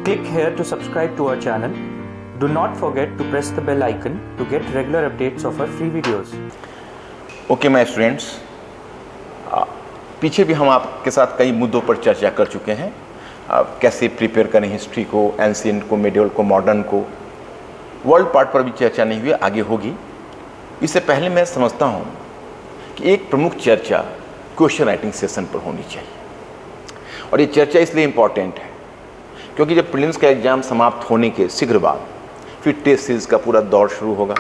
Click here to subscribe to our channel. Do not forget to press the bell icon to get regular updates of our free videos. Okay my students, पीछे भी हम आपके साथ कई मुद्दों पर चर्चा कर चुके हैं। कैसे प्रिपेयर करें हिस्ट्री को, एंशिएंट को, मेडिवल को, मॉडर्न को। वर्ल्ड पार्ट पर भी चर्चा नहीं हुई, आगे होगी। इससे पहले मैं समझता हूँ कि एक प्रमुख चर्चा क्वेश्चन राइटिंग सेशन पर होनी चाहिए। और ये चर्चा इसलिए इम्पॉर्टेंट है क्योंकि जब प्रीलिम्स का एग्ज़ाम समाप्त होने के शीघ्र बाद फिर टेस्ट सीरीज़ का पूरा दौर शुरू होगा।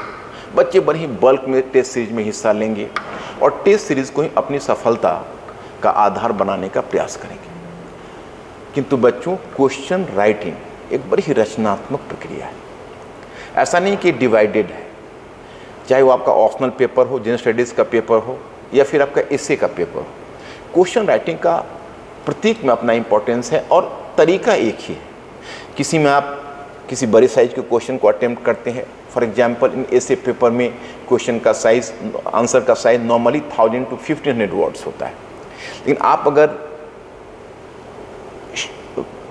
बच्चे बड़ी ही बल्क में टेस्ट सीरीज में हिस्सा लेंगे और टेस्ट सीरीज़ को ही अपनी सफलता का आधार बनाने का प्रयास करेंगे। किंतु बच्चों, क्वेश्चन राइटिंग एक बड़ी ही रचनात्मक प्रक्रिया है। ऐसा नहीं कि डिवाइडेड है, चाहे वो आपका ऑप्शनल पेपर हो, जनरल स्टडीज़ का पेपर हो या फिर आपका एसे का पेपर हो। क्वेश्चन राइटिंग का प्रतीक में अपना इम्पोर्टेंस है और तरीका एक ही है। किसी में आप किसी बड़े साइज के क्वेश्चन को अटेम्प्ट करते हैं। For example, in essay paper में क्वेश्चन का साइज, आंसर का साइज नॉर्मली 1000 to 1500 वर्ड्स होता है। लेकिन आप अगर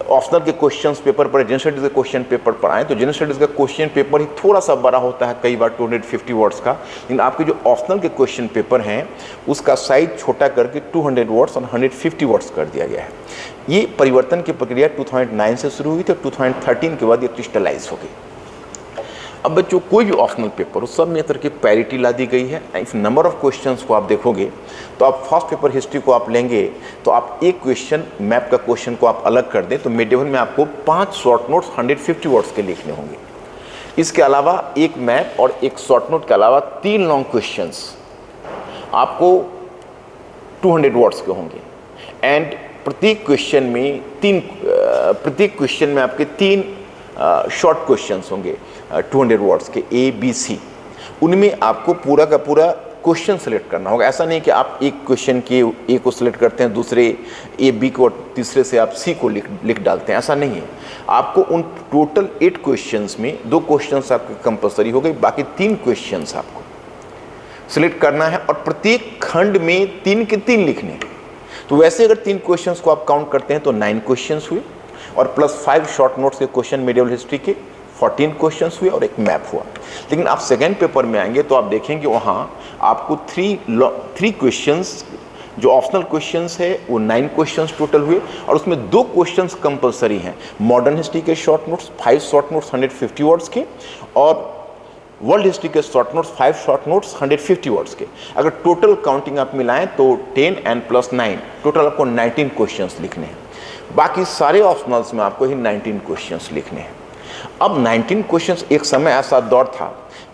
ऑप्शनल के क्वेश्चंस पेपर पर, जनरल स्टडीज़ के क्वेश्चन पेपर पर आए तो जनरल स्टडीज़ का क्वेश्चन पेपर ही थोड़ा सा बड़ा होता है, कई बार 250 वर्ड्स का। लेकिन आपके जो ऑप्शनल के क्वेश्चन पेपर हैं उसका साइज छोटा करके 200 वर्ड्स और 150 वर्ड्स कर दिया गया है। ये परिवर्तन की प्रक्रिया 2009 से शुरू हुई थी और 2013 के बाद ये क्रिस्टलाइज हो गई। अब बच्चों, कोई भी ऑप्शनल पेपर हो, सब में तरह की पैरिटी ला दी गई है। इस नंबर ऑफ क्वेश्चंस को आप देखोगे तो आप फर्स्ट पेपर हिस्ट्री को आप लेंगे तो आप एक क्वेश्चन, मैप का क्वेश्चन को आप अलग कर दें तो मेडिवल में आपको 5 शॉर्ट नोट्स 150 वर्ड्स के लिखने होंगे। इसके अलावा एक मैप और एक शॉर्ट नोट के अलावा 3 लॉन्ग क्वेश्चंस आपको 200 वर्ड्स के होंगे। एंड प्रत्येक क्वेश्चन में आपके 3 शॉर्ट क्वेश्चंस होंगे 200 वर्ड्स के, ए बी सी। उनमें आपको पूरा का पूरा क्वेश्चन सेलेक्ट करना होगा। ऐसा नहीं कि आप एक क्वेश्चन के ए को सिलेक्ट करते हैं, दूसरे ए बी को और तीसरे से आप सी को लिख डालते हैं। ऐसा नहीं है। आपको उन टोटल 8 क्वेश्चंस में 2 क्वेश्चंस आपके कंपलसरी हो गए, बाकी 3 क्वेश्चंस आपको सिलेक्ट करना है और प्रत्येक खंड में 3 के 3 लिखने हैं। तो वैसे अगर 3 क्वेश्चंस को आप काउंट करते हैं तो 9 क्वेश्चंस हुए और प्लस 5 शॉर्ट नोट्स के क्वेश्चन मेडिवल हिस्ट्री के 14 क्वेश्चंस हुए और एक मैप हुआ। लेकिन आप सेकेंड पेपर में आएंगे तो आप देखेंगे वहाँ आपको 3 क्वेश्चंस, जो ऑप्शनल क्वेश्चंस है वो 9 क्वेश्चंस टोटल हुए और उसमें 2 क्वेश्चंस कंपलसरी हैं। मॉडर्न हिस्ट्री के short notes 5 short notes 150 words के और वर्ल्ड हिस्ट्री के short notes 5 short notes 150 words के। अगर टोटल काउंटिंग आप मिलाएं तो 10 एंड प्लस 9 टोटल आपको 19 क्वेश्चंस लिखने हैं। बाकी सारे ऑप्शनल्स में आपको ही 19 क्वेश्चंस लिखने हैं। अब 19 क्वेश्चंस, एक समय ऐसा दौर था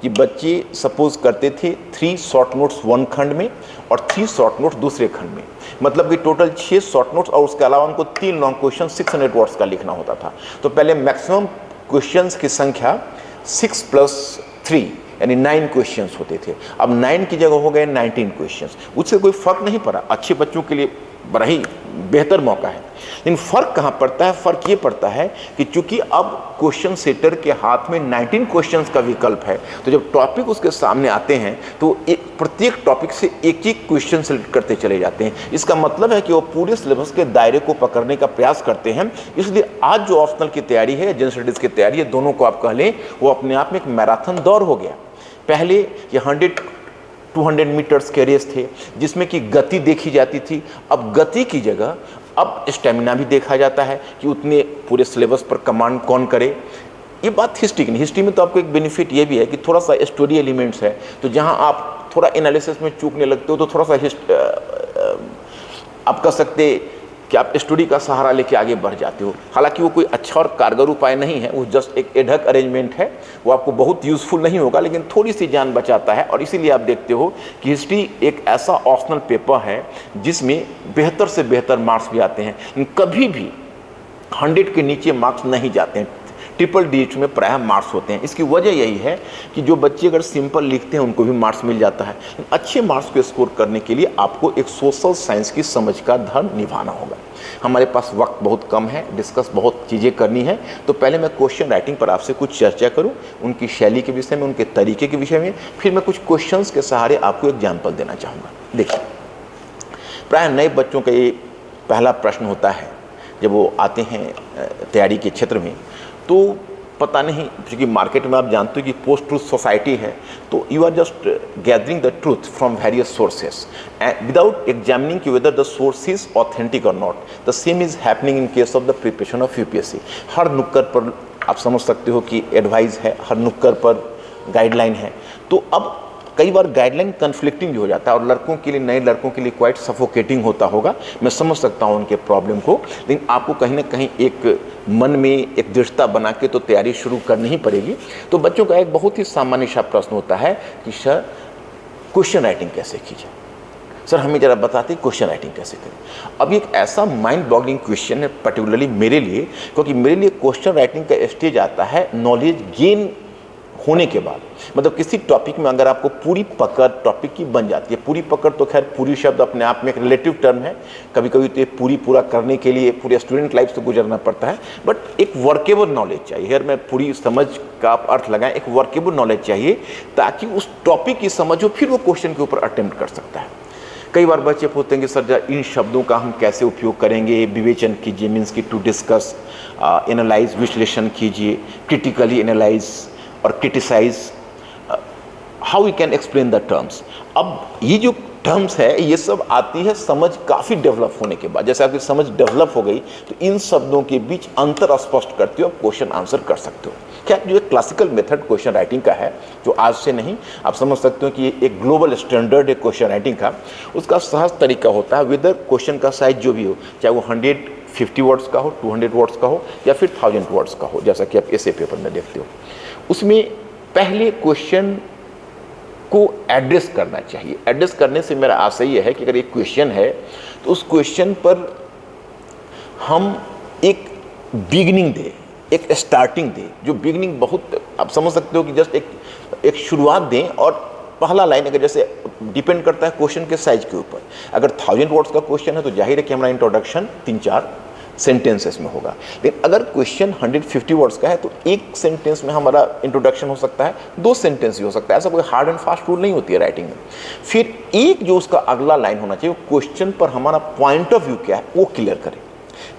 कि बच्चे सपोज करते थे 3 शॉर्ट नोट्स 1 खंड में और 3 शॉर्ट नोट्स दूसरे खंड में, मतलब कि टोटल 6 शॉर्ट नोट्स और उसके अलावा उनको 3 लॉन्ग क्वेश्चन 600 वर्ड्स का लिखना होता था। तो पहले मैक्सिमम क्वेश्चंस की संख्या 6 + 3 यानी 9 क्वेश्चंस होते थे। अब 9 की जगह हो गए 19 क्वेश्चंस। उससे कोई फर्क नहीं पड़ा, अच्छे बच्चों के लिए बड़ा ही बेहतर मौका है। लेकिन फ़र्क कहाँ पड़ता है? फ़र्क ये पड़ता है कि चूंकि अब क्वेश्चन सेटर के हाथ में 19 क्वेश्चंस का विकल्प है, तो जब टॉपिक उसके सामने आते हैं तो प्रत्येक टॉपिक से एक एक क्वेश्चन सेलेक्ट करते चले जाते हैं। इसका मतलब है कि वो पूरे सिलेबस के दायरे को पकड़ने का प्रयास करते हैं। इसलिए आज जो ऑप्शनल की तैयारी है, जनरल स्टडीज़ की तैयारी है, दोनों को आप कह लें, वो अपने आप में एक मैराथन दौड़ हो गया। पहले ये 100-200 मीटर्स के रेस थे जिसमें कि गति देखी जाती थी। अब गति की जगह अब स्टेमिना भी देखा जाता है कि उतने पूरे सिलेबस पर कमांड कौन करे। ये बात हिस्ट्री की नहीं। हिस्ट्री में तो आपको एक बेनिफिट ये भी है कि थोड़ा सा स्टोरी एलिमेंट्स है, तो जहाँ आप थोड़ा एनालिसिस में चूकने लगते हो तो थोड़ा सा आप कह सकते कि आप स्टोरी का सहारा लेके आगे बढ़ जाते हो। हालांकि वो कोई अच्छा और कारगर उपाय नहीं है, वो जस्ट एक एडहक अरेंजमेंट है, वो आपको बहुत यूज़फुल नहीं होगा लेकिन थोड़ी सी जान बचाता है। और इसीलिए आप देखते हो कि हिस्ट्री एक ऐसा ऑप्शनल पेपर है जिसमें बेहतर से बेहतर मार्क्स भी आते हैं। कभी भी 100 के नीचे मार्क्स नहीं जाते हैं, ट्रिपल डिजिट में प्रायः मार्क्स होते हैं। इसकी वजह यही है कि जो बच्चे अगर सिंपल लिखते हैं उनको भी मार्क्स मिल जाता है। अच्छे मार्क्स को स्कोर करने के लिए आपको एक सोशल साइंस की समझ का धर्म निभाना होगा। हमारे पास वक्त बहुत कम है, डिस्कस बहुत चीज़ें करनी है, तो पहले मैं क्वेश्चन राइटिंग पर आपसे कुछ चर्चा करूं, उनकी शैली के विषय में, उनके तरीके के विषय में, फिर मैं कुछ क्वेश्चंस के सहारे आपको एग्जाम्पल देना चाहूँगा। देखिए, प्रायः नए बच्चों का ये पहला प्रश्न होता है जब वो आते हैं तैयारी के क्षेत्र में, तो पता नहीं, क्योंकि मार्केट में आप जानते हो कि पोस्ट ट्रूथ सोसाइटी है, तो you are just gathering the truth from various sources and without examining कि whether the source is authentic और not. The same is happening in case of the preparation of UPSC. हर नुक्कड़ पर आप समझ सकते हो कि एडवाइस है, हर नुक्कड़ पर गाइडलाइन है। तो अब कई बार गाइडलाइन कन्फ्लिक्टिंग भी हो जाता है और लड़कों के लिए, नए लड़कों के लिए क्वाइट सफोकेटिंग होता होगा। मैं समझ सकता हूँ उनके प्रॉब्लम को, लेकिन आपको कहीं ना कहीं एक मन में एक दृढ़ता बना के तो तैयारी शुरू करनी ही पड़ेगी। तो बच्चों का एक बहुत ही सामान्य सा प्रश्न होता है कि सर क्वेश्चन राइटिंग कैसे की जाए, सर हमें ज़रा बताते क्वेश्चन राइटिंग कैसे करें। अब एक ऐसा माइंड ब्लॉगिंग क्वेश्चन है पर्टिकुलरली मेरे लिए, क्योंकि मेरे लिए क्वेश्चन राइटिंग का स्टेज आता है नॉलेज गेन होने के बाद। मतलब किसी टॉपिक में अगर आपको पूरी पकड़ टॉपिक की बन जाती है, पूरी पकड़ तो खैर पूरी शब्द अपने आप में एक रिलेटिव टर्म है, कभी कभी तो ये पूरा करने के लिए पूरे स्टूडेंट लाइफ से गुजरना पड़ता है, बट एक वर्केबल नॉलेज चाहिए। यार मैं पूरी समझ का आप अर्थ लगाएं, एक वर्केबल नॉलेज चाहिए ताकि उस टॉपिक की समझ हो, फिर वो क्वेश्चन के ऊपर अटेम्प्ट कर सकता है। कई बार बच्चे पूछते हैं कि सर इन शब्दों का हम कैसे उपयोग करेंगे, विवेचन कीजिए, मीन्स की टू डिस्कस, एनालाइज विश्लेषण कीजिए, क्रिटिकली एनालाइज और criticise, how we can explain the terms. अब ये जो टर्म्स है ये सब आती है समझ काफ़ी डेवलप होने के बाद। जैसे आपकी समझ डेवलप हो गई तो इन शब्दों के बीच अंतर स्पष्ट करते हो, आप क्वेश्चन आंसर कर सकते हो। क्या जो एक क्लासिकल मेथड क्वेश्चन राइटिंग का है, जो आज से नहीं, आप समझ सकते हो कि ये एक ग्लोबल स्टैंडर्ड है क्वेश्चन राइटिंग का। उसका सहज तरीका होता है, वेदर क्वेश्चन का साइज जो भी हो, चाहे वो 150 वर्ड्स का हो, 200 वर्ड्स का हो या फिर 1000 वर्ड्स का हो, जैसा कि आप ऐसे पेपर में देखते हो। उसमें पहले क्वेश्चन को एड्रेस करना चाहिए। एड्रेस करने से मेरा आशय यह है कि अगर एक क्वेश्चन है तो उस क्वेश्चन पर हम एक बिगिनिंग दें, एक स्टार्टिंग दें। जो बिगिनिंग बहुत आप समझ सकते हो कि जस्ट एक शुरुआत दें, और पहला लाइन अगर जैसे डिपेंड करता है क्वेश्चन के साइज के ऊपर। अगर 1000 वर्ड्स का क्वेश्चन है तो जाहिर है कि हमारा इंट्रोडक्शन 3-4 सेंटेंसेस में होगा। लेकिन अगर क्वेश्चन 150 वर्ड्स का है तो एक सेंटेंस में हमारा इंट्रोडक्शन हो सकता है, 2 सेंटेंस भी हो सकता है। ऐसा कोई हार्ड एंड फास्ट रूल नहीं होती है राइटिंग में। फिर एक जो उसका अगला लाइन होना चाहिए, क्वेश्चन पर हमारा पॉइंट ऑफ व्यू क्या है वो क्लियर करे,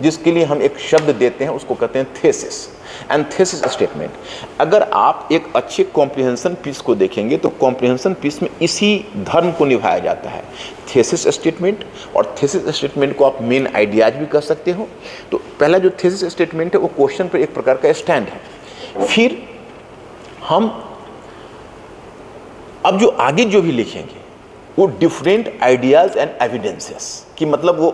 जिसके लिए हम एक शब्द देते हैं, उसको कहते हैं थेसिस एंड थेसिस स्टेटमेंट। अगर आप एक अच्छे कॉम्प्रिहेंशन पीस को देखेंगे तो कॉम्प्रिहेंशन पीस में इसी धर्म को निभाया जाता है, थेसिस स्टेटमेंट। और थेसिस स्टेटमेंट को आप मेन आइडियाज भी कह सकते हो। तो पहला जो थेसिस स्टेटमेंट है वो क्वेश्चन पर एक प्रकार का स्टैंड है। फिर हम अब जो आगे जो भी लिखेंगे वो डिफरेंट आइडियाज एंड एविडेंसेस की, मतलब वो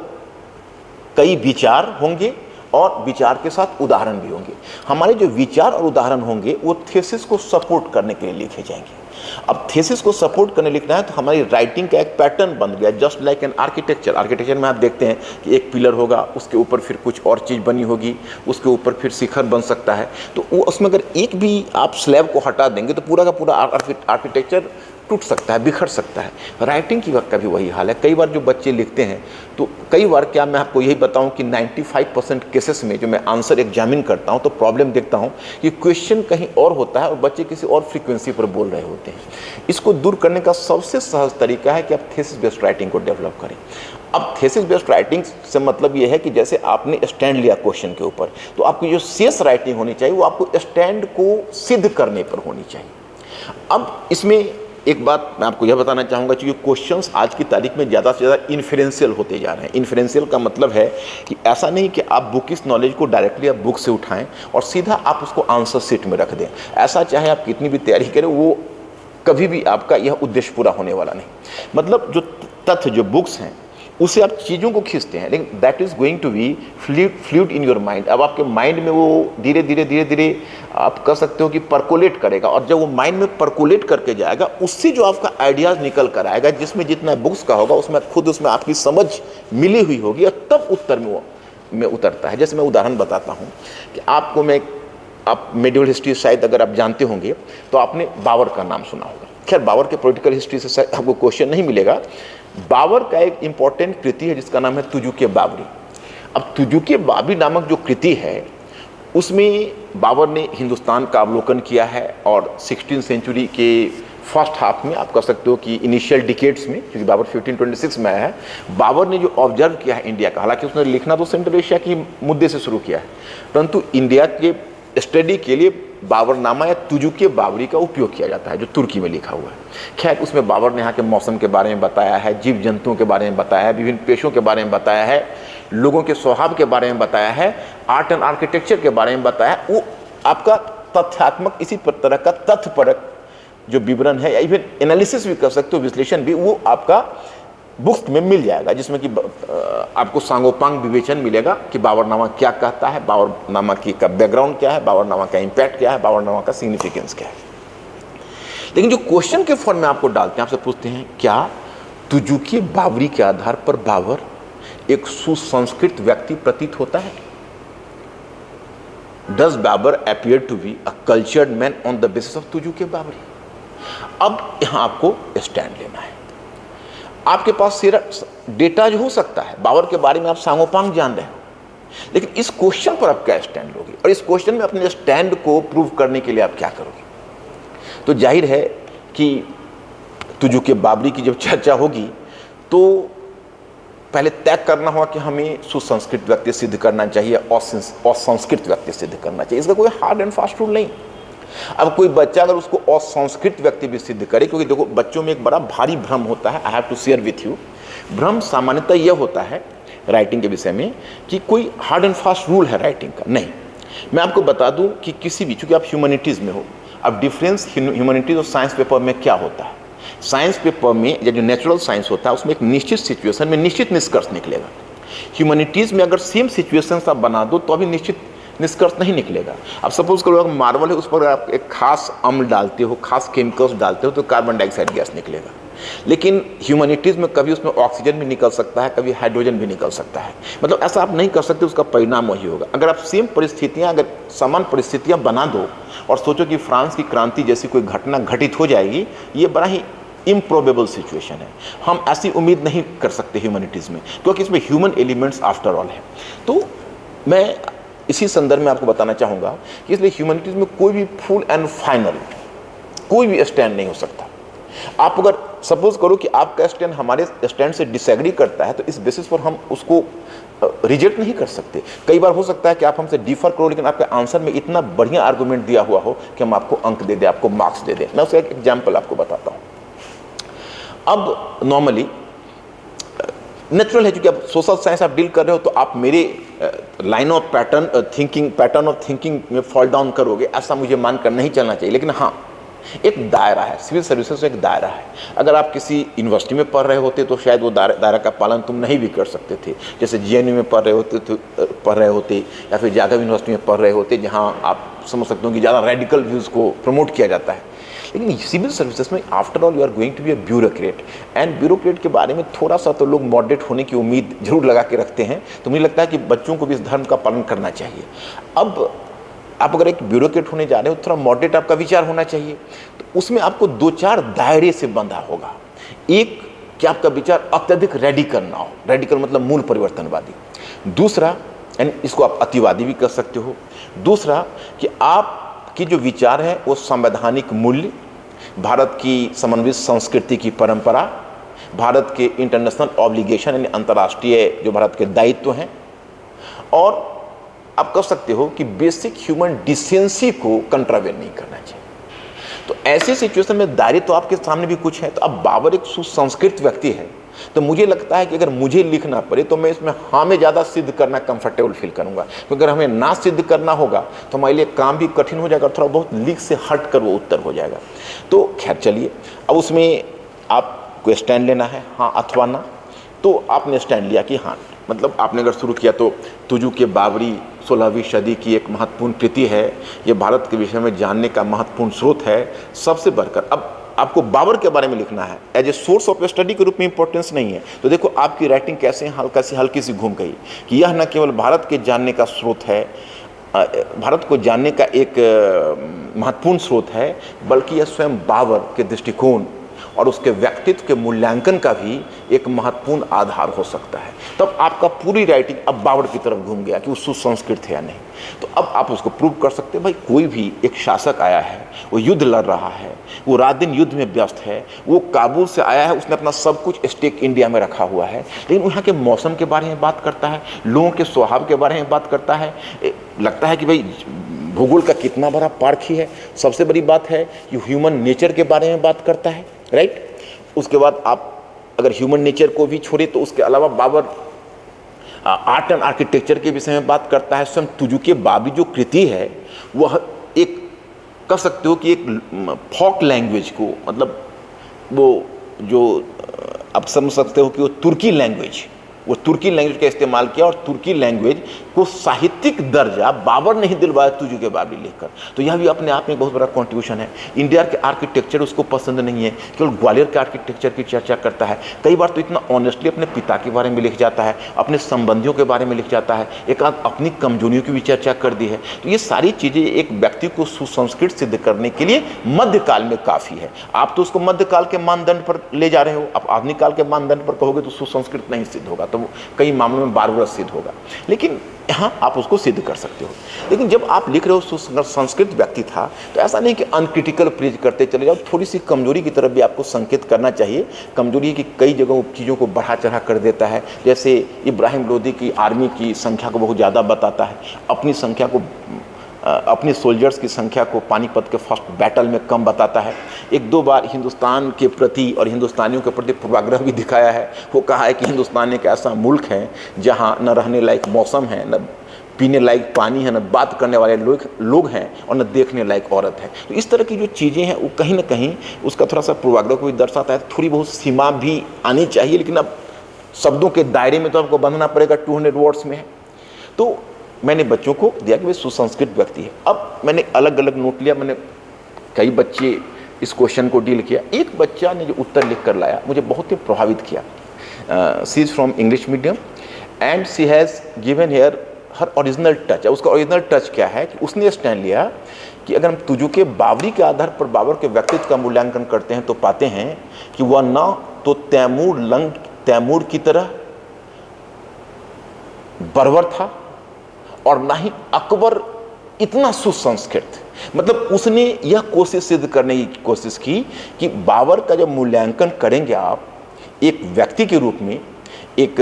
कई विचार होंगे और विचार के साथ उदाहरण भी होंगे। हमारे जो विचार और उदाहरण होंगे वो थेसिस को सपोर्ट करने के लिए लिखे जाएंगे। अब थेसिस को सपोर्ट करने लिखना है तो हमारी राइटिंग का एक पैटर्न बन गया, just like an architecture. Architecture में आप देखते हैं कि एक पिलर होगा, उसके ऊपर फिर कुछ और चीज़ बनी होगी, उसके ऊपर फिर शिखर बन सकता है। तो वो उसमें अगर एक भी आप स्लैब को हटा देंगे तो पूरा का पूरा आर्किटेक्चर टूट सकता है, बिखर सकता है। राइटिंग की वक्त का भी वही हाल है। कई बार जो बच्चे लिखते हैं तो कई बार क्या मैं आपको यही बताऊं कि 95% केसेस में जो मैं आंसर एग्जामिन करता हूं तो प्रॉब्लम देखता हूं कि क्वेश्चन कहीं और होता है और बच्चे किसी और फ्रीक्वेंसी पर बोल रहे होते हैं। इसको दूर करने का सबसे सहज तरीका है कि आप थेसिस बेस्ड राइटिंग को डेवलप करें। अब थेसिस बेस्ड राइटिंग से मतलब ये है कि जैसे आपने स्टैंड लिया क्वेश्चन के ऊपर, तो आपकी जो शेष राइटिंग होनी चाहिए वो आपको स्टैंड को सिद्ध करने पर होनी चाहिए। अब इसमें एक बात मैं आपको यह बताना चाहूँगा, क्योंकि क्वेश्चंस आज की तारीख में ज़्यादा से ज़्यादा इन्फरेंशियल होते जा रहे हैं। इन्फरेंशियल का मतलब है कि ऐसा नहीं कि आप बुक इस नॉलेज को डायरेक्टली आप बुक से उठाएं और सीधा आप उसको आंसर शीट में रख दें। ऐसा चाहे आप कितनी भी तैयारी करें, वो कभी भी आपका यह उद्देश्य पूरा होने वाला नहीं। मतलब जो तथ्य, जो बुक्स हैं, उससे आप चीज़ों को खींचते हैं, लेकिन that is going to be fluid in your mind. अब आपके माइंड में वो धीरे धीरे आप कह सकते हो कि परकोलेट करेगा, और जब वो माइंड में परकोलेट करके जाएगा, उससे जो आपका आइडियाज़ निकल कर आएगा, जिसमें जितना बुक्स का होगा उसमें खुद उसमें आपकी समझ मिली हुई होगी, और तब उत्तर में उतरता है। जैसे मैं उदाहरण बताता हूँ कि आप मेडिवल हिस्ट्री शायद अगर आप जानते होंगे तो आपने बाबर का नाम सुना होगा। खैर बाबर के पॉलिटिकल हिस्ट्री से शायद आपको क्वेश्चन नहीं मिलेगा। बाबर का एक इंपॉर्टेंट कृति है जिसका नाम है तुजुक बाबरी। अब तुजुक बाबरी नामक जो कृति है उसमें बाबर ने हिंदुस्तान का अवलोकन किया है और 16वीं सेंचुरी के फर्स्ट हाफ में आप कह सकते हो कि इनिशियल डिकेड्स में, क्योंकि बाबर 1526 में आया है, बाबर ने जो ऑब्जर्व किया है इंडिया का, हालांकि उसने लिखना तो सेंट्रल एशिया के मुद्दे से शुरू किया है, परंतु इंडिया के स्टडी के लिए बाबरनामा या तुजुक बाबरी का उपयोग किया जाता है, जो तुर्की में लिखा हुआ है। खैर, उसमें बाबर ने यहाँ के मौसम के बारे में बताया है, जीव जंतुओं के बारे में बताया है, विभिन्न पेशों के बारे में बताया है, लोगों के स्वभाव के बारे में बताया है, आर्ट एंड आर्किटेक्चर के बारे में बताया है। वो आपका तथ्यात्मक, इसी तरह का तथ्यपरक जो विवरण है, या इवन एनालिसिस भी कर सकते हो, विश्लेषण भी, वो आपका बुक्स में मिल जाएगा, जिसमें कि आपको सांगोपांग विवेचन मिलेगा कि बाबरनामा क्या कहता है, बाबरनामा की का बैकग्राउंड क्या है, बाबरनामा का इम्पैक्ट क्या है, बाबरनामा का सिग्निफिकेंस क्या है। लेकिन जो क्वेश्चन के फॉर्म में आपको डालते हैं, आपसे पूछते हैं क्या तुजुक बाबरी के आधार पर बाबर एक सुसंस्कृत व्यक्ति प्रतीत होता है? Does Babur appear to be a cultured man on the basis of Tuzuk Babri? अब यहां आपको स्टैंड लेना है। आपके पास डेटा जो हो सकता है, बाबर के बारे में आप सांगोपांग जान रहे हो, लेकिन इस क्वेश्चन पर आप क्या स्टैंड लोगे, और इस क्वेश्चन में अपने स्टैंड को प्रूव करने के लिए आप क्या करोगे? तो जाहिर है कि तुजुक बाबरी की जब चर्चा होगी तो पहले तय करना होगा कि हमें सुसंस्कृत व्यक्ति सिद्ध करना चाहिए और असंस्कृत व्यक्ति सिद्ध करना चाहिए। इसका कोई हार्ड एंड फास्ट रूल नहीं। अब कोई बच्चा अगर उसको असंस्कृत व्यक्ति भी सिद्ध करे, क्योंकि देखो बच्चों में एक बड़ा भारी भ्रम होता है, I have to share with you. भ्रम सामान्यतः यह होता है राइटिंग के विषय में कि कोई हार्ड एंड फास्ट रूल है राइटिंग का, नहीं। मैं आपको बता दूं कि किसी भी, चूंकि आप ह्यूमैनिटीज़ में हो, अब डिफरेंस ह्यूमैनिटीज़ और साइंस पेपर में क्या होता है? साइंस पेपर में या जो नेचुरल साइंस होता है उसमें एक निश्चित सिचुएशन में निश्चित निष्कर्ष निकलेगा। ह्यूमैनिटीज़ में अगर सेम सिचुएशन आप बना दो तो अभी निश्चित निष्कर्ष नहीं निकलेगा। अब सपोज करो अगर मार्बल है, उस पर आप एक खास अम्ल डालते हो, खास केमिकल्स डालते हो, तो कार्बन डाइऑक्साइड गैस निकलेगा। लेकिन ह्यूमैनिटीज़ में कभी उसमें ऑक्सीजन भी निकल सकता है, कभी हाइड्रोजन भी निकल सकता है। मतलब ऐसा आप नहीं कर सकते, उसका परिणाम वही होगा। अगर आप सेम परिस्थितियाँ, अगर समान परिस्थितियाँ बना दो और सोचो कि फ्रांस की क्रांति जैसी कोई घटना घटित हो जाएगी, ये बड़ा ही इम्प्रोबेबल सिचुएशन है। हम ऐसी उम्मीद नहीं कर सकते ह्यूमैनिटीज़ में, क्योंकि इसमें ह्यूमन एलिमेंट्स आफ्टर ऑल है। तो मैं इसी संदर्भ में आपको बताना चाहूँगा कि इसलिए ह्यूमैनिटीज़ में कोई भी फुल एंड फाइनल कोई भी स्टैंड नहीं हो सकता। आप अगर सपोज करो कि आपका स्टैंड हमारे स्टैंड से डिसएग्री करता है, तो इस बेसिस पर हम उसको रिजेक्ट नहीं कर सकते। कई बार हो सकता है कि आप हमसे डिफर करो, लेकिन आपके आंसर में इतना बढ़िया आर्गूमेंट दिया हुआ हो कि हम आपको अंक दे दें, आपको मार्क्स दे दें। मैं उसका एक एग्जाम्पल आपको बताता हूँ। अब नॉर्मली नेचुरल है, क्योंकि आप सोशल साइंस आप डील कर रहे हो, तो आप मेरे line of pattern of thinking में फॉल डाउन करोगे, ऐसा मुझे मानकर नहीं चलना चाहिए। लेकिन हाँ, एक दायरा है, सिविल सर्विसेज एक दायरा है। अगर आप किसी यूनिवर्सिटी में पढ़ रहे होते तो शायद वो दायरा का पालन तुम नहीं भी कर सकते थे। जैसे जीएनयू में पढ़ रहे होते या फिर जागव यूनिवर्सिटी में पढ़ रहे होते, जहाँ आप समझ सकते हो कि ज़्यादा रेडिकल व्यूज़ को प्रमोट किया जाता है। लेकिन सिविल सर्विसेज में after all you are going to be a bureaucrat, and bureaucrat के बारे में थोड़ा सा तो लोग मॉडरेट होने की उम्मीद जरूर लगा के रखते हैं। तो मुझे लगता है कि बच्चों को भी इस धर्म का पालन करना चाहिए। अब आप अगर एक ब्यूरोक्रेट होने जा रहे हो, थोड़ा मॉडरेट आपका विचार होना चाहिए। तो उसमें आपको 2-4 दायरे से बंधा होगा। एक कि आपका विचार अत्यधिक रेडिकल ना हो, रेडिकल मतलब मूल परिवर्तनवादी। दूसरा, यानी इसको आप अतिवादी भी कर सकते हो। दूसरा कि आपकी जो विचार है वो संवैधानिक मूल्य, भारत की समन्वित संस्कृति की परंपरा, भारत के इंटरनेशनल ऑब्लिगेशन यानी अंतर्राष्ट्रीय जो भारत के दायित्व हैं, और आप कह सकते हो कि बेसिक ह्यूमन डिसेंसी को कंट्रावेन नहीं करना चाहिए। तो ऐसे सिचुएशन में दायरे तो आपके सामने भी कुछ है। तो अब बाबर एक सुसंस्कृत व्यक्ति है, तो मुझे लगता है कि अगर मुझे लिखना पड़े तो मैं इसमें हाँ में ज़्यादा सिद्ध करना कंफर्टेबल फील करूँगा, क्योंकि अगर हमें ना सिद्ध करना होगा तो हमारे लिए काम भी कठिन हो जाएगा, थोड़ा बहुत लिख से हट कर वो उत्तर हो जाएगा। तो खैर चलिए, अब उसमें आपको स्टैंड लेना है हाँ अथवा ना। तो आपने स्टैंड लिया कि हाँ, मतलब आपने अगर शुरू किया तो तुजुक बाबरी 16वीं सदी की एक महत्वपूर्ण कृति है, ये भारत के विषय में जानने का महत्वपूर्ण स्रोत है सबसे बढ़कर। अब आपको बाबर के बारे में लिखना है as a source of study के रूप में इंपॉर्टेंस नहीं है। तो देखो आपकी राइटिंग कैसे हल्की सी घूम गई कि यह न केवल भारत के जानने का स्रोत है, भारत को जानने का एक महत्वपूर्ण स्रोत है, बल्कि यह स्वयं बाबर के दृष्टिकोण और उसके व्यक्तित्व के मूल्यांकन का भी एक महत्वपूर्ण आधार हो सकता है। तब आपका पूरी राइटिंग अब बाबर की तरफ घूम गया कि वो सुसंस्कृत है या नहीं। तो अब आप उसको प्रूव कर सकते हैं। भाई कोई भी एक शासक आया है, वो युद्ध लड़ रहा है, वो रात दिन युद्ध में व्यस्त है, वो काबुल से आया है, उसने अपना सब कुछ स्टेक इंडिया में रखा हुआ है, लेकिन यहाँ के मौसम के बारे में बात करता है, लोगों के स्वभाव के बारे में बात करता है। लगता है कि भाई भूगोल का कितना बड़ा पारखी है। सबसे बड़ी बात है कि ह्यूमन नेचर के बारे में बात करता है, राइट। उसके बाद आप अगर ह्यूमन नेचर को भी छोड़े तो उसके अलावा बाबर आर्ट एंड आर्किटेक्चर के विषय में बात करता है। स्वयं तुजुके बाबरी जो कृति है वह एक कह सकते हो कि एक फॉक लैंग्वेज को, मतलब वो जो आप समझ सकते हो कि वो तुर्की लैंग्वेज का इस्तेमाल किया, और तुर्की लैंग्वेज को साहित्यिक दर्जा बाबर ने ही दिलवाया तुजुके बाबरी लिखकर। तो यह भी अपने आप में बहुत बड़ा कॉन्ट्रीब्यूशन है। इंडिया के आर्किटेक्चर उसको पसंद नहीं है, केवल ग्वालियर के आर्किटेक्चर की चर्चा करता है। कई बार तो इतना ऑनेस्टली अपने पिता के बारे में लिख जाता है, अपने संबंधियों के बारे में लिख जाता है, एक आध अपनी कमजोरियों की भी चर्चा कर दी है। तो ये सारी चीज़ें एक व्यक्ति को सुसंस्कृत सिद्ध करने के लिए मध्यकाल में काफ़ी है। आप तो उसको मध्यकाल के मानदंड पर ले जा रहे हो, आप आधुनिक काल के मानदंड पर कहोगे तो सुसंस्कृत नहीं सिद्ध होगा, तो कई मामलों में बारबरस सिद्ध होगा। लेकिन यहाँ आप उसको सिद्ध कर सकते हो। लेकिन जब आप लिख रहे हो सुसंस्कृत व्यक्ति था, तो ऐसा नहीं कि अनक्रिटिकल प्रेज करते चले जाओ, थोड़ी सी कमजोरी की तरफ भी आपको संकेत करना चाहिए। कमजोरी की कई जगहों चीज़ों को बढ़ा चढ़ा कर देता है। जैसे इब्राहिम लोदी की आर्मी की संख्या को बहुत ज़्यादा बताता है, अपनी सोल्जर्स की संख्या को पानीपत के फर्स्ट बैटल में कम बताता है। एक दो बार हिंदुस्तान के प्रति और हिंदुस्तानियों के प्रति पूर्वाग्रह भी दिखाया है। वो कहा है कि हिंदुस्तान एक ऐसा मुल्क है जहां न रहने लायक मौसम है, न पीने लायक पानी है, न बात करने वाले लोग हैं, और न देखने लायक औरत है। तो इस तरह की जो चीज़ें हैं वो कहीं ना कहीं उसका थोड़ा सा पूर्वाग्रह को भी दर्शाता है। थोड़ी बहुत सीमा भी आनी चाहिए, लेकिन अब शब्दों के दायरे में तो आपको बंधना पड़ेगा, 200 वर्ड्स में है। तो मैंने बच्चों को दिया कि वे सुसंस्कृत व्यक्ति है। अब मैंने अलग अलग नोट लिया, मैंने कई बच्चे इस क्वेश्चन को डील किया। एक बच्चा ने जो उत्तर लिख कर लाया मुझे बहुत ही प्रभावित किया। She is from English medium and she has given here her original touch. उसका ओरिजिनल टच क्या है कि उसने स्टैंड लिया कि अगर हम तुजुके बाबरी के आधार पर बाबर के व्यक्तित्व का मूल्यांकन करते हैं तो पाते हैं कि वह न तो तैमूर की तरह बर्बर था और ना ही अकबर इतना सुसंस्कृत। मतलब उसने यह कोशिश सिद्ध करने की कोशिश की कि बाबर का जब मूल्यांकन करेंगे आप एक व्यक्ति के रूप में, एक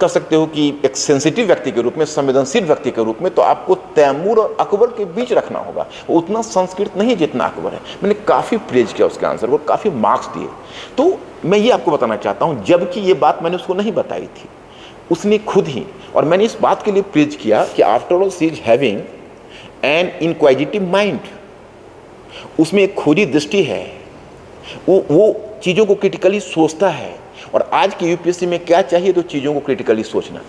कह सकते हो कि एक सेंसिटिव व्यक्ति के रूप में, संवेदनशील व्यक्ति के रूप में, तो आपको तैमूर और अकबर के बीच रखना होगा। वो उतना संस्कृत नहीं जितना अकबर है। मैंने काफ़ी प्रेज किया उसके आंसर को, काफ़ी मार्क्स दिए। तो मैं ये आपको बताना चाहता हूँ, जबकि ये बात मैंने उसको नहीं बताई थी, उसने खुद ही, और मैंने इस बात के लिए प्रेज किया कि after all she is having an inquisitive mind. उसमें एक खोजी दृष्टि है, वो चीज़ों को क्रिटिकली सोचता है, और आज की यूपीएससी में क्या चाहिए तो चीज़ों को क्रिटिकली सोचना।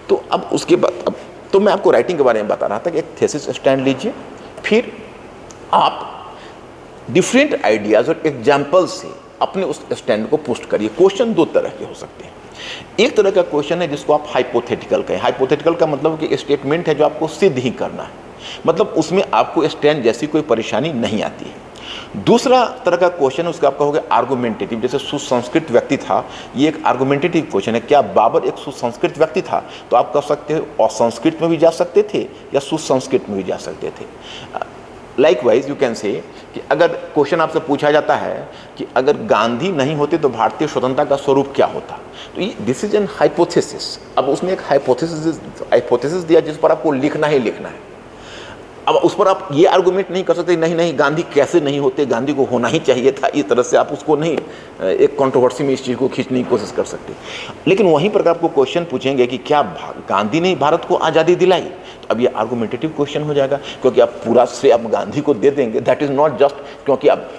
तो अब उसके बाद तो मैं आपको राइटिंग के बारे में बता रहा था कि एक थीसिस स्टैंड लीजिए, फिर आप डिफरेंट आइडियाज़ और एग्जाम्पल से अपने उस स्टैंड को पोस्ट करिए। क्वेश्चन दो तरह के हो सकते हैं। एक तरह का क्वेश्चन है जिसको आप हाइपोथेटिकल कहें। हाइपोथेटिकल का मतलब कि स्टेटमेंट है जो आपको सिद्ध ही करना है, मतलब उसमें आपको स्टैंड जैसी कोई परेशानी नहीं आती है। दूसरा तरह का क्वेश्चन है उसका आपका हो गया आर्गुमेंटेटिव। जैसे सुसंस्कृत व्यक्ति था, ये एक आर्गुमेंटेटिव क्वेश्चन है। क्या बाबर एक सुसंस्कृत व्यक्ति था? तो आप कह सकते हो असंस्कृत में भी जा सकते थे या सुसंस्कृत में भी जा सकते थे। लाइकवाइज यू कैन से कि अगर क्वेश्चन आपसे पूछा जाता है कि अगर गांधी नहीं होते तो भारतीय स्वतंत्रता का स्वरूप क्या होता, तो ये दिस इज एन हाइपोथेसिस। अब उसने एक हाइपोथेसिस दिया जिस पर आपको लिखना ही लिखना है। अब उस पर आप ये आर्गुमेंट नहीं कर सकते नहीं गांधी कैसे नहीं होते, गांधी को होना ही चाहिए था, इस तरह से आप उसको नहीं एक कंट्रोवर्सी में इस चीज़ को खींचने की कोशिश कर सकते। लेकिन वहीं पर आपको क्वेश्चन पूछेंगे कि क्या गांधी ने भारत को आज़ादी दिलाई, तो अब ये आर्गुमेंटेटिव क्वेश्चन हो जाएगा, क्योंकि आप पूरा श्रेय आप गांधी को दे देंगे। दैट इज़ नॉट जस्ट, क्योंकि आप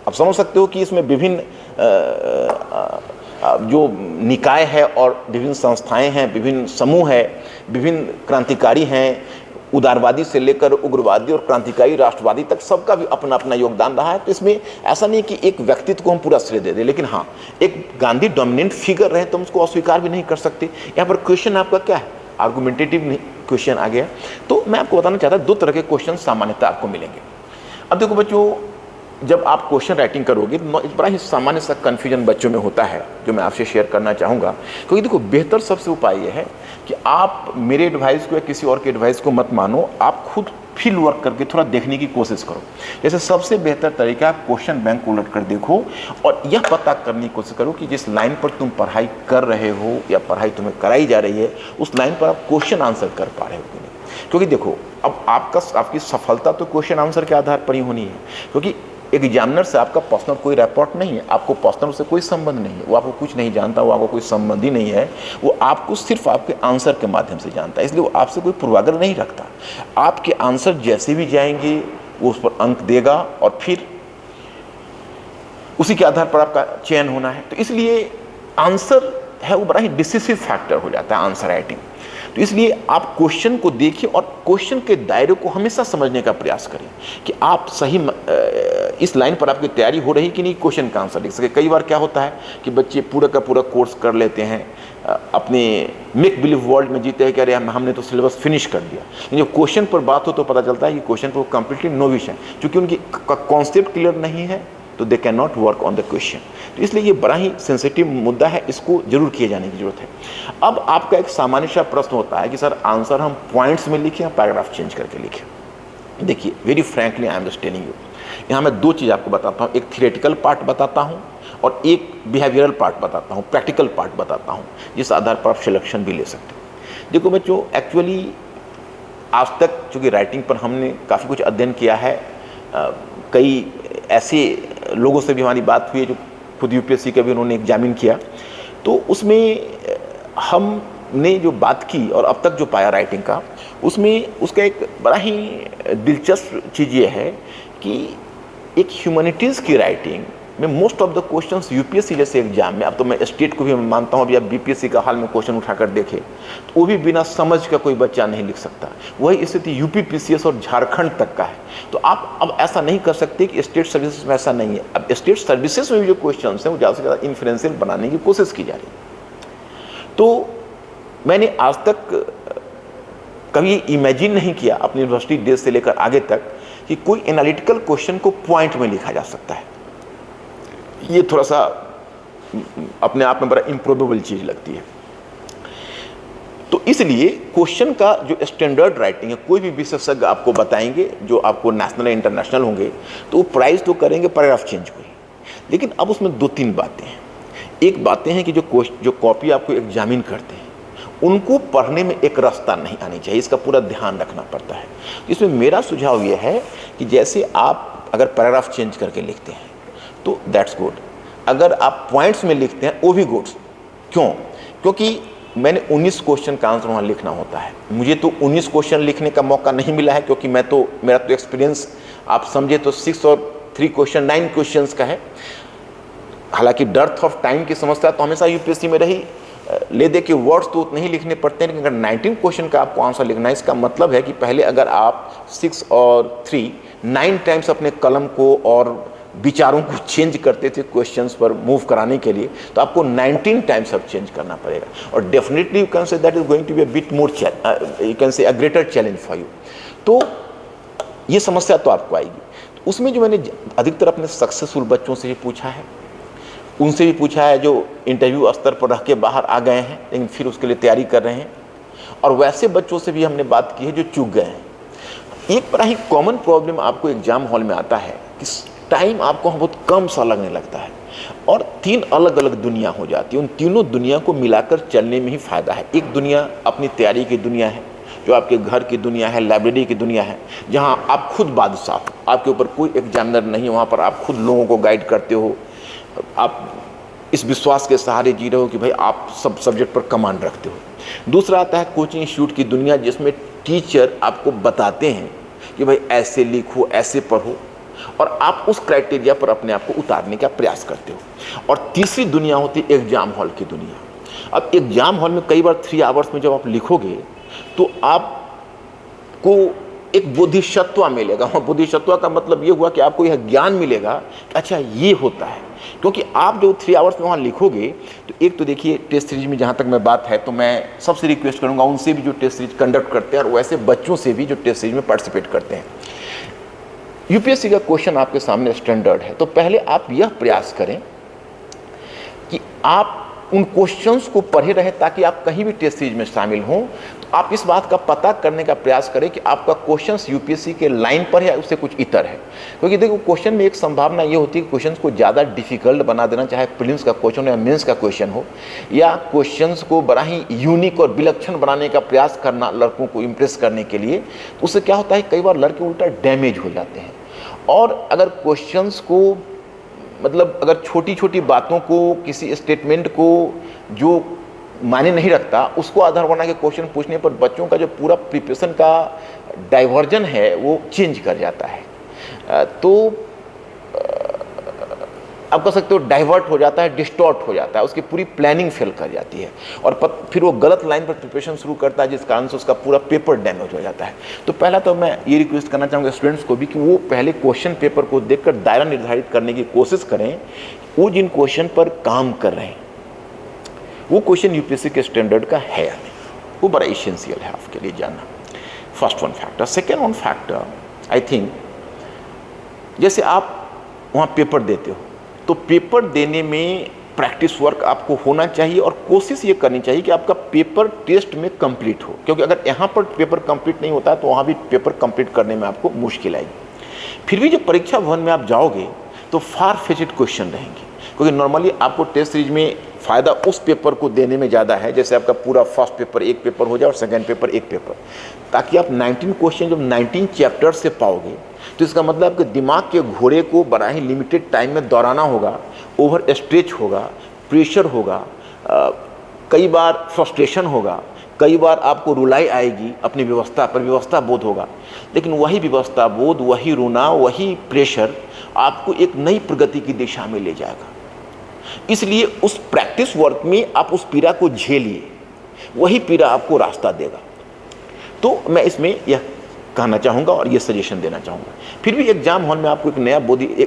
समझ सकते हो कि इसमें विभिन्न जो निकाय है और विभिन्न संस्थाएं हैं, विभिन्न समूह है, विभिन्न क्रांतिकारी हैं, उदारवादी से लेकर उग्रवादी और क्रांतिकारी राष्ट्रवादी तक सबका भी अपना अपना योगदान रहा है। तो इसमें ऐसा नहीं कि एक व्यक्तित्व को हम पूरा श्रेय दे दें, लेकिन हाँ एक गांधी डोमिनेंट फिगर रहे तो हम उसको अस्वीकार भी नहीं कर सकते। यहाँ पर क्वेश्चन आपका क्या है, आर्गुमेंटेटिव क्वेश्चन आ गया। तो मैं आपको बताना चाहता हूँ दो तरह के क्वेश्चन सामान्यतः आपको मिलेंगे। अब देखो बच्चों, जब आप क्वेश्चन राइटिंग करोगे तो एक बड़ा ही सामान्य सा कन्फ्यूजन बच्चों में होता है जो मैं आपसे शेयर करना चाहूँगा। क्योंकि देखो, बेहतर सबसे उपाय ये है कि आप मेरे एडवाइस को या किसी और के एडवाइस को मत मानो, आप खुद फील्ड वर्क करके थोड़ा देखने की कोशिश करो। जैसे सबसे बेहतर तरीका, आप क्वेश्चन बैंक को उलट कर देखो और यह पता करने की कोशिश करो कि जिस लाइन पर तुम पढ़ाई कर रहे हो या पढ़ाई तुम्हें कराई जा रही है, उस लाइन पर आप क्वेश्चन आंसर कर पा रहे हो कि नहीं। क्योंकि देखो, अब आपकी सफलता तो क्वेश्चन आंसर के आधार पर ही होनी है। क्योंकि एग्जामिनर से आपका पर्सनल कोई रैपोर्ट नहीं है, आपको पर्सनल से कोई संबंध नहीं है, वो आपको कुछ नहीं जानता, वो आपको कोई संबंध ही नहीं है, वो आपको सिर्फ आपके आंसर के माध्यम से जानता है। इसलिए वो आपसे कोई पूर्वाग्रह नहीं रखता। आपके आंसर जैसे भी जाएंगे वो उस पर अंक देगा और फिर उसी के आधार पर आपका चयन होना है। तो इसलिए आंसर है वो बड़ा ही डिसिसिव फैक्टर हो जाता है आंसर राइटिंग। तो इसलिए आप क्वेश्चन को देखिए और क्वेश्चन के दायरे को हमेशा समझने का प्रयास करें कि आप सही इस लाइन पर आपकी तैयारी हो रही कि नहीं, क्वेश्चन का आंसर लिख सके। कई बार क्या होता है कि बच्चे पूरा का पूरा कोर्स कर लेते हैं, अपने मेक बिलीव वर्ल्ड में जीते हैं कि अरे हमने तो सिलेबस फिनिश कर दिया। लेकिन जब क्वेश्चन पर बात हो तो पता चलता है कि क्वेश्चन पर कम्प्लीटली नोविश है। क्योंकि उनकी कॉन्सेप्ट क्लियर नहीं है तो they can not work on the question. तो इसलिए ये बड़ा ही सेंसिटिव मुद्दा है, इसको जरूर किए जाने की जरूरत है। अब आपका एक सामान्य सा प्रश्न होता है कि सर आंसर हम पॉइंट्स में लिखें या पैराग्राफ चेंज करके लिखें। देखिए, very frankly I am just telling you, यहाँ मैं दो चीज़ आपको बताता हूँ। एक थियोरेटिकल पार्ट बताता हूँ और एक बिहेवियरल पार्ट बताता हूँ, प्रैक्टिकल पार्ट बताता हूँ, जिस आधार पर आप सिलेक्शन भी ले सकते हैं। देखो बच्चों, एक्चुअली आज तक चूँकि राइटिंग पर हमने काफ़ी कुछ अध्ययन किया है, कई ऐसे लोगों से भी हमारी बात हुई है जो खुद यूपीएससी का भी उन्होंने एग्जामिन किया, तो उसमें हमने जो बात की और अब तक जो पाया राइटिंग का, उसमें उसका एक बड़ा ही दिलचस्प चीज़ ये है कि एक ह्यूमैनिटीज़ की राइटिंग में most of the questions UPSC जैसे एग्जाम में, अब तो मैं स्टेट को भी मानता हूँ, अभी आप बीपीएससी का हाल में क्वेश्चन उठाकर देखें तो वो भी बिना समझ का कोई बच्चा नहीं लिख सकता। वही स्थिति यूपी पीसीएस और झारखंड तक का है। तो आप अब ऐसा नहीं कर सकते कि स्टेट सर्विसेज में ऐसा नहीं है। अब स्टेट सर्विसेज में भी जो क्वेश्चन हैं वो ज़्यादा से ज़्यादा इन्फ्लुएंशियल बनाने की कोशिश की जा रही है। तो मैंने आज तक कभी इमेजिन नहीं किया अपनी यूनिवर्सिटी डेज से लेकर आगे तक कि कोई एनालिटिकल क्वेश्चन को पॉइंट में लिखा जा सकता है। ये थोड़ा सा अपने आप में बड़ा इम्प्रोबेबल चीज़ लगती है। तो इसलिए क्वेश्चन का जो स्टैंडर्ड राइटिंग है, कोई भी विशेषज्ञ आपको बताएंगे जो आपको नेशनल या इंटरनेशनल होंगे, तो वो प्राइस तो करेंगे पैराग्राफ चेंज को ही। लेकिन अब उसमें दो तीन बातें हैं। एक बातें हैं कि जो कॉपी आपको एग्जामिन करते हैं उनको पढ़ने में एक रास्ता नहीं आनी चाहिए, इसका पूरा ध्यान रखना पड़ता है। इसमें मेरा सुझाव ये है कि जैसे आप अगर पैराग्राफ चेंज करके लिखते हैं तो दैट्स गुड, अगर आप पॉइंट्स में लिखते हैं वो भी गुड। क्यों? क्योंकि मैंने 19 क्वेश्चन का आंसर वहाँ लिखना होता है। मुझे तो 19 क्वेश्चन लिखने का मौका नहीं मिला है, क्योंकि मेरा तो एक्सपीरियंस आप समझे तो 6 और 3 क्वेश्चन 9 क्वेश्चंस का है। हालांकि डर्थ ऑफ टाइम की समस्या तो हमेशा यूपीएससी में रही, ले दे के वर्ड्स तो उतने ही लिखने पड़ते हैं, लेकिन अगर 19 क्वेश्चन का आपको आंसर लिखना है, इसका मतलब है कि पहले अगर आप 6 और 3 9 टाइम्स अपने कलम को और विचारों को चेंज करते थे क्वेश्चंस पर मूव कराने के लिए, तो आपको 19 टाइम्स अब चेंज करना पड़ेगा। और definitely you can say that is going to be a bit more you can say a greater challenge for you. तो ये समस्या तो आपको आएगी। तो उसमें जो मैंने अधिकतर अपने सक्सेसफुल बच्चों से भी पूछा है, उनसे भी पूछा है जो इंटरव्यू स्तर पर रह के बाहर आ गए हैं लेकिन फिर उसके लिए तैयारी कर रहे हैं, और वैसे बच्चों से भी हमने बात की है जो चूक गए हैं। एक बड़ा ही कॉमन प्रॉब्लम आपको एग्जाम हॉल में आता है कि टाइम आपको बहुत कम सा लगने लगता है और 3 अलग अलग दुनिया हो जाती है। उन तीनों दुनिया को मिलाकर चलने में ही फ़ायदा है। एक दुनिया अपनी तैयारी की दुनिया है, जो आपके घर की दुनिया है, लाइब्रेरी की दुनिया है, जहाँ आप खुद बादशाह हो, आपके ऊपर कोई एग्जामिनर नहीं, वहाँ पर आप खुद लोगों को गाइड करते हो, आप इस विश्वास के सहारे जी रहे हो कि भाई आप सब सब्जेक्ट पर कमांड रखते हो। दूसरा आता है कोचिंग इंस्टीट्यूट की दुनिया, जिसमें टीचर आपको बताते हैं कि भाई ऐसे लिखो, ऐसे पढ़ो, और आप उस क्राइटेरिया पर अपने आप को उतारने का प्रयास करते हो। और तीसरी दुनिया होती है एग्जाम हॉल की दुनिया। अब एग्जाम हॉल में कई बार 3 आवर्स में जब आप लिखोगे तो आपको एक बोधिसत्व मिलेगा। बोधिसत्व का मतलब ये हुआ कि आपको यह ज्ञान मिलेगा कि अच्छा ये होता है। क्योंकि आप जो 3 आवर्स में वहाँ लिखोगे तो एक तो देखिए टेस्ट सीरीज में जहाँ तक मैं बात है तो मैं सबसे रिक्वेस्ट करूँगा उनसे भी जो टेस्ट सीरीज कंडक्ट करते हैं और वैसे बच्चों से भी जो टेस्ट सीरीज में पार्टिसिपेट करते हैं, यूपीएससी का क्वेश्चन आपके सामने स्टैंडर्ड है, तो पहले आप यह प्रयास करें कि आप उन क्वेश्चंस को पढ़े रहें, ताकि आप कहीं भी टेस्ट सीरीज में शामिल हों तो आप इस बात का पता करने का प्रयास करें कि आपका क्वेश्चंस यूपीएससी के लाइन पर है या उससे कुछ इतर है। क्योंकि देखो, क्वेश्चन में एक संभावना ये होती है कि क्वेश्चंस को ज़्यादा डिफिकल्ट बना देना, चाहे प्रीलिम्स का क्वेश्चन हो या मेंस का क्वेश्चन हो, या क्वेश्चंस को बड़ा ही यूनिक और विलक्षण बनाने का प्रयास करना लड़कों को इम्प्रेस करने के लिए, तो उससे क्या होता है, कई बार लड़के उल्टा डैमेज हो जाते हैं। और अगर क्वेश्चंस को मतलब अगर छोटी छोटी बातों को, किसी स्टेटमेंट को जो मायने नहीं रखता, उसको आधार बना के क्वेश्चन पूछने पर बच्चों का जो पूरा प्रिपरेशन का डाइवर्जन है वो चेंज कर जाता है। तो आप कह सकते हो डाइवर्ट हो जाता है, डिस्टॉर्ट हो जाता है, उसकी पूरी प्लानिंग फेल कर जाती है और फिर वो गलत लाइन पर प्रिपरेशन शुरू करता है, जिस कारण से उसका पूरा पेपर डैमेज हो जाता है। तो पहला तो मैं ये रिक्वेस्ट करना चाहूँगा स्टूडेंट्स को भी कि वो पहले क्वेश्चन पेपर को देखकर दायरा निर्धारित करने की कोशिश करें। वो जिन क्वेश्चन पर काम कर रहे हैं वो क्वेश्चन यूपीएससी के स्टैंडर्ड का है या नहीं, वो बड़ा इसेंशियल है आपके लिए जानना। First one factor. Second one factor, I think जैसे आप वहाँ पेपर देते हो तो पेपर देने में प्रैक्टिस वर्क आपको होना चाहिए और कोशिश ये करनी चाहिए कि आपका पेपर टेस्ट में कंप्लीट हो, क्योंकि अगर यहाँ पर पेपर कंप्लीट नहीं होता है तो वहाँ भी पेपर कंप्लीट करने में आपको मुश्किल आएगी। फिर भी जब परीक्षा भवन में आप जाओगे तो फार फेचड क्वेश्चन रहेंगे, क्योंकि नॉर्मली आपको टेस्ट सीरीज में फ़ायदा उस पेपर को देने में ज़्यादा है, जैसे आपका पूरा फर्स्ट पेपर एक पेपर हो जाए और सेकेंड पेपर एक पेपर, ताकि आप 19 क्वेश्चन जब 19 चैप्टर से पाओगे तो इसका मतलब आपके दिमाग के घोड़े को बड़ा ही लिमिटेड टाइम में दौड़ाना होगा, ओवर स्ट्रेच होगा, प्रेशर होगा, कई बार फ्रस्ट्रेशन होगा, कई बार आपको रुलाई आएगी अपनी व्यवस्था पर, व्यवस्था बोध होगा, लेकिन वही व्यवस्था बोध, वही रुना, वही प्रेशर आपको एक नई प्रगति की दिशा में ले जाएगा। इसलिए उस प्रैक्टिस वर्क में आप उस पीड़ा को झेलिए, वही पीड़ा आपको रास्ता देगा। तो मैं इसमें यह कहना चाहूँगा और ये सजेशन देना चाहूँगा। फिर भी एग्जाम हॉल में आपको एक नया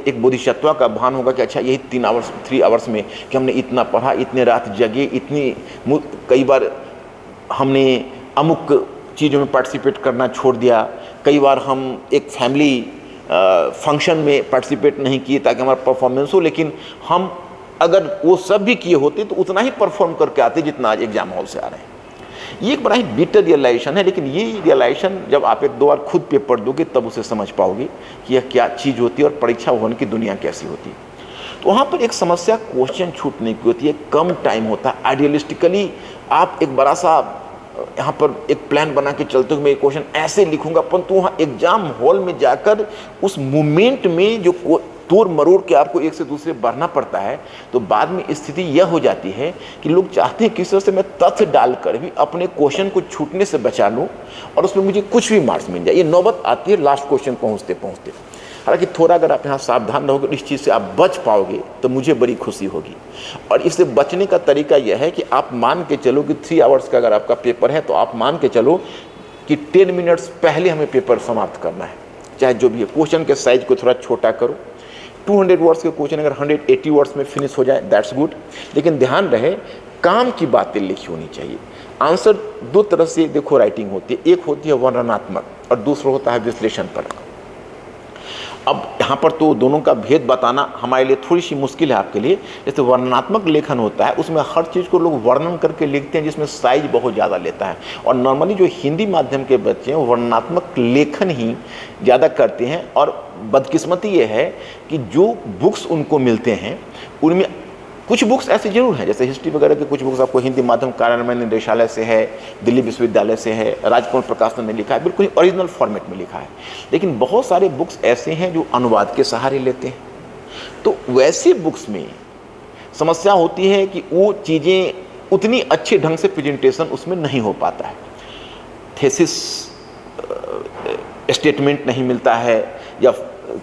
एक बोधिसत्व का भान होगा कि अच्छा यही 3 आवर्स में कि हमने इतना पढ़ा, इतने रात जगे, कई बार हमने अमुक चीज़ों में पार्टिसिपेट करना छोड़ दिया, कई बार हम एक फैमिली फंक्शन में पार्टिसिपेट नहीं किए ताकि हमारा परफॉर्मेंस हो, लेकिन हम अगर वो सब भी किए होते तो उतना ही परफॉर्म करके आते जितना आज एग्जाम हॉल से आ रहे हैं। ये एक बड़ा ही बिटर रियलाइजेशन है, लेकिन ये रियलाइजेशन जब आप 1-2 बार खुद पेपर दोगे तब उसे समझ पाओगे कि यह क्या चीज़ होती है और परीक्षा भवन की दुनिया कैसी होती है। तो वहाँ पर एक समस्या क्वेश्चन छूटने की होती है, कम टाइम होता है। आइडियलिस्टिकली आप एक बड़ा सा यहाँ पर एक प्लान बना के चलते हो, मैं क्वेश्चन ऐसे लिखूंगा, परंतु वहाँ एग्जाम हॉल में जाकर उस मोमेंट में जो तोड़ मरोड़ के आपको एक से दूसरे बढ़ना पड़ता है, तो बाद में स्थिति यह हो जाती है कि लोग चाहते हैं किस तरह से मैं तथ्य डालकर भी अपने क्वेश्चन को छूटने से बचा लूँ और उसमें मुझे कुछ भी मार्क्स मिल जाए। ये नौबत आती है लास्ट क्वेश्चन पहुँचते पहुँचते। हालांकि थोड़ा अगर आप यहाँ सावधान रहोगे, इस चीज़ से आप बच पाओगे तो मुझे बड़ी खुशी होगी। और इससे बचने का तरीका यह है कि आप मान के चलो कि 3 आवर्स का अगर आपका पेपर है तो आप मान के चलो कि 10 मिनट्स पहले हमें पेपर समाप्त करना है, चाहे जो भी है। क्वेश्चन के साइज को थोड़ा छोटा करो। 200 वर्ड्स के क्वेश्चन अगर 180 वर्ड्स में फिनिश हो जाए दैट्स गुड, लेकिन ध्यान रहे काम की बातें लिखी होनी चाहिए। आंसर 2 तरह से देखो राइटिंग होती है, एक होती है वर्णनात्मक और दूसरा होता है विश्लेषणपरक। अब यहाँ पर तो दोनों का भेद बताना हमारे लिए थोड़ी सी मुश्किल है आपके लिए। जैसे वर्णनात्मक लेखन होता है उसमें हर चीज़ को लोग वर्णन करके लिखते हैं, जिसमें साइज बहुत ज़्यादा लेता है। और नॉर्मली जो हिंदी माध्यम के बच्चे हैं वर्णनात्मक लेखन ही ज़्यादा करते हैं। और बदकिस्मती ये है कि जो बुक्स उनको मिलते हैं उनमें कुछ बुक्स ऐसे जरूर हैं, जैसे हिस्ट्री वगैरह के कुछ बुक्स आपको हिंदी माध्यम कार्यान्वयन निदेशालय से है, दिल्ली विश्वविद्यालय से है, राजकुमार प्रकाशन ने लिखा है, बिल्कुल ही ओरिजिनल फॉर्मेट में लिखा है। लेकिन बहुत सारे बुक्स ऐसे हैं जो अनुवाद के सहारे लेते हैं। तो वैसे बुक्स में समस्या होती है कि वो चीज़ें उतनी अच्छे ढंग से प्रेजेंटेशन उसमें नहीं हो पाता है, थेसिस स्टेटमेंट नहीं मिलता है, या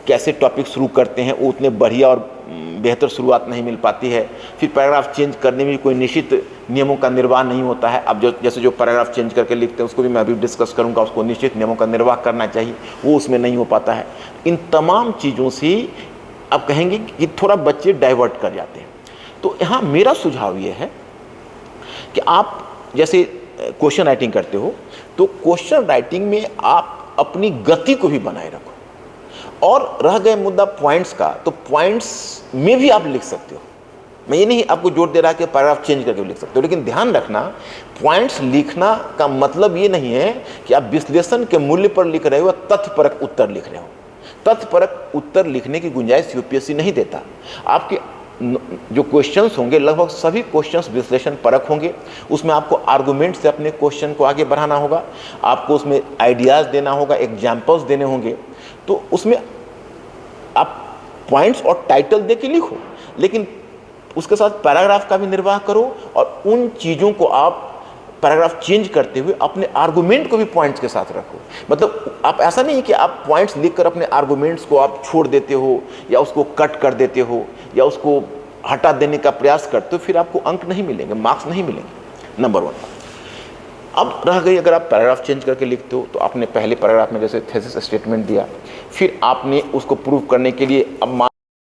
कैसे टॉपिक शुरू करते हैं वो उतने बढ़िया और बेहतर शुरुआत नहीं मिल पाती है। फिर पैराग्राफ चेंज करने में कोई निश्चित नियमों का निर्वाह नहीं होता है। अब जैसे जो पैराग्राफ चेंज करके लिखते हैं उसको भी मैं अभी डिस्कस करूंगा, उसको निश्चित नियमों का निर्वाह करना चाहिए, वो उसमें नहीं हो पाता है। इन तमाम चीज़ों से आप कहेंगे कि थोड़ा बच्चे डाइवर्ट कर जाते हैं। तो यहाँ मेरा सुझाव ये है कि आप जैसे क्वेश्चन राइटिंग करते हो तो क्वेश्चन राइटिंग में आप अपनी गति को भी बनाए रखो। और रह गए मुद्दा पॉइंट्स का, तो पॉइंट्स में भी आप लिख सकते हो। मैं ये नहीं आपको जोर दे रहा कि पैराग्राफ चेंज करके लिख सकते हो, लेकिन ध्यान रखना पॉइंट्स लिखना का मतलब ये नहीं है कि आप विश्लेषण के मूल्य पर लिख रहे हो, तथ्यपरक उत्तर लिख रहे हो। तथ्यपरक उत्तर लिखने की गुंजाइश यूपीएससी नहीं देता। आपके जो क्वेश्चंस होंगे लगभग सभी क्वेश्चंस विश्लेषण परक होंगे। उसमें आपको आर्गुमेंट से अपने क्वेश्चन को आगे बढ़ाना होगा, आपको उसमें आइडियाज़ देना होगा, एग्जाम्पल्स देने होंगे। तो उसमें आप पॉइंट्स और टाइटल दे के लिखो, लेकिन उसके साथ पैराग्राफ का भी निर्वाह करो, और उन चीज़ों को आप पैराग्राफ चेंज करते हुए अपने आर्गुमेंट को भी पॉइंट्स के साथ रखो। मतलब आप ऐसा नहीं है कि आप पॉइंट्स लिखकर अपने आर्गुमेंट्स को आप छोड़ देते हो, या उसको कट कर देते हो, या उसको हटा देने का प्रयास करते हो, फिर आपको अंक नहीं मिलेंगे, मार्क्स नहीं मिलेंगे। नंबर 1। अब रह गई, अगर आप पैराग्राफ चेंज करके लिखते हो तो आपने पहले पैराग्राफ में जैसे थीसिस स्टेटमेंट दिया, फिर आपने उसको प्रूव करने के लिए अब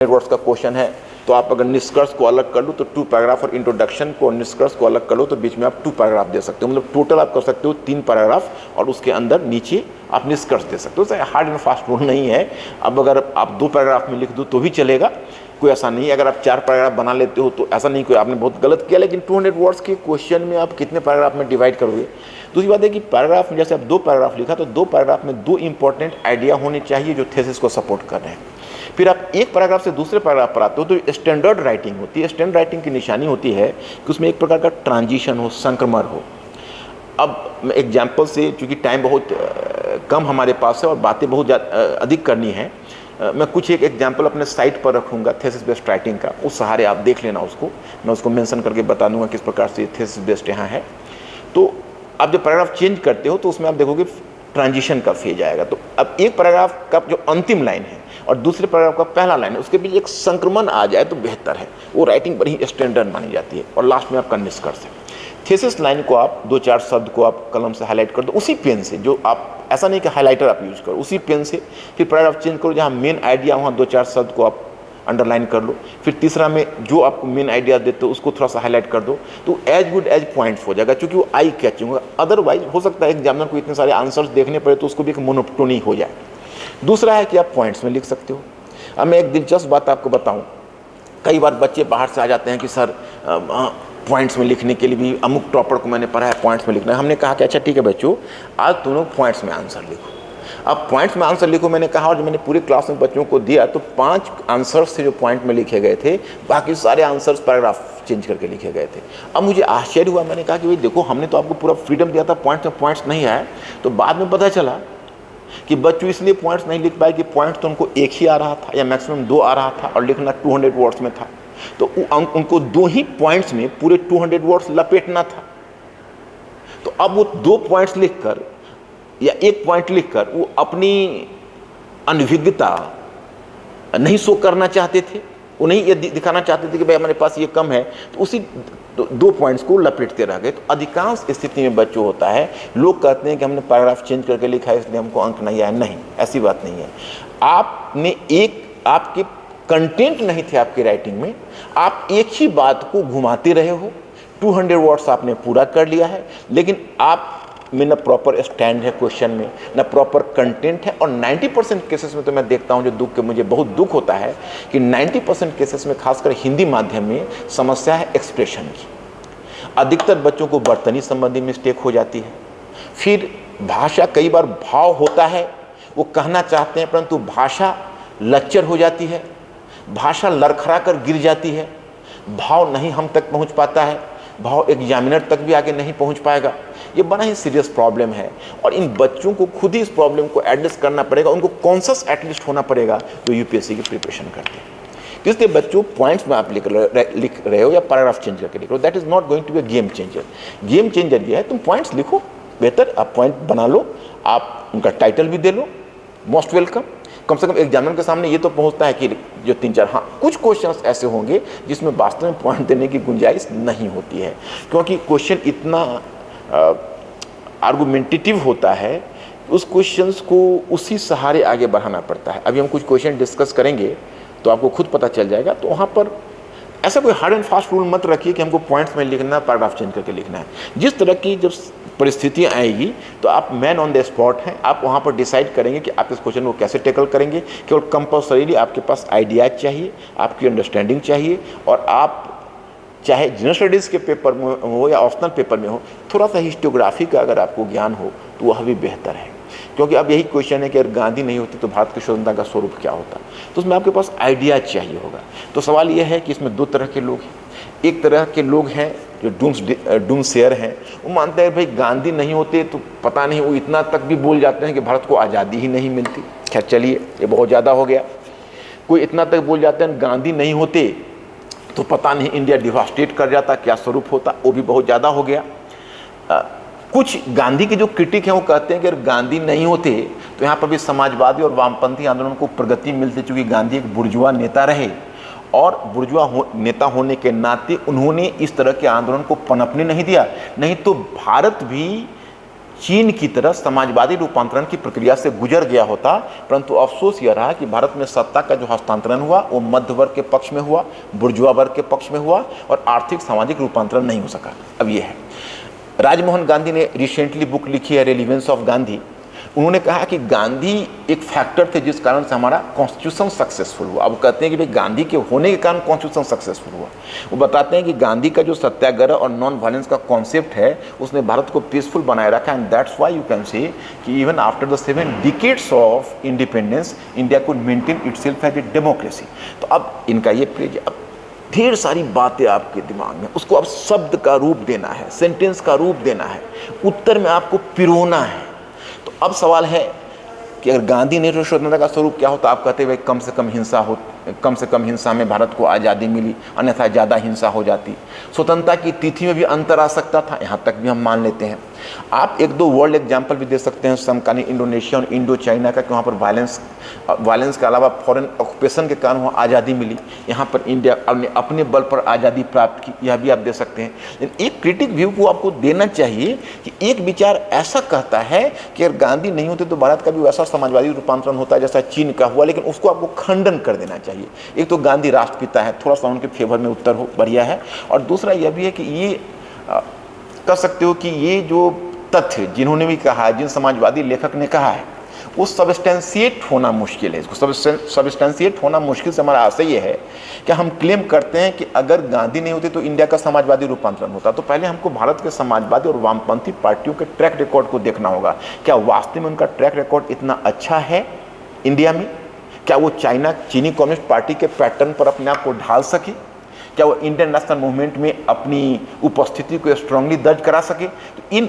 वर्ड्स का क्वेश्चन है, तो आप अगर निष्कर्ष को अलग कर लो तो 2 पैराग्राफ, और इंट्रोडक्शन को और निष्कर्ष को अलग कर लो तो बीच में आप 2 पैराग्राफ दे सकते हो। मतलब टोटल आप कर सकते हो 3 पैराग्राफ, और उसके अंदर नीचे आप निष्कर्ष दे सकते हो। हार्ड एंड फास्ट रूल नहीं है। अब अगर आप 2 पैराग्राफ में लिख दो तो भी चलेगा, कोई ऐसा नहीं है। अगर आप 4 पैराग्राफ बना लेते हो तो ऐसा नहीं कोई आपने बहुत गलत किया, लेकिन 200 वर्ड्स के क्वेश्चन में आप कितने पैराग्राफ में डिवाइड करोगे। दूसरी बात है कि पैराग्राफ में जैसे आप 2 पैराग्राफ लिखा, तो 2 पैराग्राफ में 2 इंपॉर्टेंट आइडिया होने चाहिए जो थीसिस को सपोर्ट कर रहे हैं। फिर आप एक पैराग्राफ से दूसरे पैराग्राफ पर आते हो तो स्टैंडर्ड राइटिंग होती है। स्टैंडर्ड राइटिंग की निशानी होती है कि उसमें एक प्रकार का ट्रांजिशन हो, संक्रमण हो। अब मैं एग्जाम्पल से, चूँकि टाइम बहुत कम हमारे पास है और बातें बहुत अधिक करनी है, मैं कुछ एक एग्जाम्पल अपने साइट पर रखूँगा थीसिस बेस्ड राइटिंग का, उस सहारे आप देख लेना उसको। मैं उसको मेंशन करके बता दूंगा किस प्रकार से थीसिस बेस्ड यहाँ है। तो आप जब पैराग्राफ चेंज करते हो तो उसमें आप देखोगे ट्रांजिशन का फेज आएगा। तो अब एक पैराग्राफ का जो अंतिम लाइन है और दूसरे पैराग्राफ का पहला लाइन है, उसके बीच एक संक्रमण आ जाए तो बेहतर है। वो राइटिंग बड़ी स्टैंडर्ड मानी जाती है। और लास्ट में आपका निष्कर्ष है। थीसिस लाइन को आप 2-4 शब्द को आप कलम से हाईलाइट कर दो, उसी पेन से, जो आप ऐसा नहीं कि हाईलाइटर आप यूज करो, उसी पेन से। फिर पैराग्राफ चेंज करो, जहाँ मेन आइडिया वहाँ 2-4 शब्द को आप अंडरलाइन कर लो। फिर तीसरा में जो आपको मेन आइडिया देते हो उसको थोड़ा सा हाईलाइट कर दो, तो एज गुड एज पॉइंट्स हो जाएगा, क्योंकि वो आई कैचिंग होगा। अदरवाइज हो सकता है एग्जामिनर को इतने सारे आंसर्स देखने पड़े तो उसको भी एक मोनोटोनी हो जाए। दूसरा है कि आप पॉइंट्स में लिख सकते हो। अब मैं एक दिलचस्प बात आपको बताऊं, कई बार बच्चे बाहर से आ जाते हैं कि सर पॉइंट्स में लिखने के लिए भी अमुक टॉपर को मैंने पढ़ा है, पॉइंट्स में लिखना है। हमने कहा कि अच्छा ठीक है बच्चों, आज तुम लोग पॉइंट्स में आंसर लिखो। अब पॉइंट्स में आंसर लिखो मैंने कहा, और जब मैंने पूरे क्लास में बच्चों को दिया तो 5 आंसर्स थे जो पॉइंट में लिखे गए थे, बाकी सारे आंसर्स पैराग्राफ चेंज करके लिखे गए थे। अब मुझे आश्चर्य हुआ, मैंने कहा कि भाई देखो, हमने तो आपको पूरा फ्रीडम दिया था, पॉइंट्स में पॉइंट्स नहीं आए। तो बाद में पता चला कि बच्चों इसलिए पॉइंट्स नहीं लिख पाए कि पॉइंट्स तो उनको एक ही आ रहा था या मैक्सिमम 2 आ रहा था, और लिखना 200 वर्ड्स में था। तो उनको 2 ही पॉइंट्स में पूरे 200 वर्ड्स लपेटना था। तो अब वो 2 पॉइंट्स लिखकर या 1 पॉइंट लिखकर वो अपनी अनभिज्ञता नहीं शो करना चाहते थे, वो नहीं ये दिखाना चाहते थे कि भाई हमारे पास ये कम है, तो उसी 2 पॉइंट्स को लपेटते रह गए। तो अधिकांश स्थिति में बच्चों होता है, लोग कहते हैं कि हमने पैराग्राफ चेंज करके लिखा है इसलिए हमको अंक नहीं आया। नहीं, ऐसी बात नहीं है। आपने आपके कंटेंट नहीं थे आपकी राइटिंग में, आप एक ही बात को घुमाते रहे हो। 200 वर्ड्स आपने पूरा कर लिया है, लेकिन आप में न प्रॉपर स्टैंड है क्वेश्चन में, न प्रॉपर कंटेंट है। और 90% केसेस में तो मैं देखता हूं, जो मुझे बहुत दुख होता है कि 90% केसेस में, खासकर हिंदी माध्यम में, समस्या है एक्सप्रेशन की। अधिकतर बच्चों को बर्तनी संबंधी मिस्टेक हो जाती है। फिर भाषा, कई बार भाव होता है, वो कहना चाहते हैं परंतु भाषा लच्चर हो जाती है, भाषा लड़खड़ा कर गिर जाती है, भाव नहीं हम तक पहुंच पाता है, भाव एग्जामिनर तक भी आगे नहीं पहुंच पाएगा। ये बड़ा ही सीरियस प्रॉब्लम है, और इन बच्चों को खुद ही इस प्रॉब्लम को एड्रेस करना पड़ेगा, उनको कॉन्शियस एटलीस्ट होना पड़ेगा जो यूपीएससी की प्रिपरेशन करते हैं। इसलिए बच्चों, पॉइंट्स में आप लिख रहे हो या पैराग्राफ चेंज करके लिख रहे हो, that is not going to be a game changer. Game changer ये है, तुम पॉइंट्स लिखो, बेहतर आप पॉइंट बना लो, आप उनका टाइटल भी दे लो, मोस्ट वेलकम। कम से कम एग्जामिनर के सामने ये तो पहुंचता है कि जो 3-4, हाँ कुछ क्वेश्चंस ऐसे होंगे जिसमें वास्तव में पॉइंट देने की गुंजाइश नहीं होती है, क्योंकि क्वेश्चन इतना आर्गुमेंटेटिव होता है, उस क्वेश्चंस को उसी सहारे आगे बढ़ाना पड़ता है। अभी हम कुछ क्वेश्चन डिस्कस करेंगे तो आपको खुद पता चल जाएगा। तो वहाँ पर ऐसा कोई हार्ड एंड फास्ट रूल मत रखिए कि हमको पॉइंट्स में लिखना, पैराग्राफ चेंज करके लिखना है। जिस तरह की जब परिस्थितियाँ आएगी तो आप मैन ऑन द स्पॉट हैं, आप वहाँ पर डिसाइड करेंगे कि आप इस क्वेश्चन को कैसे टैकल करेंगे। केवल कंपल्सरीली आपके पास आइडियाज चाहिए, आपकी अंडरस्टैंडिंग चाहिए, और आप चाहे जनरल स्टडीज़ के पेपर में हो या ऑप्शनल पेपर में हो, थोड़ा सा हिस्टोग्राफी का अगर आपको ज्ञान हो तो वह भी बेहतर है। क्योंकि अब यही क्वेश्चन है कि अगर गांधी नहीं होते तो भारत की स्वतंत्रता का स्वरूप क्या होता, तो उसमें आपके पास आइडिया चाहिए होगा। तो सवाल यह है कि इसमें दो तरह के लोग हैं। एक तरह के लोग हैं जो डूमसेयर हैं, वो मानते हैं भाई गांधी नहीं होते तो पता नहीं, वो इतना तक भी बोल जाते हैं कि भारत को आज़ादी ही नहीं मिलती। खैर चलिए, ये बहुत ज़्यादा हो गया। कोई इतना तक बोल जाते हैं गांधी नहीं होते तो पता नहीं इंडिया डिवास्टेट कर जाता, क्या स्वरूप होता, वो भी बहुत ज़्यादा हो गया। कुछ गांधी के जो क्रिटिक हैं वो कहते हैं कि अगर गांधी नहीं होते तो यहाँ पर भी समाजवादी और वामपंथी आंदोलन को प्रगति मिलती, चूँकि गांधी एक बुर्जुआ नेता रहे और बुर्जुआ नेता होने के नाते उन्होंने इस तरह के आंदोलन को पनपने नहीं दिया। नहीं तो भारत भी चीन की तरह समाजवादी रूपांतरण की प्रक्रिया से गुजर गया होता। परंतु अफसोस यह रहा कि भारत में सत्ता का जो हस्तांतरण हुआ वो मध्य वर्ग के पक्ष में हुआ, बुर्जुआ वर्ग के पक्ष में हुआ, और आर्थिक सामाजिक रूपांतरण नहीं हो सका। अब ये है, राजमोहन गांधी ने रिसेंटली बुक लिखी है रेलिवेंस ऑफ गांधी। उन्होंने कहा कि गांधी एक फैक्टर थे जिस कारण से हमारा कॉन्स्टिट्यूशन सक्सेसफुल हुआ। अब कहते हैं कि भाई गांधी के होने के कारण कॉन्स्टिट्यूशन सक्सेसफुल हुआ। वो बताते हैं कि गांधी का जो सत्याग्रह और नॉन वायलेंस का कॉन्सेप्ट है उसने भारत को पीसफुल बनाए रखा। And that's why you can say कि even after the 7 decades of independence India could maintain itself as a democracy. तो अब इनका ये पेज, अब ढेर सारी बातें आपके दिमाग में, उसको अब शब्द का रूप देना है, सेंटेंस का रूप देना है, उत्तर में आपको पिरोना है। तो अब सवाल है कि अगर गांधी नहीं तो स्वतंत्रता का स्वरूप क्या होता। आप कहते हैं भाई कम से कम हिंसा में भारत को आज़ादी मिली, अन्यथा ज़्यादा हिंसा हो जाती। स्वतंत्रता की तिथि में भी अंतर आ सकता था, यहाँ तक भी हम मान लेते हैं। आप एक दो वर्ल्ड एग्जाम्पल भी दे सकते हैं समकालीन इंडोनेशिया और इंडो चाइना का, कि वहाँ पर वायलेंस के अलावा फॉरेन ऑक्यूपेशन के कारण वहाँ आज़ादी मिली। यहाँ पर इंडिया अपने बल पर आज़ादी प्राप्त की, यह भी आप दे सकते हैं। लेकिन एक क्रिटिक व्यू को आपको देना चाहिए कि एक विचार ऐसा कहता है कि अगर गांधी नहीं होते तो भारत का भी वैसा समाजवादी रूपांतरण होता है जैसा चीन का हुआ, लेकिन उसको आपको खंडन कर देना चाहिए। एक तो गांधी राष्ट्रपिता है, थोड़ा सा उनके फेवर में उत्तर हो, बढ़िया है। और दूसरा यह भी है कि ये कह सकते हो कि ये जो तथ्य जिन्होंने भी कहा है, जिन समाजवादी लेखक ने कहा है, वो सबस्टेंशिएट होना मुश्किल है। इसको सबस्टेंशिएट होना मुश्किल से हमारा आशय ये है कि हम क्लेम करते हैं कि अगर गांधी नहीं होते तो इंडिया का समाजवादी रूपांतरण होता। तो पहले हमको भारत के समाजवादी और वामपंथी पार्टियों के ट्रैक रिकॉर्ड को देखना होगा। क्या वास्तव में उनका ट्रैक रिकॉर्ड इतना अच्छा है इंडिया में? क्या वो चीनी कम्युनिस्ट पार्टी के पैटर्न पर अपने आप को ढाल सके? क्या वो इंडियन नेशनल मूवमेंट में अपनी उपस्थिति को स्ट्रांगली दर्ज करा सके? तो इन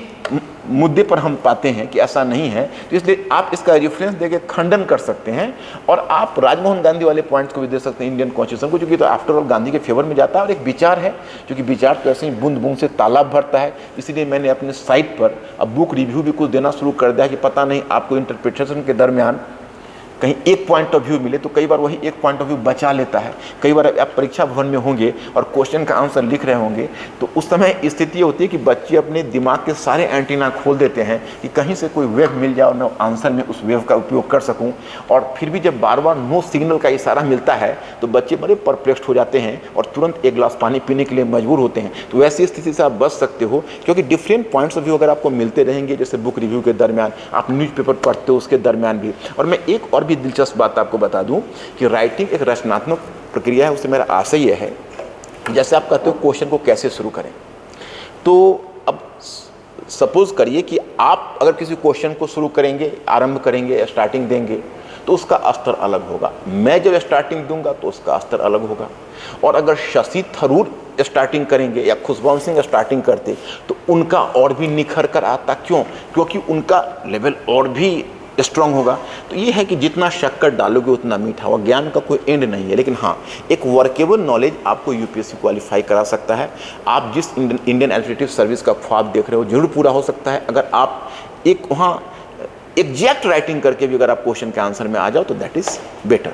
मुद्दे पर हम पाते हैं कि ऐसा नहीं है। तो इसलिए आप इसका रेफरेंस देके खंडन कर सकते हैं, और आप राजमोहन गांधी वाले पॉइंट्स को भी दे सकते हैं इंडियन कॉन्स्टिट्यूशन को, क्योंकि तो आफ्टर ऑल गांधी के फेवर में जाता है। और एक विचार है, क्योंकि विचार तो ऐसे ही बूंद बूंद से तालाब भरता है। इसलिए मैंने अपने साइट पर अब बुक रिव्यू भी कुछ देना शुरू कर दिया कि पता नहीं आपको इंटरप्रिटेशन के दरमियान कहीं एक पॉइंट ऑफ व्यू मिले तो कई बार वही एक पॉइंट ऑफ व्यू बचा लेता है। कई बार आप परीक्षा भवन में होंगे और क्वेश्चन का आंसर लिख रहे होंगे तो उस समय स्थिति होती है कि बच्चे अपने दिमाग के सारे एंटीना खोल देते हैं कि कहीं से कोई वेव मिल जाए और मैं आंसर में उस वेव का उपयोग कर सकूं। और फिर भी जब बार बार नो सिग्नल का इशारा मिलता है तो बच्चे बड़े परप्लेक्स्ड हो जाते हैं और तुरंत एक गिलास पानी पीने के लिए मजबूर होते हैं। तो वैसी स्थिति से आप बच सकते हो, क्योंकि डिफरेंट पॉइंट्स ऑफ व्यू अगर आपको मिलते रहेंगे, जैसे बुक रिव्यू के दरमियान, आप न्यूज़पेपर पढ़ते हो उसके दरमियान भी। और मैं एक और भी दिलचस्प बात आपको बता दूं कि राइटिंग एक रचनात्मक प्रक्रिया है। उससे मेरा आशय यह है, जैसे आप कहते हो क्वेश्चन को कैसे शुरू करें, तो अब सपोज करिए कि आप अगर किसी क्वेश्चन को शुरू करेंगे, आरंभ करेंगे, स्टार्टिंग देंगे तो उसका स्तर अलग होगा। मैं जब स्टार्टिंग दूंगा तो उसका स्तर अलग होगा। और अगर शशि थरूर स्टार्टिंग करेंगे या खुशवंत सिंह स्टार्टिंग करते तो उनका और भी निखर कर आता। क्यों? क्योंकि उनका लेवल और भी स्ट्रांग होगा। तो ये है कि जितना शक्कर डालोगे उतना मीठा होगा। ज्ञान का कोई एंड नहीं है, लेकिन हाँ, एक वर्केबल नॉलेज आपको यूपीएससी क्वालिफाई करा सकता है। आप जिस इंडियन एडमिनिस्ट्रेटिव सर्विस का ख्वाब देख रहे हो जरूर पूरा हो सकता है अगर आप एक वहाँ एग्जैक्ट राइटिंग करके भी अगर आप क्वेश्चन के आंसर में आ जाओ तो दैट इज़ बेटर।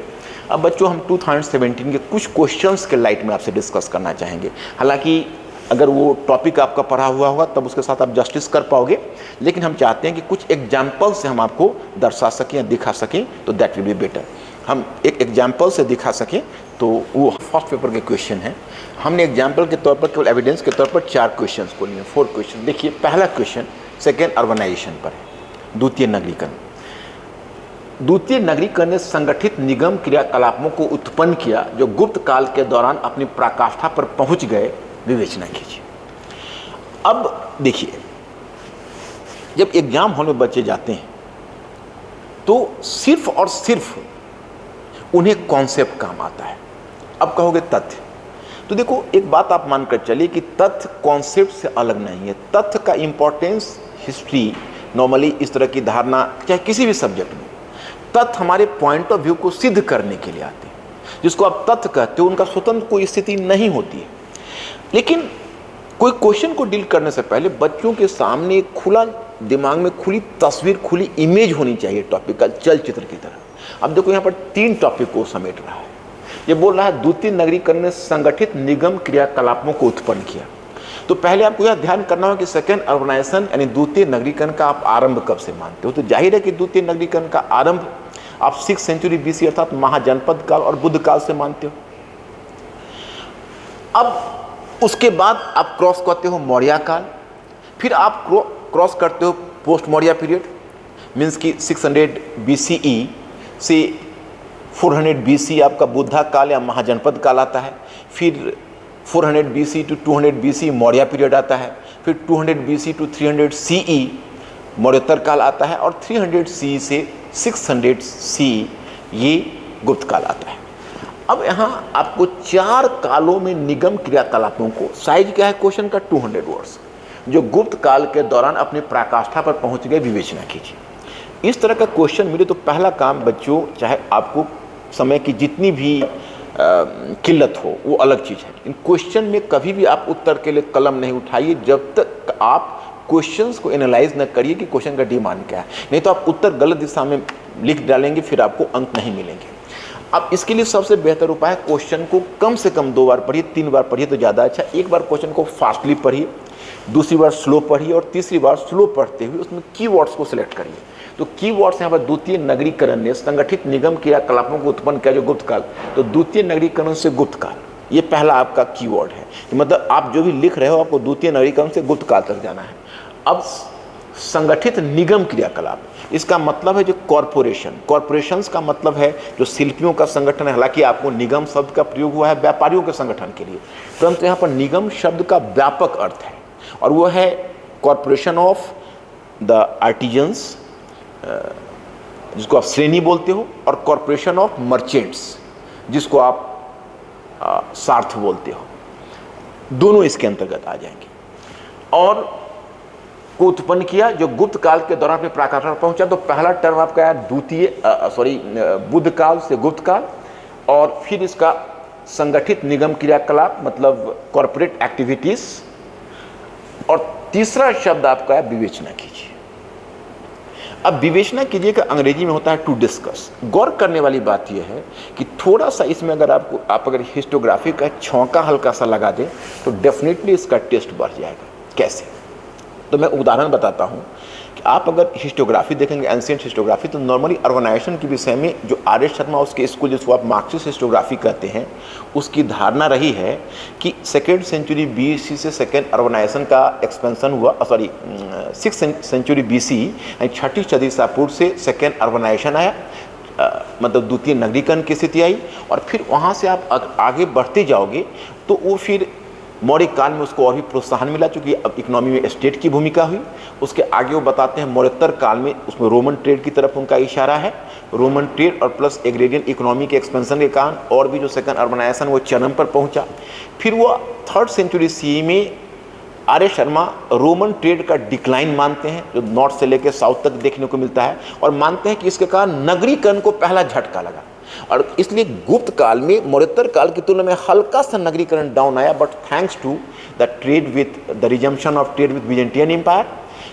अब बच्चों, हम 2017 के कुछ क्वेश्चंस के लाइट में आपसे डिस्कस करना चाहेंगे। हालांकि अगर वो टॉपिक आपका पढ़ा हुआ होगा तब उसके साथ आप जस्टिस कर पाओगे, लेकिन हम चाहते हैं कि कुछ एग्जाम्पल से हम आपको दर्शा सकें या दिखा सकें तो दैट विल बी बेटर। हम एक एग्जाम्पल से दिखा सकें तो वो फर्स्ट पेपर के क्वेश्चन है। हमने एग्जाम्पल के तौर पर, केवल एविडेंस के तौर पर 4 क्वेश्चन को लिए, 4 क्वेश्चन। देखिए, पहला क्वेश्चन सेकेंड अर्बनाइजेशन पर है, द्वितीय नगरीकरण। द्वितीय नगरीकरण ने संगठित निगम क्रियाकलापों को उत्पन्न किया जो गुप्त काल के दौरान अपनी पराकाष्ठा पर पहुंच गए, विवेचना कीजिए। अब देखिए, जब एग्जाम हॉल में बच्चे जाते हैं तो सिर्फ और सिर्फ उन्हें कॉन्सेप्ट काम आता है। अब कहोगे तथ्य, तो देखो एक बात आप मानकर चलिए कि तथ्य कॉन्सेप्ट से अलग नहीं है। तथ्य का इंपॉर्टेंस हिस्ट्री नॉर्मली इस तरह की धारणा चाहे किसी भी सब्जेक्ट में, तथ्य हमारे पॉइंट ऑफ व्यू को सिद्ध करने के लिए आते हैं। जिसको आप तथ्य कहते हो उनका स्वतंत्र कोई स्थिति नहीं होती है। लेकिन कोई क्वेश्चन को डील करने से पहले बच्चों के सामने खुला दिमाग में खुली तस्वीर, खुली इमेज होनी चाहिए टॉपिक का, चलचित्र की तरह। अब देखो यहाँ पर 3 टॉपिक को समेट रहा है। ये बोल रहा है द्वितीय नगरीकरण ने संगठित निगम क्रियाकलापों को उत्पन्न किया। तो पहले आपको यह ध्यान करना होगा कि सेकेंड अर्बनाइजेशन यानी द्वितीय नगरीकरण का आप आरंभ कब से मानते हो। तो जाहिर है कि द्वितीय नगरीकरण का आरंभ आप 6th सेंचुरी BC अर्थात महाजनपद काल और बुद्ध काल से मानते हो। अब उसके बाद आप क्रॉस करते हो मौर्य काल, फिर आप क्रॉस करते हो पोस्ट मौर्य पीरियड, मीन्स कि 600 BCE से 400 BC आपका बुद्धा काल या महाजनपद काल आता है। फिर 400 BC to 200 BC Maurya period आता है। फिर 200 BC to 300 CE मौर्योत्तर काल आता है। और 300 CE से 600 CE ये गुप्त काल आता है। अब यहाँ आपको 4 कालों में निगम क्रियाकलापों को, साइज क्या है क्वेश्चन का 200 वर्ड्स, जो गुप्त काल के दौरान अपनी पराकाष्ठा पर पहुंच गए, विवेचना कीजिए। इस तरह का क्वेश्चन मिले तो पहला काम बच्चों, चाहे आपको समय की जितनी भी किल्लत हो वो अलग चीज़ है, इन क्वेश्चन में कभी भी आप उत्तर के लिए कलम नहीं उठाइए जब तक आप क्वेश्चंस को एनालाइज न करिए कि क्वेश्चन का डिमांड क्या है। नहीं तो आप उत्तर गलत दिशा में लिख डालेंगे, फिर आपको अंक नहीं मिलेंगे। अब इसके लिए सबसे बेहतर उपाय है क्वेश्चन को कम से कम 2 बार पढ़िए, 3 बार पढ़िए तो ज़्यादा अच्छा। एक बार क्वेश्चन को फास्टली पढ़िए, दूसरी बार स्लो पढ़िए और तीसरी बार स्लो पढ़ते हुए उसमें कीवर्ड्स को सिलेक्ट करिए। तो कीवर्ड्स यहाँ पर द्वितीय नगरीकरण ने संगठित निगम क्रियाकलापों को उत्पन्न किया जो गुप्त काल, तो द्वितीय नगरीकरण से गुप्त काल, ये पहला आपका कीवर्ड है। मतलब आप जो भी लिख रहे हो आपको द्वितीय नगरीकरण से गुप्त काल तक जाना है। अब संगठित निगम क्रियाकलाप, इसका मतलब है जो कॉरपोरेशंस का मतलब है जो शिल्पियों का संगठन है। हालांकि आपको निगम शब्द का प्रयोग हुआ है व्यापारियों के संगठन के लिए, परंतु यहाँ पर निगम शब्द का व्यापक अर्थ है और वो है कॉरपोरेशन ऑफ द आर्टिजन्स, जिसको आप श्रेणी बोलते हो, और कॉरपोरेशन ऑफ मर्चेंट्स, जिसको आप सार्थ बोलते हो, दोनों इसके अंतर्गत आ जाएंगे। और को उत्पन्न किया जो गुप्त काल के दौरान अपने पराकाष्ठा पर पहुंचा। तो पहला टर्म आपका है बुद्ध काल से गुप्त काल, और फिर इसका संगठित निगम क्रियाकलाप मतलब कॉर्पोरेट एक्टिविटीज, और तीसरा शब्द आपका है विवेचना कीजिए। अब विवेचना कीजिए का अंग्रेजी में होता है टू डिस्कस। गौर करने वाली बात यह है कि थोड़ा सा इसमें अगर आप अगर हिस्टोग्राफी का छौंका हल्का सा लगा दें तो डेफिनेटली इसका टेस्ट बढ़ जाएगा। कैसे? तो मैं उदाहरण बताता हूँ कि आप अगर हिस्टोग्राफी देखेंगे, एंशिएंट हिस्टोग्राफी, तो नॉर्मली अर्बनाइजेशन के विषय में जो आर एस शर्मा उसके स्कूल जिसको आप मार्क्सिस्ट हिस्टोग्राफी कहते हैं, उसकी धारणा रही है कि 2nd सेंचुरी BC से सेकेंड अर्बनाइजेशन का एक्सपेंशन हुआ, 6th सेंचुरी BC यानी 6ठी सदी ईसा पूर्व से सेकेंड अर्बनाइजेशन आया, मतलब द्वितीय नगरीकरण की स्थिति आई। और फिर वहाँ से आप आगे बढ़ते जाओगे तो वो फिर मौर्य काल में उसको और भी प्रोत्साहन मिला, चूँकि अब इकोनॉमी में स्टेट की भूमिका हुई। उसके आगे वो बताते हैं मौर्योत्तर काल में उसमें रोमन ट्रेड की तरफ उनका इशारा है। रोमन ट्रेड और प्लस एग्रेरियन इकोनॉमी के एक्सपेंशन के कारण और भी जो सेकंड अर्बनाइजेशन वो चरम पर पहुंचा। फिर वो 3rd सेंचुरी CE में R S Sharma Roman trade का डिक्लाइन मानते हैं, जो नॉर्थ से लेकर साउथ तक देखने को मिलता है, और मानते हैं कि इसके कारण नगरीकरण को पहला झटका लगा। और इसलिए गुप्त काल में मौर्योत्तर काल की तुलना में हल्का सा नगरीकरण डाउन आया, but thanks to the trade with the resumption of trade with Byzantine empire,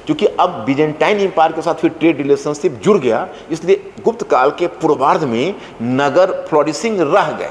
क्योंकि अब बिजेंटाइन एम्पायर के साथ फिर ट्रेड रिलेशनशिप जुड़ गया, इसलिए गुप्त काल के पूर्वार्ध में नगर फ्लोरिशिंग रह गए।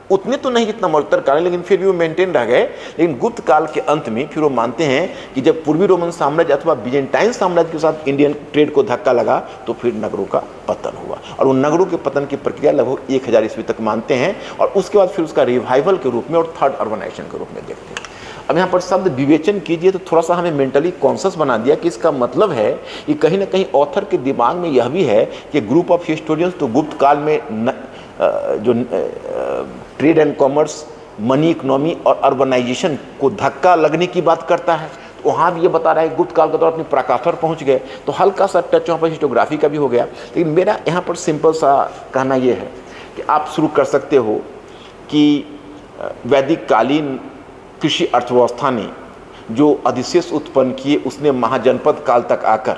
उतने तो नहीं जितना मौर्योत्तर काल है, लेकिन फिर भी वो मेंटेन रह गए। लेकिन गुप्त काल के अंत में फिर वो मानते हैं कि जब पूर्वी रोमन साम्राज्य अथवा बिजेंटाइन साम्राज्य के साथ इंडियन ट्रेड को धक्का लगा तो फिर नगरों का पतन हुआ, और वो नगरों के पतन की प्रक्रिया लगभग 1000 ईस्वी तक मानते हैं, और उसके बाद फिर उसका रिवाइवल के रूप में और 3rd अर्बनाइजेशन के रूप में देखते हैं। अब यहाँ पर शब्द विवेचन कीजिए तो थोड़ा सा हमें मेंटली कॉन्शियस बना दिया कि इसका मतलब है कि कहीं ना कहीं ऑथर के दिमाग में यह भी है कि ग्रुप ऑफ हिस्टोरियंस तो गुप्त काल में जो trade and commerce, money economy और अर्बनाइजेशन को धक्का लगने की बात करता है, तो वहाँ भी ये बता रहा है गुप्त काल का दौर अपनी पराकाष्ठा पर पहुँच गए, तो हल्का सा टच वहाँ पर हिस्टोग्राफी का भी हो गया। लेकिन मेरा यहाँ पर सिंपल सा कहना ये है कि आप शुरू कर सकते हो कि वैदिक कालीन कृषि अर्थव्यवस्था ने जो अधिशेष उत्पन्न किए उसने महाजनपद काल तक आकर,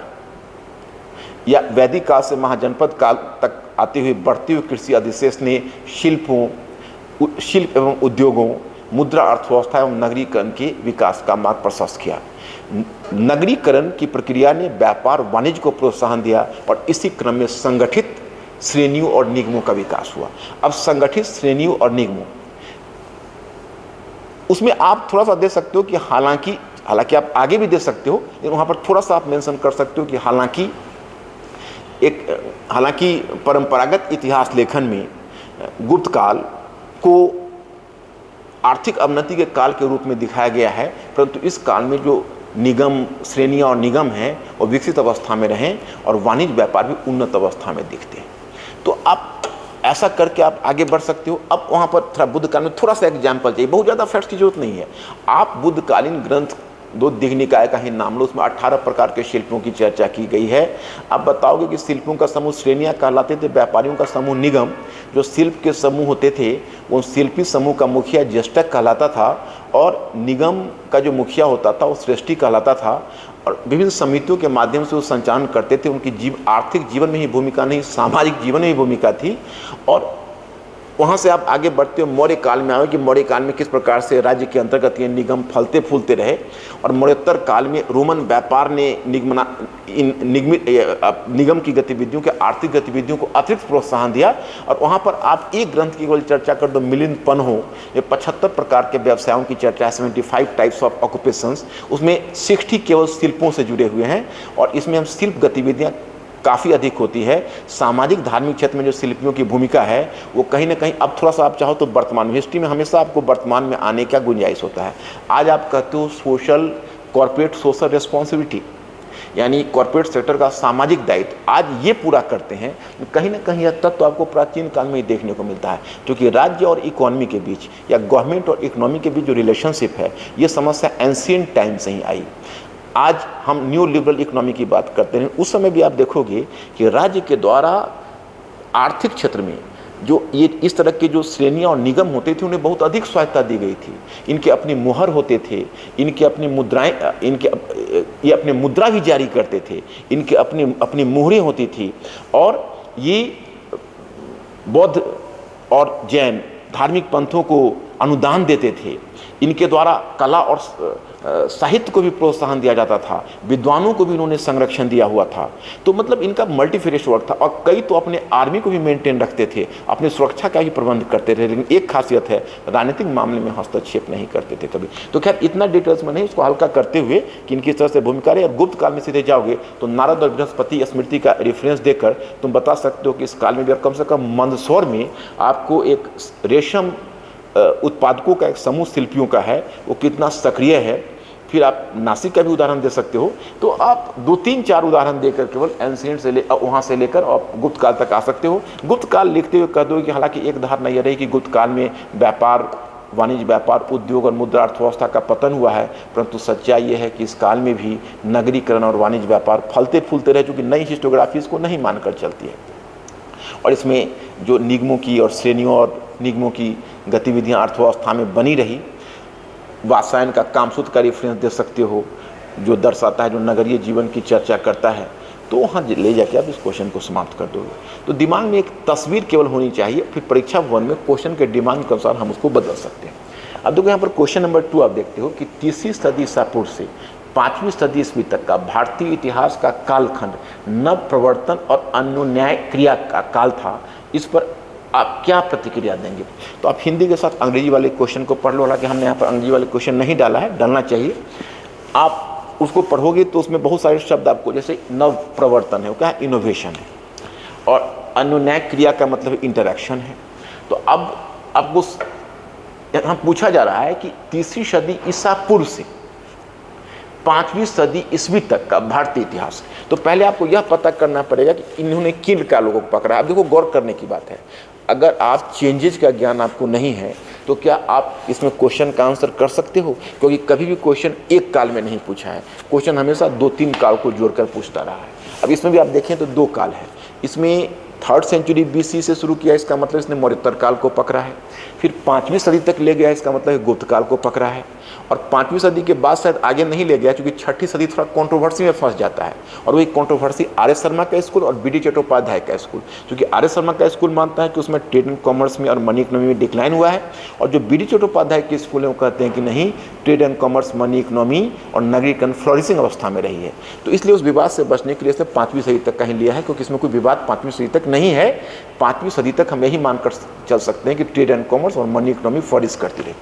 या वैदिक काल से महाजनपद काल तक आते हुए बढ़ते हुए कृषि अधिशेष ने शिल्प एवं उद्योगों, मुद्रा अर्थव्यवस्था एवं नगरीकरण के विकास का मार्ग प्रशस्त किया। नगरीकरण की प्रक्रिया ने व्यापार वाणिज्य को प्रोत्साहन दिया और इसी क्रम में संगठित श्रेणियों और निगमों का विकास हुआ। अब संगठित श्रेणियों और निगमों, उसमें आप थोड़ा सा दे सकते हो कि हालांकि आप आगे भी दे सकते हो, लेकिन वहाँ पर थोड़ा सा आप मेंशन कर सकते हो कि हालांकि परंपरागत इतिहास लेखन में गुप्त काल को आर्थिक अवनति के काल के रूप में दिखाया गया है, परंतु इस काल में जो निगम श्रेणियाँ और निगम हैं वो विकसित अवस्था में रहें और वाणिज्य व्यापार भी उन्नत अवस्था में दिखते हैं। तो आप ऐसा करके आप आगे बढ़ सकते हो। अब वहाँ पर थोड़ा बुद्ध काल में थोड़ा सा एग्जाम्पल चाहिए, बहुत ज़्यादा फैक्ट्स की जरूरत नहीं है। आप बुद्धकालीन ग्रंथ दो दिग्निकाय का ही नाम लो, उसमें 18 प्रकार के शिल्पों की चर्चा की गई है। आप बताओगे कि शिल्पों का समूह श्रेणियाँ कहलाते थे, व्यापारियों का समूह निगम, जो शिल्प के समूह होते थे वो शिल्पी समूह का मुखिया ज्येष्ठक कहलाता था और निगम का जो मुखिया होता था वो श्रेष्ठी कहलाता था। और विभिन्न समितियों के माध्यम से वो संचालन करते थे। उनकी आर्थिक जीवन में ही भूमिका नहीं, सामाजिक जीवन में ही भूमिका थी। और वहाँ से आप आगे बढ़ते हो मौर्य काल में आओ कि मौर्य काल में किस प्रकार से राज्य के अंतर्गत ये निगम फलते फूलते रहे। और मौर्योत्तर काल में रोमन व्यापार ने निगम की गतिविधियों के आर्थिक गतिविधियों को अतिरिक्त प्रोत्साहन दिया। और वहाँ पर आप एक ग्रंथ की केवल चर्चा कर दो, मिलिंद पन्हो, ये 75 प्रकार के व्यवसायों की चर्चा है, 75 टाइप्स ऑफ ऑक्यूपेशंस, उसमें 60 केवल शिल्पों से जुड़े हुए हैं। और इसमें हम शिल्प गतिविधियाँ काफ़ी अधिक होती है। सामाजिक धार्मिक क्षेत्र में जो शिल्पियों की भूमिका है वो कहीं ना कहीं, अब थोड़ा सा आप चाहो तो वर्तमान में, हिस्ट्री में हमेशा आपको वर्तमान में आने का गुंजाइश होता है। आज आप कहते हो कॉर्पोरेट सोशल रिस्पॉन्सिबिलिटी, यानी कॉर्पोरेट सेक्टर का सामाजिक दायित्व, आज ये पूरा करते हैं। कहीं ना कहीं यह तत्व आपको प्राचीन काल में ही देखने को मिलता है, क्योंकि राज्य और इकोनॉमी के बीच या गवर्नमेंट और इकोनॉमी के बीच जो रिलेशनशिप है ये समस्या एंशिएंट टाइम से ही आई। आज हम न्यू लिबरल इकोनॉमी की बात करते हैं, उस समय भी आप देखोगे कि राज्य के द्वारा आर्थिक क्षेत्र में जो ये इस तरह के जो श्रेणियाँ और निगम होते थे उन्हें बहुत अधिक स्वायत्ता दी गई थी। इनके अपनी मुहर होते थे, इनके अपनी मुद्राएं, ये अपने मुद्रा भी जारी करते थे, इनके अपनी मुहरें होती थी। और ये बौद्ध और जैन धार्मिक पंथों को अनुदान देते थे। इनके द्वारा कला और साहित्य को भी प्रोत्साहन दिया जाता था, विद्वानों को भी इन्होंने संरक्षण दिया हुआ था। तो मतलब इनका मल्टीफेरेस वर्क था। और कई तो अपने आर्मी को भी मेंटेन रखते थे, अपनी सुरक्षा का भी प्रबंध करते थे। लेकिन एक खासियत है, राजनीतिक मामले में हस्तक्षेप नहीं करते थे कभी। तो खैर इतना डिटेल्स में नहीं, इसको हल्का करते हुए कि इनकी तरह से भूमिका रही। और गुप्त काल में सीधे जाओगे तो नारद और बृहस्पति स्मृति का रेफरेंस देकर तुम बता सकते हो कि इस काल में भी कम से कम मंदसौर में आपको एक रेशम उत्पादकों का एक समूह शिल्पियों का है, वो कितना सक्रिय है। फिर आप नासिक का भी उदाहरण दे सकते हो। तो आप 2-3-4 उदाहरण देकर केवल एंशिएंट से वहाँ से लेकर और गुप्त काल तक आ सकते हो। गुप्त काल लिखते हुए कह दो कि हालांकि एक धारणा यह रही कि गुप्त काल में व्यापार, वाणिज्य व्यापार, उद्योग और मुद्रा अर्थव्यवस्था का पतन हुआ है, परंतु सच्चाई यह है कि इस काल में भी नगरीकरण और वाणिज्य व्यापार फलते फूलते रहे, चूँकि नई हिस्टोग्राफी इसको नहीं मानकर चलती है। और इसमें जो निगमों की और श्रेणियों और निगमों की गतिविधियाँ अर्थव्यवस्था में बनी रही। वात्सायन का कामसूत्र का रेफरेंस दे सकते हो, जो दर्शाता है, जो नगरीय जीवन की चर्चा करता है। तो वहाँ ले जाके आप इस क्वेश्चन को समाप्त कर दोगे। तो दिमाग में एक तस्वीर केवल होनी चाहिए, फिर परीक्षा 1 में क्वेश्चन के डिमांड के अनुसार हम उसको बदल सकते हैं। अब देखो यहाँ पर क्वेश्चन नंबर 2 आप देखते हो कि 3वीं सदी ईसा पूर्व से 5वीं सदी ईस्वी तक का भारतीय इतिहास का कालखंड नव प्रवर्तन और अन्योन्याय क्रिया का काल था। इस पर आप क्या प्रतिक्रिया देंगे? तो आप हिंदी के साथ अंग्रेजी वाले क्वेश्चन को पढ़ लो। हालांकि हमने यहाँ पर अंग्रेजी वाले क्वेश्चन नहीं डाला है, डालना चाहिए। आप उसको पढ़ोगे तो उसमें बहुत सारे शब्द आपको, जैसे नव प्रवर्तन है वो क्या है, इनोवेशन है, और अन्योन्याय क्रिया का मतलब इंटरेक्शन है। तो अब आपको यहाँ पूछा जा रहा है कि 3री सदी ईसा पूर्व से 5वीं सदी ईस्वी तक का भारतीय इतिहास। तो पहले आपको यह पता करना पड़ेगा कि इन्होंने किन कालों को पकड़ा। अब देखो, गौर करने की बात है, अगर आप चेंजेस का ज्ञान आपको नहीं है तो क्या आप इसमें क्वेश्चन का आंसर कर सकते हो? क्योंकि कभी भी क्वेश्चन एक काल में नहीं पूछा है, क्वेश्चन हमेशा 2-3 काल को जोड़कर पूछता रहा है। अब इसमें भी आप देखें तो 2 काल है। इसमें 3rd सेंचुरी BC से शुरू किया, इसका मतलब इसने मौर्योत्तर काल को पकड़ा है। फिर 5वीं सदी तक ले गया, इसका मतलब गुप्त काल को पकड़ा है। और 5वीं सदी के बाद शायद आगे नहीं ले गया, क्योंकि 6ठी सदी थोड़ा कंट्रोवर्सी में फंस जाता है। और वही कंट्रोवर्सी आर्य शर्मा का स्कूल और BD चट्टोपाध्याय का स्कूल, क्योंकि आर्य शर्मा का स्कूल मानता है कि उसमें ट्रेड एंड कॉमर्स में और मनी इकोनॉमी में डिक्लाइन हुआ है, और जो BD चट्टोपाध्याय के स्कूल है वो कहते हैं कि नहीं, trade and commerce, money economy और नगरीकरण फ्लोरिशिंग अवस्था में रही है। तो इसलिए उस विवाद से बचने के लिए इसने 5वीं सदी तक कहीं लिया है, क्योंकि इसमें कोई विवाद 5वीं सदी तक नहीं है। 5वीं सदी तक हम यही मानकर चल सकते हैं कि ट्रेड एंड कॉमर्स और मनी इकोनॉमी फ्लोरिश करती रही।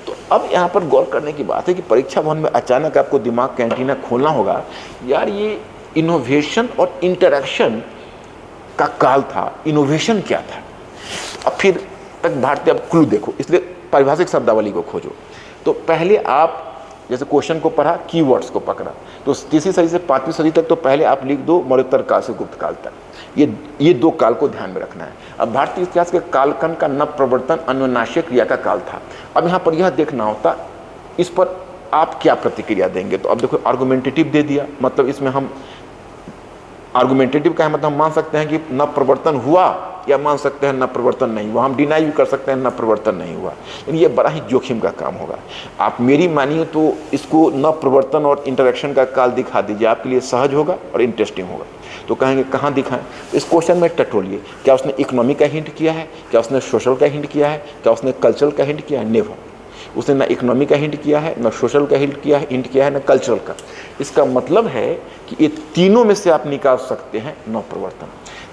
तो अब यहाँ पर गौर करने की बात है कि परीक्षा भवन में अचानक आपको दिमाग का एंटीना खोलना होगा, यार ये इनोवेशन और इंटरेक्शन का काल था, इनोवेशन क्या था। अब फिर तक भारतीय, अब क्लू देखो, इसलिए पारिभाषिक शब्दावली को खोजो। तो पहले आप जैसे क्वेश्चन को पढ़ा, कीवर्ड्स को पकड़ा, तो 3री सदी से 5वीं सदी तक तो पहले आप लिख दो मौर्योत्तर काल से गुप्त काल तक। ये 2 काल को ध्यान में रखना है। अब भारतीय इतिहास के कालखंड का नव प्रवर्तन अन्योन्याश्रय क्रिया का काल था। अब यहाँ पर यह देखना होता, इस पर आप क्या प्रतिक्रिया देंगे। तो अब देखो, आर्गुमेंटेटिव दे दिया, मतलब इसमें हम आर्गुमेंटेटिव का है, मतलब हम मान सकते हैं कि नव प्रवर्तन हुआ, या मान सकते हैं नव प्रवर्तन नहीं हुआ। हम डिनाई भी कर सकते हैं नव प्रवर्तन नहीं हुआ। लेकिन ये बड़ा ही जोखिम का काम होगा। आप मेरी मानिए तो इसको नव प्रवर्तन और इंटरेक्शन का काल दिखा दीजिए, आपके लिए सहज होगा और इंटरेस्टिंग होगा। तो कहेंगे कहाँ दिखाएं, इस क्वेश्चन में टटोलिए, क्या उसने इकोनॉमी का हिंट किया है, क्या उसने सोशल का हिंट किया है, क्या उसने कल्चरल का हिंट किया है? नेवर। उसने ना इकोनॉमी का हिंट किया है, ना सोशल का हिंट किया है, ना कल्चरल का। इसका मतलब है कि ये तीनों में से आप निकाल सकते हैं नव प्रवर्तन।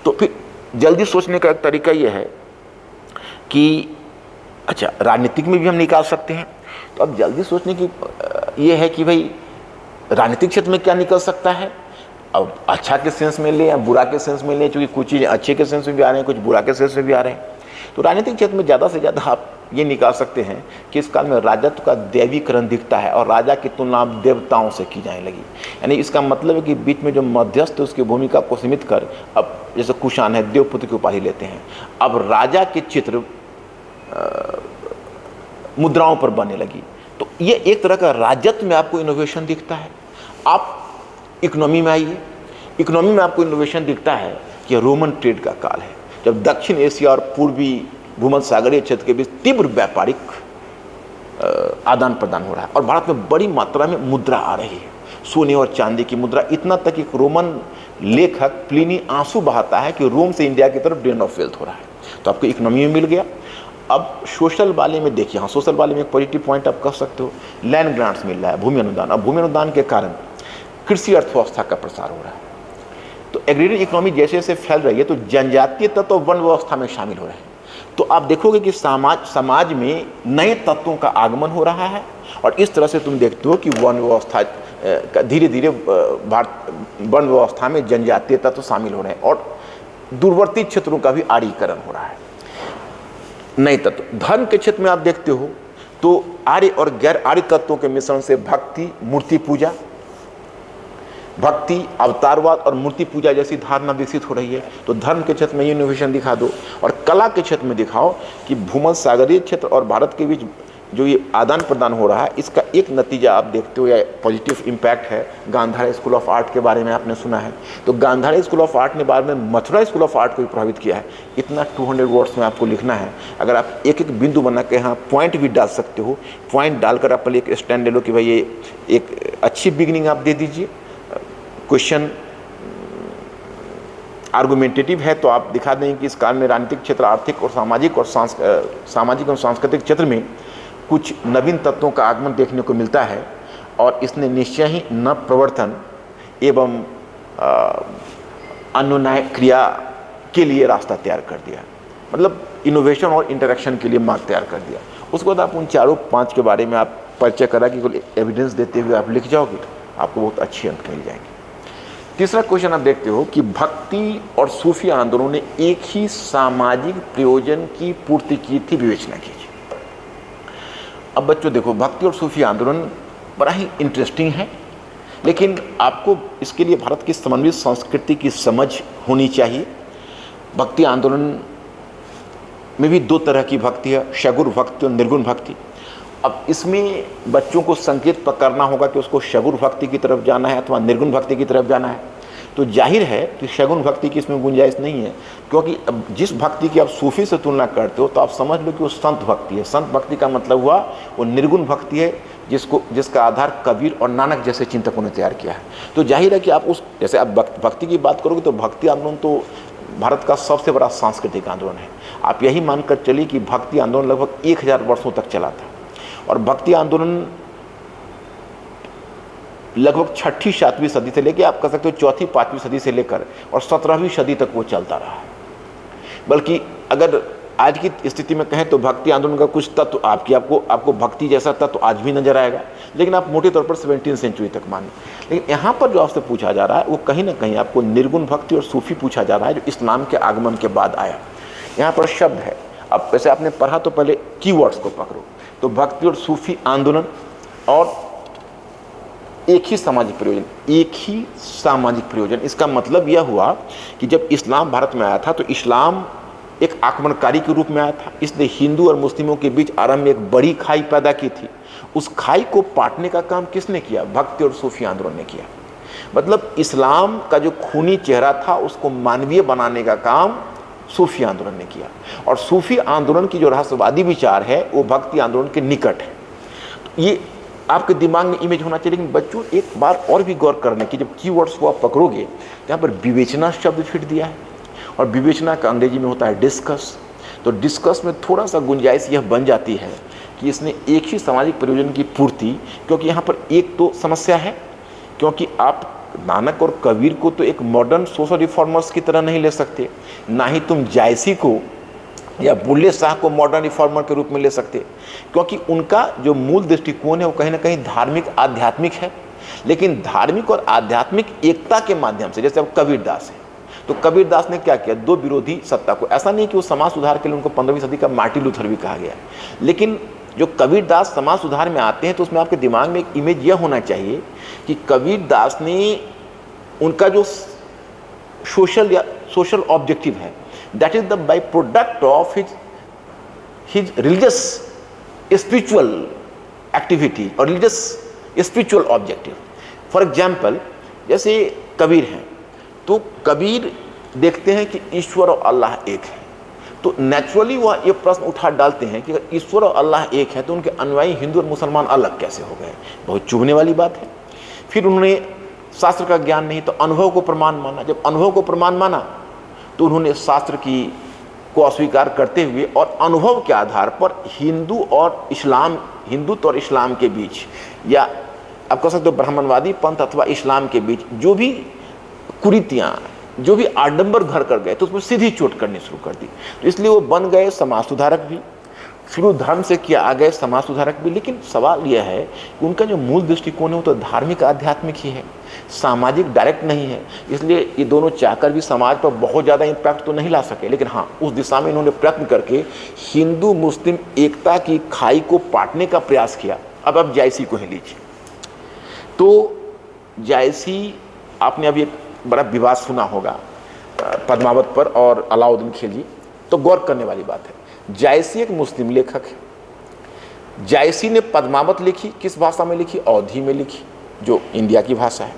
तो फिर जल्दी सोचने का एक तरीका यह है कि अच्छा, राजनीतिक में भी हम निकाल सकते हैं। तो अब जल्दी सोचने की ये है कि भाई राजनीतिक क्षेत्र में क्या निकल सकता है। अब अच्छा के सेंस में ले या बुरा के सेंस में ले, क्योंकि कुछ चीज़ें अच्छे के सेंस में भी आ रहे हैं, कुछ बुरा के सेंस में भी आ रहे हैं। तो राजनीतिक क्षेत्र में ज़्यादा से ज़्यादा आप ये निकाल सकते हैं कि इस काल में राजत्व का दैवीकरण दिखता है और राजा की तुलना देवताओं से की जाने लगी। यानी इसका मतलब है कि बीच में जो मध्यस्थ है उसकी भूमिका को सीमित कर, अब जैसे कुषाण है, देवपुत्र की उपाधि लेते हैं। अब राजा के चित्र मुद्राओं पर बनने लगी। तो ये एक तरह का राजत्व में आपको इनोवेशन दिखता है। आप इकोनॉमी में आइए, इकोनॉमी में आपको इनोवेशन दिखता है कि रोमन ट्रेड का काल है, जब दक्षिण एशिया और पूर्वी भूमध्य सागरीय क्षेत्र के बीच तीव्र व्यापारिक आदान प्रदान हो रहा है और भारत में बड़ी मात्रा में मुद्रा आ रही है, सोने और चांदी की मुद्रा। इतना तक एक रोमन लेखक प्लिनी आंसू बहाता है कि रोम से इंडिया की तरफ ड्रेन ऑफ वेल्थ हो रहा है। तो आपको इकोनॉमी में मिल गया। अब सोशल वाले में देखिए, हाँ सोशल वाले में एक पॉजिटिव पॉइंट आप कह सकते हो, लैंड ग्रांट्स मिल रहा है, भूमि अनुदान। अब भूमि अनुदान के कारण कृषि अर्थव्यवस्था का प्रसार हो रहा है। तो एग्रीरियन इकोनॉमी जैसे जैसे फैल रही है तो जनजातीय तत्व वन व्यवस्था में शामिल हो रहे हैं। तो आप देखोगे कि समाज में नए तत्वों का आगमन हो रहा है और इस तरह से तुम देखते हो कि वन व्यवस्था धीरे धीरे वन व्यवस्था में जनजातीय तत्व शामिल हो रहे हैं और दूरवर्ती क्षेत्रों का भी आर्यीकरण हो रहा है। नए तत्व धर्म के क्षेत्र में आप देखते हो तो आर्य और गैर आर्य तत्वों के मिश्रण से भक्ति, मूर्ति पूजा, भक्ति, अवतारवाद और मूर्ति पूजा जैसी धारणा विकसित हो रही है। तो धर्म के क्षेत्र में ये इनोवेशन दिखा दो और कला के क्षेत्र में दिखाओ कि भूमध्य सागरीय क्षेत्र और भारत के बीच जो ये आदान प्रदान हो रहा है, इसका एक नतीजा आप देखते हो या पॉजिटिव इम्पैक्ट है। गांधार स्कूल ऑफ आर्ट के बारे में आपने सुना है, तो गांधार स्कूल ऑफ आर्ट ने बाद में मथुरा स्कूल ऑफ आर्ट को भी प्रभावित किया है। इतना 200 वर्ड्स में आपको लिखना है। अगर आप एक एक बिंदु बना के यहाँ पॉइंट भी डाल सकते हो, पॉइंट डालकर आप पहले एक स्टैंड ले लो कि भाई ये एक अच्छी बिगिनिंग आप दे दीजिए। क्वेश्चन आर्गुमेंटेटिव है तो आप दिखा देंगे कि इस काल में राजनीतिक क्षेत्र, आर्थिक और सामाजिक और सांस्कृतिक क्षेत्र में कुछ नवीन तत्वों का आगमन देखने को मिलता है और इसने निश्चय ही नव प्रवर्तन एवं अन्योन्याय क्रिया के लिए रास्ता तैयार कर दिया, मतलब इनोवेशन और इंटरेक्शन के लिए मार्ग तैयार कर दिया। उसके बाद आप उन चारों 5 के बारे में आप परिचय करा कि एविडेंस देते हुए आप लिख जाओगे, आपको बहुत अच्छे अंक मिल जाएंगे। तीसरा क्वेश्चन आप देखते हो कि भक्ति और सूफी आंदोलनों ने एक ही सामाजिक प्रयोजन की पूर्ति की थी, विवेचना कीजिए। अब बच्चों देखो, भक्ति और सूफी आंदोलन बड़ा ही इंटरेस्टिंग है, लेकिन आपको इसके लिए भारत की समन्वित संस्कृति की समझ होनी चाहिए। भक्ति आंदोलन में भी दो तरह की भक्ति है, सगुण भक्ति और निर्गुण भक्ति। अब इसमें बच्चों को संकेत करना होगा कि उसको सगुण भक्ति की तरफ जाना है अथवा निर्गुण भक्ति की तरफ जाना है। तो जाहिर है कि सगुण भक्ति की इसमें गुंजाइश नहीं है, क्योंकि अब जिस भक्ति की आप सूफी से तुलना करते हो तो आप समझ लो कि वो संत भक्ति है। संत भक्ति का मतलब हुआ वो निर्गुण भक्ति है, जिसका आधार कबीर और नानक जैसे चिंतकों ने तैयार किया है। तो जाहिर है कि आप उस जैसे आप भक्ति की बात करोगे तो भक्ति आंदोलन तो भारत का सबसे बड़ा सांस्कृतिक आंदोलन है। आप यही मानकर चलिए कि भक्ति आंदोलन लगभग 1000 वर्षों तक चला था, और भक्ति आंदोलन लगभग 6ठी 7वीं सदी से लेकर आप कह सकते हो 4थी 5वीं सदी से लेकर और 17वीं सदी तक वो चलता रहा। बल्कि अगर आज की स्थिति में कहें तो भक्ति आंदोलन का कुछ तत्व आपको भक्ति जैसा तत्व आज भी नजर आएगा, लेकिन आप मोटे तौर पर 17वीं सेंचुरी तक माने। लेकिन यहाँ पर जो आपसे पूछा जा रहा है वो कहीं ना कहीं आपको निर्गुण भक्ति और सूफी पूछा जा रहा है, जो इस्लाम के आगमन के बाद आया। यहाँ पर शब्द है, अब वैसे आपने पढ़ा तो पहले कीवर्ड्स को पकड़ो। तो भक्ति और सूफी आंदोलन और एक ही सामाजिक प्रयोजन, इसका मतलब यह हुआ कि जब इस्लाम भारत में आया था तो इस्लाम एक आक्रमणकारी के रूप में आया था। इसने हिंदू और मुस्लिमों के बीच आरंभ में एक बड़ी खाई पैदा की थी। उस खाई को पाटने का काम किसने किया? भक्ति और सूफी आंदोलन ने किया। मतलब इस्लाम का जो खूनी चेहरा था उसको मानवीय बनाने का काम सूफी आंदोलन ने किया, और सूफी आंदोलन की जो रहस्यवादी विचार है वो भक्ति आंदोलन के निकट है। तो ये आपके दिमाग में इमेज होना चाहिए। लेकिन बच्चों एक बार और भी गौर करने की, जब कीवर्ड्स को आप पकड़ोगे तो यहाँ पर विवेचना शब्द फिट दिया है, और विवेचना का अंग्रेजी में होता है डिस्कस। तो डिस्कस में थोड़ा सा गुंजाइश यह बन जाती है कि इसने एक ही सामाजिक प्रयोजन की पूर्ति, क्योंकि यहाँ पर एक तो समस्या है, क्योंकि आप नानक और कबीर को तो एक मॉडर्न सोशल रिफॉर्मर्स की तरह नहीं ले सकते, ना ही तुम जायसी को या बुल्ले शाह को मॉडर्न रिफॉर्मर के रूप में ले सकते, क्योंकि उनका जो मूल दृष्टिकोण है वो कहीं ना कहीं धार्मिक आध्यात्मिक है। लेकिन धार्मिक और आध्यात्मिक एकता के माध्यम से, जैसे अब कबीरदास है, तो कबीरदास ने क्या किया? दो विरोधी सत्ता को, ऐसा नहीं कि वो समाज सुधार के लिए उनको 15वीं सदी का मार्टिन लूथर भी कहा गया है, लेकिन जो कबीरदास समाज सुधार में आते हैं तो उसमें आपके दिमाग में एक इमेज यह होना चाहिए कि कबीरदास ने उनका जो सोशल ऑब्जेक्टिव है, that is the byproduct of his religious spiritual activity or religious spiritual objective. For example, जैसे कबीर हैं तो कबीर देखते हैं कि ईश्वर और अल्लाह एक है, तो नेचुरली वह ये प्रश्न उठा डालते हैं कि अगर ईश्वर और अल्लाह एक है तो उनके अनुयायी हिंदू और मुसलमान अलग कैसे हो गए? बहुत चुभने वाली बात है। फिर उन्होंने शास्त्र का ज्ञान नहीं तो अनुभव को प्रमाण माना। जब अनुभव को प्रमाण माना तो उन्होंने शास्त्र को अस्वीकार करते हुए और अनुभव के आधार पर हिंदुत्व और इस्लाम के बीच, या आप कह सकते हो ब्राह्मणवादी पंथ अथवा इस्लाम के बीच जो भी कुरीतियाँ, जो भी आडंबर घर कर गए तो उसमें सीधी चोट करनी शुरू कर दी। तो इसलिए वो बन गए समाज सुधारक भी, शुरू धर्म से किया आ गए समाज सुधारक भी। लेकिन सवाल यह है कि उनका जो मूल दृष्टिकोण है वो तो धार्मिक आध्यात्मिक ही है, सामाजिक डायरेक्ट नहीं है। इसलिए ये दोनों चाहकर भी समाज पर बहुत ज़्यादा इम्पैक्ट तो नहीं ला सके, लेकिन हाँ उस दिशा में इन्होंने प्रयत्न करके हिंदू मुस्लिम एकता की खाई को पाटने का प्रयास किया। अब आप जायसी को ही लीजिए, तो जायसी, आपने अभी एक बड़ा विवाद सुना होगा पद्मावत पर और अलाउद्दीन खिलजी, तो गौर करने वाली बात है। जायसी एक मुस्लिम लेखक है। जायसी ने पद्मावत लिखी, किस भाषा में लिखी? अवधी में लिखी, जो इंडिया की भाषा है।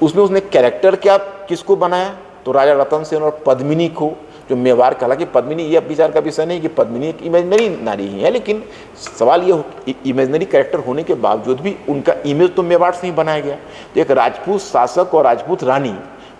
उसमें उसने कैरेक्टर क्या किसको बनाया? तो राजा रतन सेन और पद्मिनी को, जो मेवाड़ का। हालांकि पद्मिनी यह विचार का विषय नहीं कि पद्मिनी एक इमेजनरी नारी ही है, लेकिन सवाल ये इमेजनरी कैरेक्टर होने के बावजूद भी उनका इमेज तो मेवाड़ से ही बनाया गया। तो एक राजपूत शासक और राजपूत रानी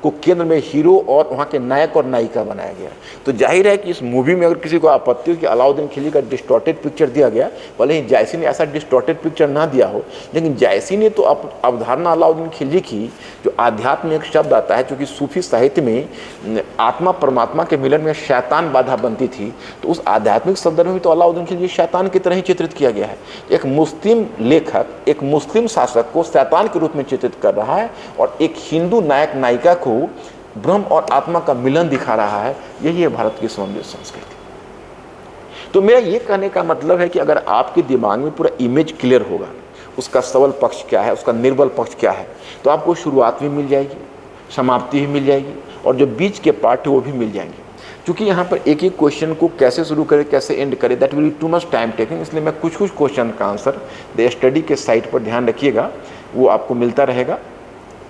को केंद्र में हीरो और वहाँ के नायक और नायिका बनाया गया। तो जाहिर है कि इस मूवी में अगर किसी को आपत्ति हो कि अलाउद्दीन खिलजी का डिस्टॉर्टेड पिक्चर दिया गया, भले ही जायसी ने ऐसा डिस्टॉर्टेड पिक्चर ना दिया हो, लेकिन जायसी ने तो अवधारणा अलाउद्दीन खिलजी की, जो आध्यात्म में एक शब्द आता है, क्योंकि सूफी साहित्य में आत्मा परमात्मा के मिलन में शैतान बाधा बनती थी, तो उस आध्यात्मिक संदर्भ में तो अलाउद्दीन खिलजी शैतान की तरह ही चित्रित किया गया है। एक मुस्लिम लेखक एक मुस्लिम शासक को शैतान के रूप में चित्रित कर रहा है, और एक हिंदू नायक नायिका को ब्रह्म और आत्मा का मिलन दिखा रहा है। यही है भारत की समन्वित संस्कृति। तो मेरा ये कहने का मतलब है कि अगर आपके दिमाग में पूरा इमेज क्लियर होगा, उसका सबल पक्ष क्या है, उसका निर्बल पक्ष क्या है, तो आपको शुरुआत भी मिल जाएगी, समाप्ति भी मिल जाएगी, और जो बीच के पार्ट है वो भी मिल जाएंगे। क्योंकि यहाँ पर एक एक क्वेश्चन को कैसे शुरू करें, कैसे एंड करें, that will be too much time taking. इसलिए मैं कुछ कुछ क्वेश्चन का आंसर द स्टडी के साइट पर ध्यान रखिएगा, वो आपको मिलता रहेगा।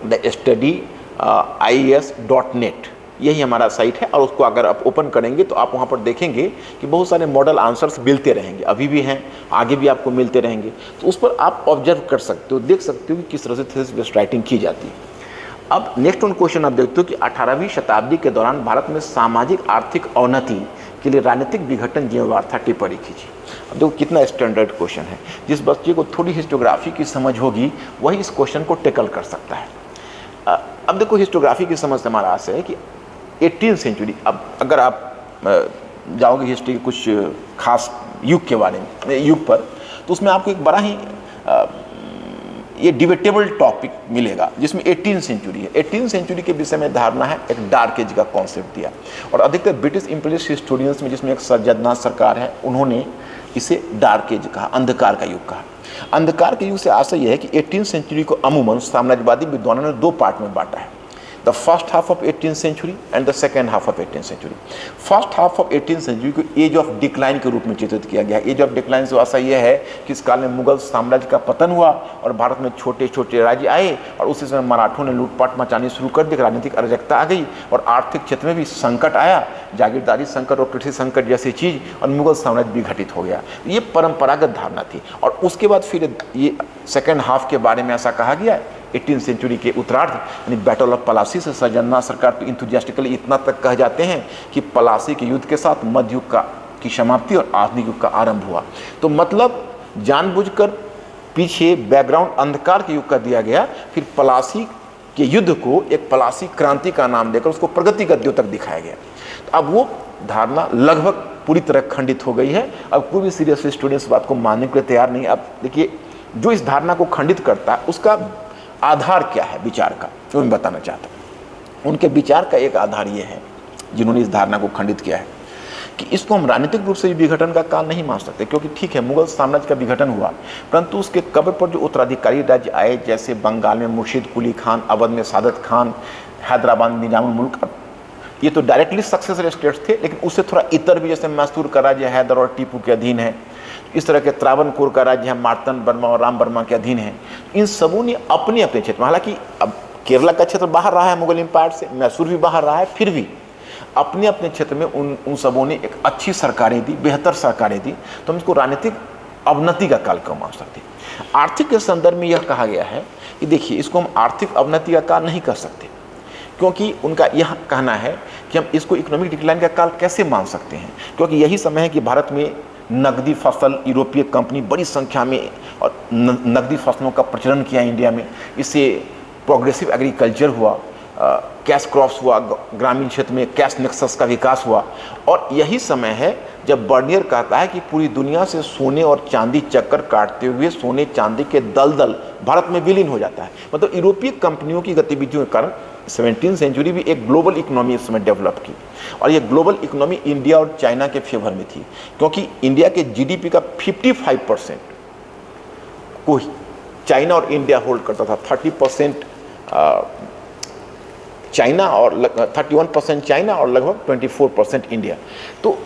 द स्टडी IAS.net यही हमारा साइट है, और उसको अगर आप ओपन करेंगे तो आप वहाँ पर देखेंगे कि बहुत सारे मॉडल आंसर्स मिलते रहेंगे, अभी भी हैं, आगे भी आपको मिलते रहेंगे। तो उस पर आप ऑब्जर्व कर सकते हो, देख सकते हो कि किस तरह से थीसिस बेस्ड राइटिंग की जाती है। अब नेक्स्ट वन क्वेश्चन आप देखते हो कि 18वीं शताब्दी के दौरान भारत में सामाजिक आर्थिक अवनति के लिए राजनीतिक विघटन जिम्मेवार था, टिप्पणी कीजिए। अब देखो कितना स्टैंडर्ड क्वेश्चन है, जिस बच्चे को थोड़ी हिस्टोग्राफी की समझ होगी वही इस क्वेश्चन को टैकल कर सकता है। अब देखो हिस्टोग्राफी की समझ से हमारा आशय है कि 18वीं सेंचुरी, अब अगर आप जाओगे हिस्ट्री के कुछ खास युग के बारे में, युग पर, तो उसमें आपको एक बड़ा ही ये डिबेटेबल टॉपिक मिलेगा जिसमें 18वीं सेंचुरी है। 18वीं सेंचुरी के विषय में धारणा है, एक डार्क एज का कॉन्सेप्ट दिया, और अधिकतर ब्रिटिश इंपीरियलिस्ट हिस्टोरियंस में, जिसमें एक सर जगन्नाथ सरकार है, उन्होंने इसे डार्क एज कहा, अंधकार का युग कहा। अंधकार के युग से आशय यह है कि 18वीं सेंचुरी को अमूमन साम्राज्यवादी विद्वानों ने दो पार्ट में बांटा है, the first half of 18th century and the second half of 18th century. First half of 18th century को एज ऑफ डिक्लाइन के रूप में चित्रित किया गया। एज ऑफ डिक्लाइन से आशा यह है कि इस काल में मुगल साम्राज्य का पतन हुआ और भारत में छोटे छोटे राज्य आए, और उसी समय मराठों ने लूटपाट मचानी शुरू कर दी, राजनीतिक अराजकता आ गई, और आर्थिक क्षेत्र में भी संकट आया, जागीरदारी संकट और कृषि संकट जैसी चीज़, और मुगल साम्राज्य विघटित हो गया। ये परंपरागत धारणा थी। और उसके बाद फिर ये सेकेंड हाफ के बारे में ऐसा कहा गया है 18वीं सेंचुरी के उत्तरार्ध, यानी बैटल ऑफ पलासी से सर जगन्नाथ सरकार तो इंथुजियास्टिकली इतना तक कह जाते हैं कि पलासी के युद्ध के साथ मध्य युग की समाप्ति और आधुनिक युग का आरंभ हुआ। तो मतलब जानबूझकर पीछे बैकग्राउंड अंधकार के युग का दिया गया, फिर पलासी के युद्ध को एक पलासी क्रांति का नाम देकर उसको प्रगति गद्यों तक दिखाया गया। तो अब वो धारणा लगभग पूरी तरह खंडित हो गई है। अब कोई भी सीरियस स्टूडेंट्स बात को मानने के लिए तैयार नहीं। अब देखिए, जो इस धारणा को खंडित करता है उसका आधार क्या है विचार का, जो मैं बताना चाहता हूँ। उनके विचार का एक आधार ये है, जिन्होंने इस धारणा को खंडित किया है, कि इसको हम राजनीतिक रूप से विघटन का काल नहीं मान सकते। क्योंकि ठीक है, मुगल साम्राज्य का विघटन हुआ, परंतु उसके कब्र पर जो उत्तराधिकारी राज्य आए, जैसे बंगाल में मुर्शीद कुली खान, अवध में सादत खान, हैदराबाद में निजामुल मुल्क, ये तो डायरेक्टली सक्सेसर स्टेट्स थे, लेकिन उससे थोड़ा इतर भी, जैसे मैसूर का राज्य हैदर और टीपू के अधीन है, इस तरह के त्रावणकोर का राज्य है मार्तन वर्मा और राम वर्मा के अधीन है। इन सबों ने अपने अपने क्षेत्र में, हालांकि अब केरला का क्षेत्र बाहर रहा है मुगल एम्पायर से, मैसूर भी बाहर रहा है, फिर भी अपने अपने क्षेत्र में उन सबों ने एक अच्छी सरकारें दी, बेहतर सरकारें दी। तो हम इसको राजनीतिक अवनति का काल क्यों मान सकते। आर्थिक के संदर्भ में यह कहा गया है कि देखिए, इसको हम आर्थिक अवनति का काल नहीं कर सकते, क्योंकि उनका यह कहना है कि हम इसको इकोनॉमिक डिक्लाइन का काल कैसे मान सकते हैं, क्योंकि यही समय है कि भारत में नकदी फसल, यूरोपीय कंपनी बड़ी संख्या में और नकदी फसलों का प्रचलन किया इंडिया में। इससे प्रोग्रेसिव एग्रीकल्चर हुआ, कैश क्रॉप्स हुआ, ग्रामीण क्षेत्र में कैश नेक्सस का विकास हुआ। और यही समय है जब बर्नियर कहता है कि पूरी दुनिया से सोने और चांदी चक्कर काटते हुए सोने चांदी के दलदल भारत में विलीन हो जाता है। मतलब यूरोपीय कंपनियों की गतिविधियों के कारण 17वीं सेंचुरी भी एक ग्लोबल इकोनॉमी इस समय डेवलप की, और ये ग्लोबल इकोनॉमी इंडिया और चाइना के फेवर में थी, क्योंकि इंडिया के जीडीपी का 55% को चाइना और इंडिया होल्ड करता था। 30% चाइना और 31% चाइना और लगभग 24% इंडिया। तो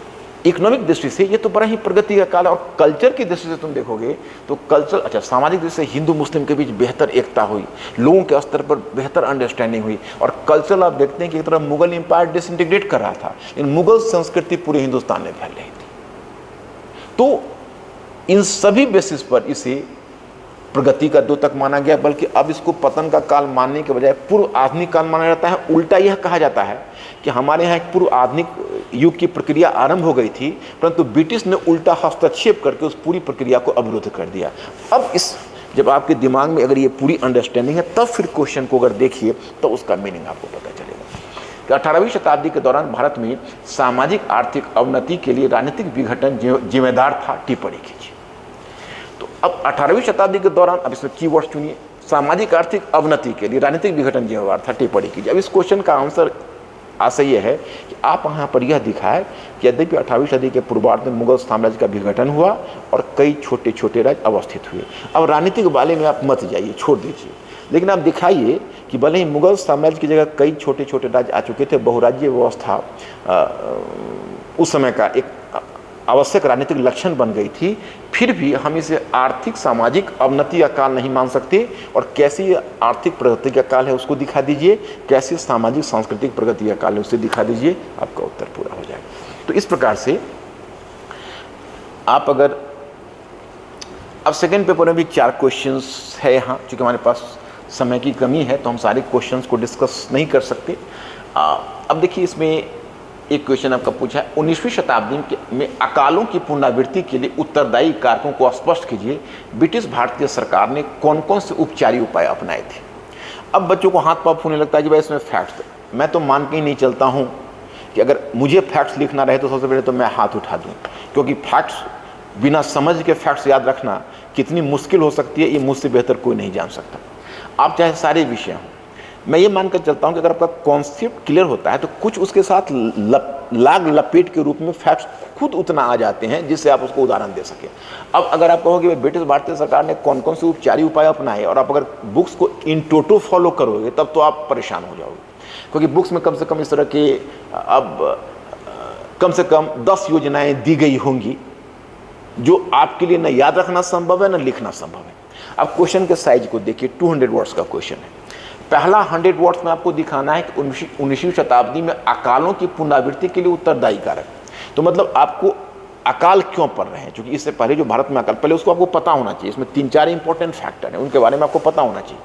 इकोनॉमिक दृष्टि से ये तो बड़ा ही प्रगति का काल है। और कल्चर की दृष्टि से तुम देखोगे तो कल्चर, अच्छा, सामाजिक दृष्टि से हिंदू मुस्लिम के बीच बेहतर एकता हुई, लोगों के स्तर पर बेहतर अंडरस्टैंडिंग हुई। और कल्चर आप देखते हैं कि एक तरफ मुगल एम्पायर डिसइंटीग्रेट कर रहा था, लेकिन मुगल संस्कृति पूरे हिंदुस्तान में फैल रही थी। तो इन सभी बेसिस पर इसे प्रगति का द्योतक माना गया, बल्कि अब इसको पतन का काल मानने के बजाय पूर्व आधुनिक काल माना जाता है। उल्टा यह कहा जाता है कि हमारे यहाँ एक पूर्व आधुनिक युग की प्रक्रिया आरंभ हो गई थी, परंतु ब्रिटिश ने उल्टा हस्तक्षेप करके उस पूरी प्रक्रिया को अवरुद्ध कर दिया। अब जब आपके दिमाग में अगर ये पूरी अंडरस्टैंडिंग है, तब फिर क्वेश्चन को अगर देखिए तो उसका मीनिंग आपको पता चलेगा कि 18वीं शताब्दी के दौरान भारत में सामाजिक आर्थिक अवनति के लिए राजनीतिक विघटन जिम्मेदार था, टिप्पणी कीजिए। तो अब 18वीं शताब्दी के दौरान, अब इसमें कीवर्ड्स चुनिए, सामाजिक आर्थिक अवनति के लिए राजनीतिक विघटन जिम्मेदार था, टिप्पणी कीजिए। अब इस क्वेश्चन का आंसर आशा यह है कि आप यहाँ पर यह दिखाए कि यद्यपि 18वीं सदी के पूर्वार्ध में मुगल साम्राज्य का विघटन हुआ और कई छोटे छोटे राज्य अवस्थित हुए। अब राजनीतिक वाले में आप मत जाइए, छोड़ दीजिए, लेकिन आप दिखाइए कि भले ही मुगल साम्राज्य की जगह कई छोटे छोटे राज्य आ चुके थे, बहुराज्य व्यवस्था उस समय का एक आवश्यक राजनीतिक लक्षण बन गई थी, फिर भी हम इसे आर्थिक सामाजिक अवनति का काल नहीं मान सकते। और कैसी आर्थिक प्रगति का काल है उसको दिखा दीजिए, कैसी सामाजिक सांस्कृतिक प्रगति का काल है उसे दिखा दीजिए, आपका उत्तर पूरा हो जाएगा। तो इस प्रकार से आप अगर अब सेकेंड पेपर में भी 4 क्वेश्चंस है यहाँ, चूँकि हमारे पास समय की कमी है तो हम सारे क्वेश्चंस को डिस्कस नहीं कर सकते। अब देखिए इसमें एक क्वेश्चन आपका पूछा है, 19वीं शताब्दी में अकालों की पुनरावृत्ति के लिए उत्तरदायी कारकों को स्पष्ट कीजिए। ब्रिटिश भारतीय सरकार ने कौन कौन से उपचारी उपाय अपनाए थे। अब बच्चों को हाथ पाँव फूलने लगता है कि भाई इसमें फैक्ट्स, मैं तो मान के ही नहीं चलता हूँ कि अगर मुझे फैक्ट्स लिखना रहे तो सबसे पहले तो मैं हाथ उठा दूँ, क्योंकि फैक्ट्स बिना समझ के फैक्ट्स याद रखना कितनी मुश्किल हो सकती है ये मुझसे बेहतर कोई नहीं जान सकता। आप चाहे सारे विषय हों, मैं ये मानकर चलता हूँ कि अगर आपका कॉन्सेप्ट क्लियर होता है तो कुछ उसके साथ लाग लपेट के रूप में फैक्ट्स खुद उतना आ जाते हैं जिससे आप उसको उदाहरण दे सकें। अब अगर आप कहोगे ब्रिटिश भारतीय सरकार ने कौन कौन से उपचारी उपाय अपनाए और आप अगर बुक्स को इन टोटो फॉलो करोगे तब तो आप परेशान हो जाओगे, क्योंकि बुक्स में कम से कम इस तरह के अब कम से कम 10 योजनाएं दी गई होंगी जो आपके लिए न याद रखना संभव है न लिखना संभव है। अब क्वेश्चन के साइज को देखिए, 200 वर्ड्स का क्वेश्चन है। पहला 100 वर्ड्स में आपको दिखाना है कि 19वीं शताब्दी में अकालों की पुनरावृत्ति के लिए उत्तरदायी कारक। तो मतलब आपको अकाल क्यों पड़ रहे हैं, क्योंकि इससे पहले जो भारत में अकाल, पहले उसको आपको पता होना चाहिए। इसमें 3-4 इंपॉर्टेंट फैक्टर हैं, उनके बारे में आपको पता होना चाहिए।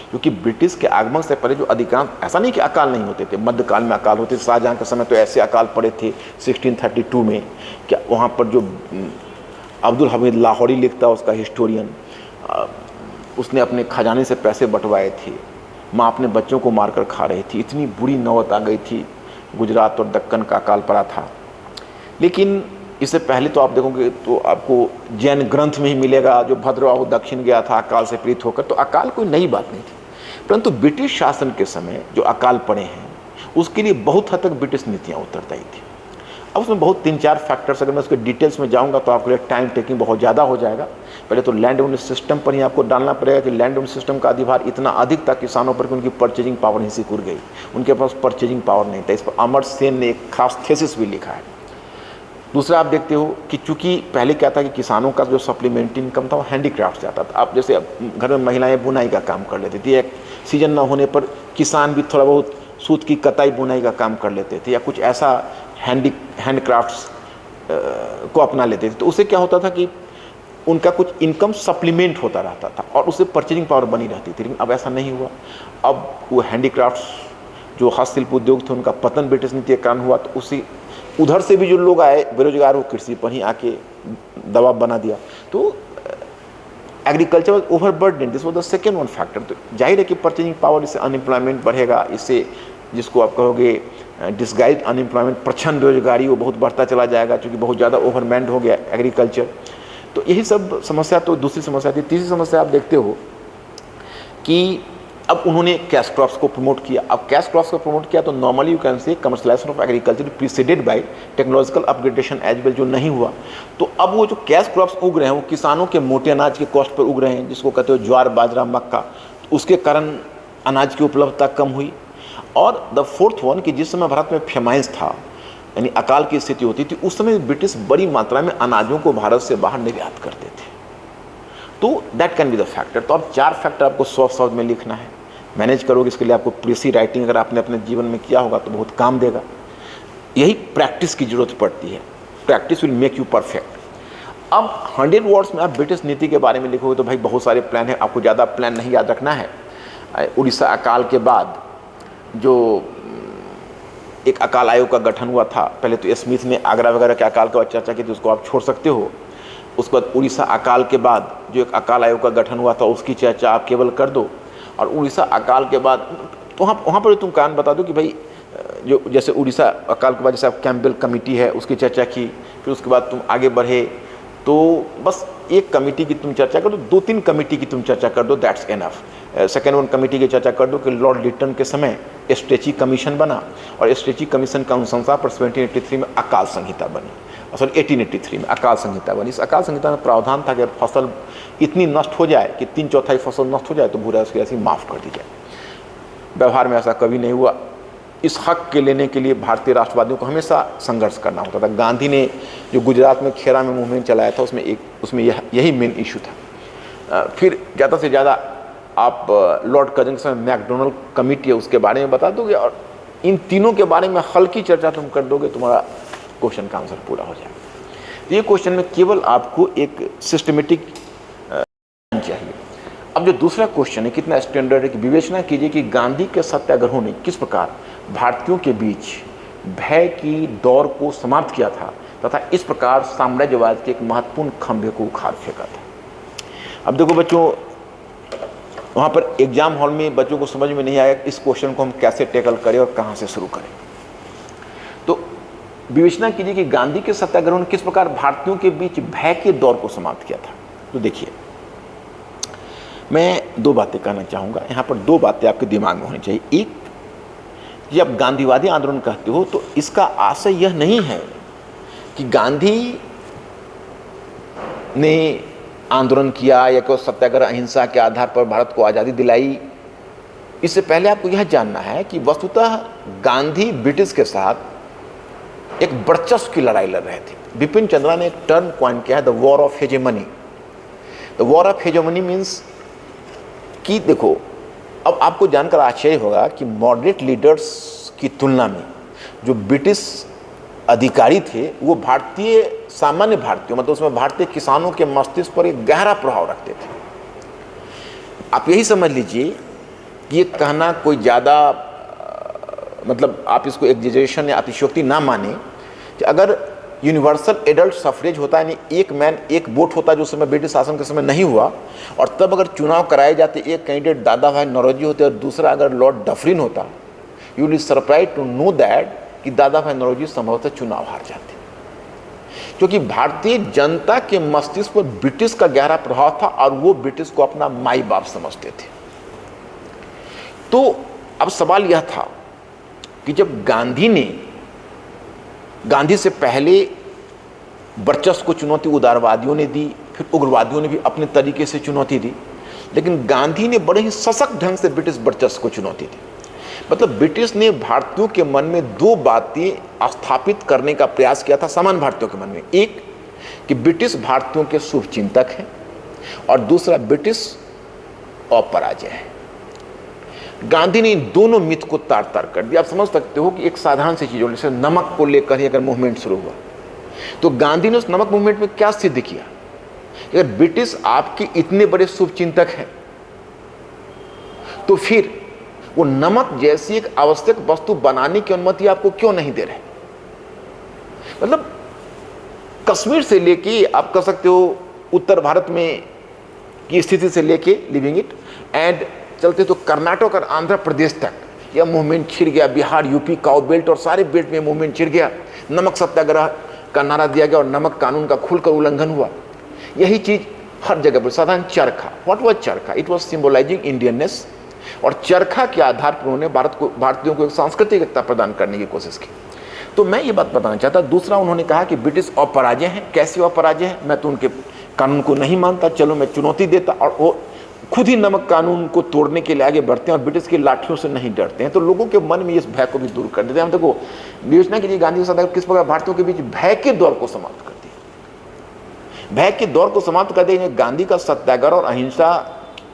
क्योंकि ब्रिटिश के आगमन से पहले जो अधिकांश, ऐसा नहीं कि अकाल नहीं होते थे, मध्यकाल में अकाल होते थे। शाहजहां के समय तो ऐसे अकाल पड़े थे 1632 में, क्या वहाँ पर जो अब्दुल हमीद लाहौरी लिखता है उसका हिस्टोरियन, उसने अपने खजाने से पैसे बंटवाए थे, माँ अपने बच्चों को मारकर खा रही थी, इतनी बुरी नौबत आ गई थी, गुजरात और दक्कन का अकाल पड़ा था। लेकिन इससे पहले तो आप देखोगे तो आपको जैन ग्रंथ में ही मिलेगा, जो भद्रवाहु दक्षिण गया था अकाल से पीड़ित होकर, तो अकाल कोई नई बात नहीं थी। परंतु ब्रिटिश शासन के समय जो अकाल पड़े हैं उसके लिए बहुत हद तक ब्रिटिश नीतियाँ उत्तरदायी थी। अब उसमें बहुत 3-4 फैक्टर्स, अगर मैं उसके डिटेल्स में जाऊंगा तो आपके लिए टाइम टेकिंग बहुत ज़्यादा हो जाएगा। पहले तो लैंड ओनर सिस्टम पर ही आपको डालना पड़ेगा कि लैंड ओनर सिस्टम का अधिभार इतना अधिक था किसानों पर कि उनकी परचेजिंग पावर ही सिकुड़ गई, उनके पास परचेजिंग पावर नहीं था। इस पर अमर सेन ने एक खास थेसिस भी लिखा है। दूसरा आप देखते हो कि चूंकि पहले क्या था कि किसानों का जो सप्लीमेंट्री इनकम था वो हैंडीक्राफ्ट जाता था। आप जैसे घर में महिलाएं बुनाई का काम कर लेती थी, एक सीजन न होने पर किसान भी थोड़ा बहुत सूत की कताई बुनाई का काम कर लेते थे या कुछ ऐसा हैंडक्राफ्ट्स को अपना लेते थे। तो उससे क्या होता था कि उनका कुछ इनकम सप्लीमेंट होता रहता था और उससे परचेजिंग पावर बनी रहती थी। लेकिन अब ऐसा नहीं हुआ। अब वो हैंडीक्राफ्ट्स जो हस्तशिल्प उद्योग थे उनका पतन ब्रिटिश नीति के कारण हुआ, तो उसी उधर से भी जो लोग आए बेरोजगार, वो कृषि पर ही आके दबाव बना दिया। तो agriculture was overburden, this was the second one factor. तो जाहिर है कि परचेजिंग पावर, इससे अनएम्प्लॉयमेंट बढ़ेगा, इससे जिसको आप कहोगे डिस्गाइज अनएम्प्लॉयमेंट, प्रच्छन्न बेरोजगारी, वो बहुत बढ़ता चला जाएगा क्योंकि बहुत ज़्यादा ओवरमैन्ड हो गया एग्रीकल्चर। तो यही सब समस्या तो दूसरी समस्या थी। तीसरी समस्या आप देखते हो कि अब उन्होंने कैश क्रॉप्स को प्रमोट किया। अब कैश क्रॉप्स को प्रमोट किया तो normally you can say commercialization of agriculture preceded by technological upgradation as well, जो नहीं हुआ। तो अब वो जो कैश क्रॉप्स उग रहे हैं वो किसानों के मोटे अनाज के कॉस्ट पर उग रहे हैं, जिसको कहते हो ज्वार, बाजरा, मक्का। उसके कारण अनाज की उपलब्धता कम हुई। और द फोर्थ वन कि जिस समय भारत में फेमाइंस था, यानी अकाल की स्थिति होती थी, उस समय ब्रिटिश बड़ी मात्रा में अनाजों को भारत से बाहर निर्यात करते थे। तो that can be the factor. तो अब 4 फैक्टर आपको शॉर्ट में लिखना है, मैनेज करोगे। इसके लिए आपको प्रीसी राइटिंग अगर आपने अपने जीवन में किया होगा तो बहुत काम देगा। यही प्रैक्टिस की जरूरत पड़ती है, practice will make you perfect. अब 100 वर्ड्स में आप ब्रिटिश नीति के बारे में लिखोगे तो भाई बहुत सारे प्लान है, आपको ज़्यादा प्लान नहीं याद रखना है। उड़ीसा अकाल के बाद जो एक अकाल आयोग का गठन हुआ था, पहले तो स्मिथ ने आगरा वगैरह के अकाल की चर्चा की थी, उसको आप छोड़ सकते हो। उसके बाद उड़ीसा अकाल के बाद जो एक अकाल आयोग का गठन हुआ था उसकी चर्चा आप केवल कर दो। और उड़ीसा अकाल के बाद तो वहाँ पर तुम कारण बता दो कि भाई जो जैसे उड़ीसा अकाल के बाद जैसे आप कैंपबेल कमेटी है उसकी चर्चा की, फिर उसके बाद तुम आगे बढ़े तो बस एक कमेटी की तुम चर्चा कर दो, 2-3 कमेटी की तुम चर्चा कर दो, that's enough. Second one committee की चर्चा कर दो कि लॉर्ड लिटन के समय स्ट्रेची कमीशन बना और स्ट्रेची कमीशन का अनुशंसा पर 1783 में अकाल संहिता बनी, सॉरी 1883 में अकाल संहिता बनी। इस अकाल संहिता में प्रावधान था कि अगर फसल इतनी नष्ट हो जाए कि 3/4 फसल नष्ट हो जाए तो भूरा उसकी राशि माफ़ कर दी जाए। व्यवहार में ऐसा कभी नहीं हुआ। इस हक के लेने के लिए भारतीय राष्ट्रवादियों को हमेशा संघर्ष करना होता था। गांधी ने जो गुजरात में खेरा में मूवमेंट चलाया था उसमें यही मेन इशू था। फिर ज़्यादा से ज़्यादा आप लॉर्ड कर्जन के समय मैकडोनल्ड कमेटी है उसके बारे में बता दोगे और इन तीनों के बारे में हल्की चर्चा तुम कर दोगे, तुम्हारा क्वेश्चन का आंसर पूरा हो जाएगा। ये क्वेश्चन में केवल आपको एक सिस्टमेटिक चाहिए। अब जो दूसरा क्वेश्चन है कितना स्टैंडर्ड है कि विवेचना कीजिए कि गांधी के सत्याग्रहों ने किस प्रकार भारतीयों के बीच भय की दौर को समाप्त किया था तथा इस प्रकार साम्राज्यवाद के एक महत्वपूर्ण खंभे को उखाड़ फेंका था। अब देखो बच्चों, वहाँ पर एग्जाम हॉल में बच्चों को समझ में नहीं आया इस क्वेश्चन को हम कैसे टैकल करें और कहाँ से शुरू करें। तो विवेचना कीजिए कि गांधी के सत्याग्रहों ने किस प्रकार भारतीयों के बीच भय के दौर को समाप्त किया था। तो देखिए, मैं दो बातें कहना चाहूँगा। यहाँ पर दो बातें आपके दिमाग में होनी चाहिए। एक, जब गांधीवादी आंदोलन कहते हो तो इसका आशय यह नहीं है कि गांधी ने आंदोलन किया या कोई सत्याग्रह अहिंसा के आधार पर भारत को आज़ादी दिलाई। इससे पहले आपको यह जानना है कि वस्तुतः गांधी ब्रिटिश के साथ एक वर्चस्व की लड़ाई लड़ रहे थे। बिपिन चंद्रा ने एक टर्म कॉइन किया है, the war of hegemony. The war of hegemony means कि देखो, अब आपको जानकर आश्चर्य होगा कि मॉडरेट लीडर्स की तुलना में जो ब्रिटिश अधिकारी थे वो भारतीय सामान्य भारतीयों मतलब उसमें भारतीय किसानों के मस्तिष्क पर एक गहरा प्रभाव रखते थे। आप यही समझ लीजिए कि ये कहना कोई ज़्यादा मतलब आप इसको एग्जेजरेशन या अतिशयोक्ति ना माने कि अगर यूनिवर्सल एडल्ट सफरेज होता है, यानी एक मैन एक वोट होता जो उस समय ब्रिटिश शासन के समय नहीं हुआ, और तब अगर चुनाव कराए जाते एक कैंडिडेट दादा भाई नौरोजी होते और दूसरा अगर लॉर्ड डफरिन होता, you will surprise to know that कि दादा भाई नौरोजी संभवतः चुनाव हार जाते, क्योंकि भारतीय जनता के मस्तिष्क पर ब्रिटिश का गहरा प्रभाव था और वो ब्रिटिश को अपना माई बाप समझते थे। तो अब सवाल यह था कि जब गांधी से पहले वर्चस्व को चुनौती उदारवादियों ने दी, फिर उग्रवादियों ने भी अपने तरीके से चुनौती दी, लेकिन गांधी ने बड़े ही सशक्त ढंग से ब्रिटिश वर्चस्व को चुनौती दी। मतलब ब्रिटिश ने भारतीयों के मन में दो बातें स्थापित करने का प्रयास किया था सामान्य भारतीयों के मन में। एक कि ब्रिटिश भारतीयों के शुभ चिंतक हैं और दूसरा ब्रिटिश अपराजय है। गांधी ने इन दोनों मिथ को तार तार कर दिया। आप समझ सकते हो कि एक साधारण सी चीज, जैसे नमक को लेकर ही अगर मूवमेंट शुरू हुआ तो गांधी ने उस नमक मूवमेंट में क्या सिद्ध किया? अगर ब्रिटिश आपके इतने बड़े शुभ चिंतक हैं तो फिर वो नमक जैसी एक आवश्यक वस्तु बनाने की अनुमति आपको क्यों नहीं दे रहे? मतलब कश्मीर से लेके आप कह सकते हो उत्तर भारत में की स्थिति से लेके लिविंग इट एंड चलते तो कर्नाटक और आंध्र प्रदेश तक यह मूवमेंट छिड़ गया। बिहार, यूपी, काउ बेल्ट और सारे बेल्ट में मूवमेंट छिड़ गया। नमक सत्याग्रह का नारा दिया गया और नमक कानून का खुलकर उल्लंघन हुआ। यही चीज हर जगह पर। साधारण चरखा, व्हाट वाज चरखा? इट वाज सिंबलाइजिंग इंडियननेस, और चरखा के आधार पर उन्होंने भारतीयों को एक सांस्कृतिक एकता प्रदान करने की कोशिश की। तो मैं ये बात बताना चाहता। दूसरा, उन्होंने कहा कि ब्रिटिश अपराजय हैं। कैसे अपराजय हैं? मैं तो उनके कानून को नहीं मानता, चलो मैं चुनौती देता। और वो खुद ही नमक कानून को तोड़ने के लिए आगे बढ़ते हैं और ब्रिटिश की लाठियों से नहीं डरते हैं। तो लोगों के मन में इस भय को भी दूर कर देते हैं। हम देखो विवेचना कीजिए गांधी के साथ किस प्रकार भारतीयों के बीच भय के दौर को समाप्त कर दिया। भय के दौर को समाप्त कर दिया। गांधी का सत्याग्रह और अहिंसा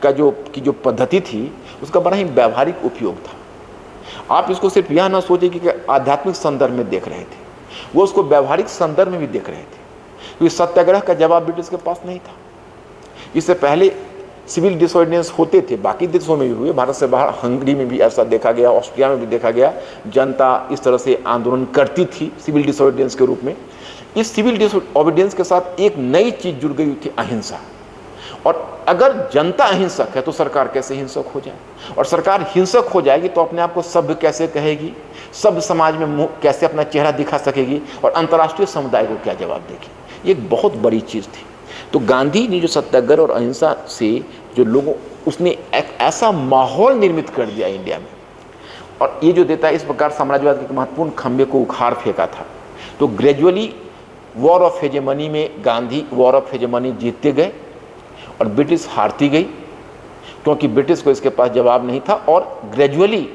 का जो पद्धति थी उसका बड़ा ही व्यावहारिक उपयोग था। आप इसको सिर्फ यह ना सोचिए कि आध्यात्मिक संदर्भ में देख रहे थे, वो उसको व्यावहारिक संदर्भ में भी देख रहे थे, क्योंकि सत्याग्रह का जवाब ब्रिटिश के पास नहीं था। इससे पहले सिविल डिसऑर्डिनेंस होते थे, बाकी देशों में भी हुए, भारत से बाहर हंगरी में भी ऐसा देखा गया, ऑस्ट्रिया में भी देखा गया। जनता इस तरह से आंदोलन करती थी सिविल डिसऑर्डिनेंस के रूप में। इस सिविल डिसऑर्डिनेंस के साथ एक नई चीज जुड़ गई थी, अहिंसा। और अगर जनता अहिंसक है तो सरकार कैसे हिंसक हो जाए, और सरकार हिंसक हो जाएगी तो अपने आप को सभ्य कैसे कहेगी, सभ्य समाज में कैसे अपना चेहरा दिखा सकेगी, और अंतर्राष्ट्रीय समुदाय को क्या जवाब देगी? ये एक बहुत बड़ी चीज़ थी। तो गांधी ने जो सत्याग्रह और अहिंसा से जो लोगों उसने एक ऐसा माहौल निर्मित कर दिया इंडिया में, और ये जो देता है इस प्रकार साम्राज्यवाद के महत्वपूर्ण खंभे को उखाड़ फेंका था। तो ग्रेजुअली वॉर ऑफ हेजेमनी में गांधी वॉर ऑफ हेजेमनी जीतते गए और ब्रिटिश हारती गई, क्योंकि ब्रिटिश को इसके पास जवाब नहीं था। और ग्रेजुअली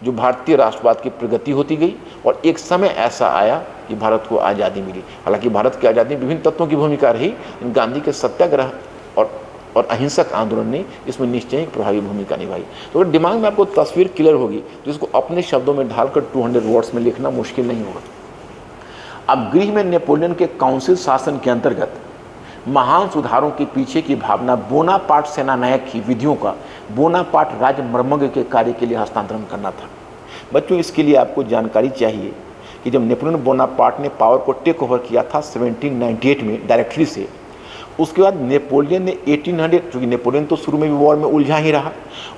जो भारतीय राष्ट्रवाद की प्रगति होती गई और एक समय ऐसा आया कि भारत को आज़ादी मिली। हालांकि भारत की आज़ादी में विभिन्न तत्वों की भूमिका रही, गांधी के सत्याग्रह और अहिंसक आंदोलन ने इसमें निश्चय एक प्रभावी भूमिका निभाई। तो अगर दिमाग में आपको तस्वीर क्लियर होगी तो इसको अपने शब्दों में ढालकर 200 वर्ड्स में लिखना मुश्किल नहीं होगा। अब गृह में नेपोलियन के काउंसिल शासन के अंतर्गत महान सुधारों के पीछे की भावना बोनापार्ट सेनानायक की विधियों का बोनापार्ट राजमर्मज्ञ के कार्य के लिए हस्तांतरण करना था। बच्चों, इसके लिए आपको जानकारी चाहिए कि जब नेपोलियन बोनापार्ट ने पावर को टेक ओवर किया था 1798 में डायरेक्टली से, उसके बाद नेपोलियन ने 1800, क्योंकि नेपोलियन तो शुरू में भी वॉर में उलझा ही रहा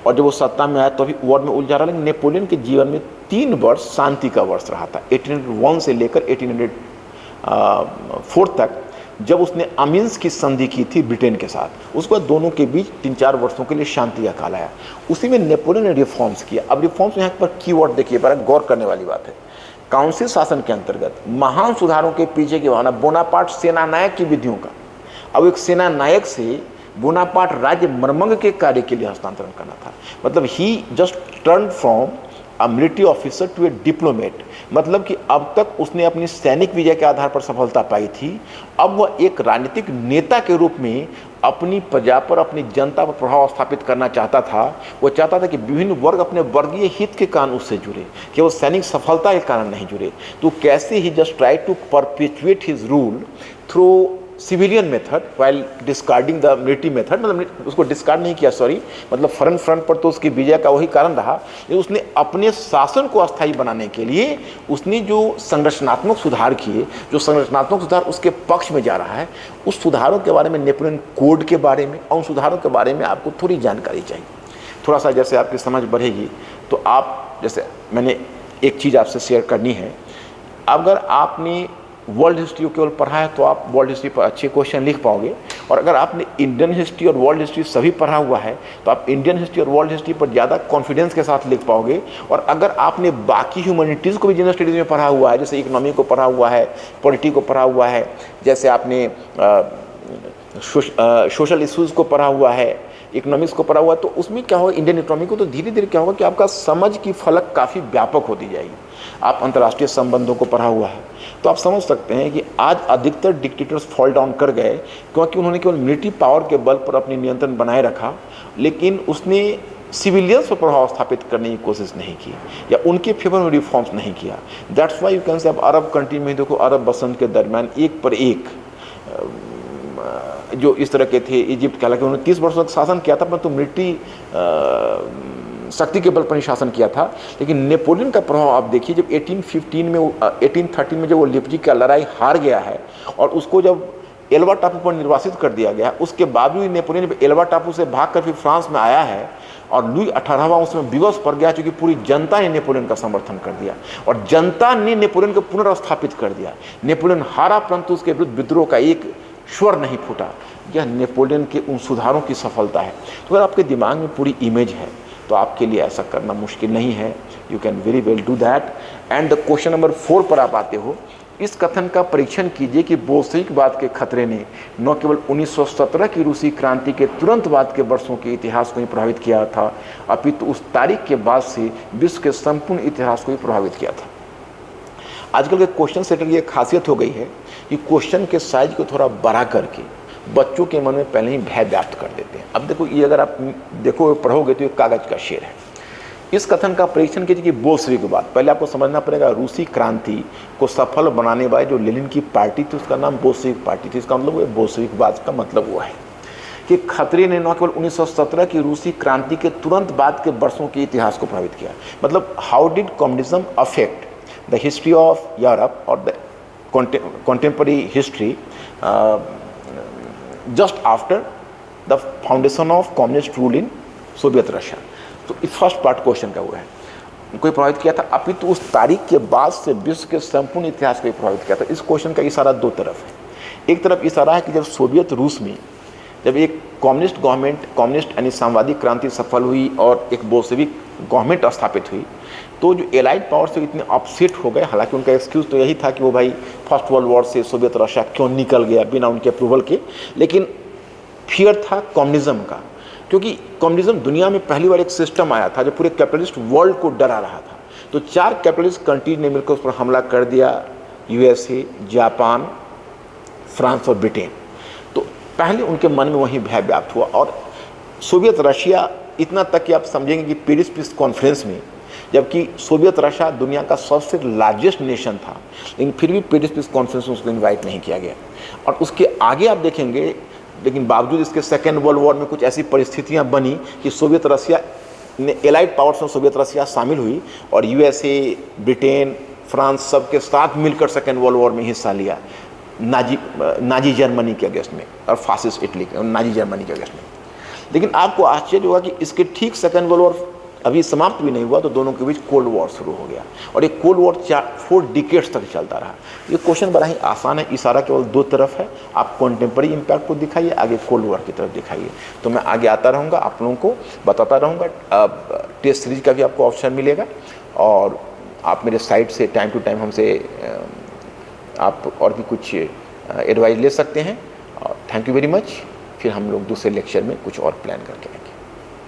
और जब वो सत्ता में आया तो भी वॉर में उलझा रहा, लेकिन नेपोलियन के जीवन में 3 वर्ष शांति का वर्ष रहा था। 1801 से लेकर 1804 तक, जब उसने अमीन्स की संधि की थी ब्रिटेन के साथ, उसके बाद दोनों के बीच 3-4 वर्षों के लिए शांति का काल आया। उसी में नेपोलियन ने रिफॉर्म्स किया। अब रिफॉर्म्स यहाँ पर कीवर्ड देखिए, बड़ा गौर करने वाली बात है। काउंसिल शासन के अंतर्गत महान सुधारों के पीछे की भावना बोनापार्ट सेनानायक की विधियों का, अब एक सेनानायक से बोनापार्ट राज्य मर्मज्ञ के कार्य के लिए हस्तांतरण करना था। मतलब he just turn from a military officer to a diplomat. मतलब कि अब तक उसने अपनी सैनिक विजय के आधार पर सफलता पाई थी, अब वह एक राजनीतिक नेता के रूप में अपनी प्रजा पर, अपनी जनता पर प्रभाव स्थापित करना चाहता था। वो चाहता था कि विभिन्न वर्ग अपने वर्गीय हित के कारण उससे जुड़े, केवल सैनिक सफलता के कारण नहीं जुड़े। तो कैसे he just try to perpetuate his rule through civilian method while discarding the military method. मतलब उसको डिस्कार्ड नहीं किया, सॉरी, मतलब फॉरेन फ्रंट पर तो उसकी विजय का वही कारण रहा। उसने अपने शासन को अस्थायी बनाने के लिए उसने जो संरचनात्मक सुधार किए, जो संरचनात्मक सुधार उसके पक्ष में जा रहा है, उस सुधारों के बारे में, नेपोलियन कोड के बारे में और उन सुधारों के बारे में आपको थोड़ी जानकारी चाहिए। थोड़ा सा जैसे आपकी समझ बढ़ेगी तो आप, जैसे मैंने एक चीज़ आपसे शेयर करनी है, अगर आपने वर्ल्ड हिस्ट्री को केवल पढ़ा है तो आप वर्ल्ड हिस्ट्री पर अच्छे क्वेश्चन लिख पाओगे, और अगर आपने इंडियन हिस्ट्री और वर्ल्ड हिस्ट्री सभी पढ़ा हुआ है तो आप इंडियन हिस्ट्री और वर्ल्ड हिस्ट्री पर ज़्यादा कॉन्फिडेंस के साथ लिख पाओगे। और अगर आपने बाकी ह्यूमैनिटीज़ को भी जनरल स्टडीज़ में पढ़ा हुआ है, जैसे इकोनॉमी को पढ़ा हुआ है, पॉलिटी को पढ़ा हुआ है, जैसे आपने सोशल इश्यूज़ को पढ़ा हुआ है, इकोनॉमिक्स को पढ़ा हुआ है, तो उसमें क्या होगा, इंडियन इकोनॉमी को, तो धीरे धीरे क्या होगा कि आपका समझ की फलक काफ़ी व्यापक होती जाएगी। आप अंतर्राष्ट्रीय संबंधों को पढ़ा हुआ है तो आप समझ सकते हैं कि आज अधिकतर डिक्टेटर्स फॉल डाउन कर गए क्योंकि उन्होंने केवल मिलिट्री पावर के बल पर अपनी नियंत्रण बनाए रखा, लेकिन उसने सिविलियंस पर प्रभाव स्थापित करने की कोशिश नहीं की या उनके फेवर में रिफॉर्म्स नहीं किया। दैट्स वाई यू कैन से, आप अरब कंट्री में देखो, अरब बसंत के दरमियान एक पर एक जो इस तरह के थे, इजिप्ट, हालांकि उन्होंने 30 वर्षों तक शासन किया था, परंतु मिलिट्री शक्ति के बल पर ही शासन किया था। लेकिन नेपोलियन का प्रभाव आप देखिए, जब 1813 में जब वो लिपजी का लड़ाई हार गया है और उसको जब एल्वा टापू पर निर्वासित कर दिया गया, उसके बाद भी नेपोलियन जब एल्वा टापू से भागकर फिर फ्रांस में आया है और लुई 18वां उसमें विवश पड़ गया, क्योंकि पूरी जनता ने नेपोलियन का समर्थन कर दिया और जनता ने नेपोलियन को पुनर्स्थापित कर दिया। नेपोलियन हारा परंतु उसके विरुद्ध विद्रोह का एक स्वर नहीं फूटा। यह नेपोलियन के उन सुधारों की सफलता है। तो अगर आपके दिमाग में पूरी इमेज है तो आपके लिए ऐसा करना मुश्किल नहीं है। You can very well do that. And the question number 4 पर आप आते हो। इस कथन का परीक्षण कीजिए कि बोल्शेविकवाद के खतरे ने न केवल 1917 की रूसी क्रांति के तुरंत बाद के वर्षों के इतिहास को ही प्रभावित किया था, अपितु उस तारीख के बाद से विश्व के संपूर्ण इतिहास को ही प्रभावित किया था। आजकल के क्वेश्चन सेटर की एक खासियत हो गई है कि क्वेश्चन के साइज को थोड़ा बड़ा करके बच्चों के मन में पहले ही भय व्याप्त कर देते हैं। अब देखो, ये अगर आप देखो पढ़ोगे तो ये कागज का शेर है। इस कथन का परीक्षण कीजिए कि बोल्शेविकवाद, पहले आपको समझना पड़ेगा, रूसी क्रांति को सफल बनाने वाले जो लेनिन की पार्टी थी उसका नाम बोल्शेविक पार्टी थी। इसका मतलब वो बोल्शेविकवाद का मतलब वो है कि खतरे ने न केवल 1917 की रूसी क्रांति के तुरंत बाद के वर्षों के इतिहास को प्रभावित किया। मतलब how did communism affect the history of Europe और the contemporary history just after the foundation of communist rule in Soviet Russia. तो फर्स्ट पार्ट क्वेश्चन का वो है, कोई प्रभावित किया था, अपितु उस तारीख के बाद से विश्व के संपूर्ण इतिहास को प्रभावित किया था। इस क्वेश्चन का इशारा दो तरफ है। एक तरफ इशारा है कि जब सोवियत रूस में जब एक कम्युनिस्ट गवर्नमेंट, कम्युनिस्ट यानी साम्यवादी क्रांति सफल हुई और एक बोल्शेविक गवर्नमेंट स्थापित हुई, तो जो एलाइड पावर से इतने अपसेट हो गए। हालांकि उनका एक्सक्यूज़ तो यही था कि वो भाई फर्स्ट वर्ल्ड वॉर से सोवियत रशिया क्यों निकल गया बिना उनके अप्रूवल के, लेकिन फियर था कम्युनिज्म का, क्योंकि कम्युनिज्म दुनिया में पहली बार एक सिस्टम आया था जो पूरे कैपिटलिस्ट वर्ल्ड को डरा रहा था। तो 4 कैपिटलिस्ट कंट्री ने मिलकर उस पर हमला कर दिया, यूएसए, जापान, फ्रांस और ब्रिटेन। तो पहले उनके मन में वही भय व्याप्त हुआ और सोवियत रशिया, इतना तक कि आप समझेंगे कि पेरिस पीस कॉन्फ्रेंस में, जबकि सोवियत रशिया दुनिया का सबसे लार्जेस्ट नेशन था, लेकिन फिर भी पेरिस पीस कॉन्फ्रेंस में उसको इन्वाइट नहीं किया गया। और उसके आगे आप देखेंगे, लेकिन बावजूद इसके सेकेंड वर्ल्ड वॉर में कुछ ऐसी परिस्थितियां बनी कि सोवियत रशिया ने, एलाइड पावर्स में सोवियत रशिया शामिल हुई और यूएसए, ब्रिटेन, फ्रांस सबके साथ मिलकर सेकेंड वर्ल्ड वॉर में हिस्सा लिया, नाजी जर्मनी के अगेंस्ट में और फासिस्ट इटली के, नाजी जर्मनी के अगेंस्ट में। लेकिन आपको आश्चर्य होगा कि इसके ठीक सेकेंड वर्ल्ड वॉर अभी समाप्त भी नहीं हुआ तो दोनों के बीच कोल्ड वॉर शुरू हो गया और ये कोल्ड वॉर 4 डिकेड्स तक चलता रहा। ये क्वेश्चन बड़ा ही आसान है, इशारा केवल 2 तरफ है, आप कॉन्टेम्पररी इम्पैक्ट को दिखाइए, आगे कोल्ड वॉर की तरफ दिखाइए। तो मैं आगे आता रहूँगा, आप लोगों को बताता रहूँगा। टेस्ट सीरीज का भी आपको ऑप्शन मिलेगा और आप मेरे साइट से टाइम टू टाइम हमसे आप और भी कुछ एडवाइस ले सकते हैं। Thank you very much. फिर हम लोग दूसरे लेक्चर में कुछ और प्लान करके आएंगे।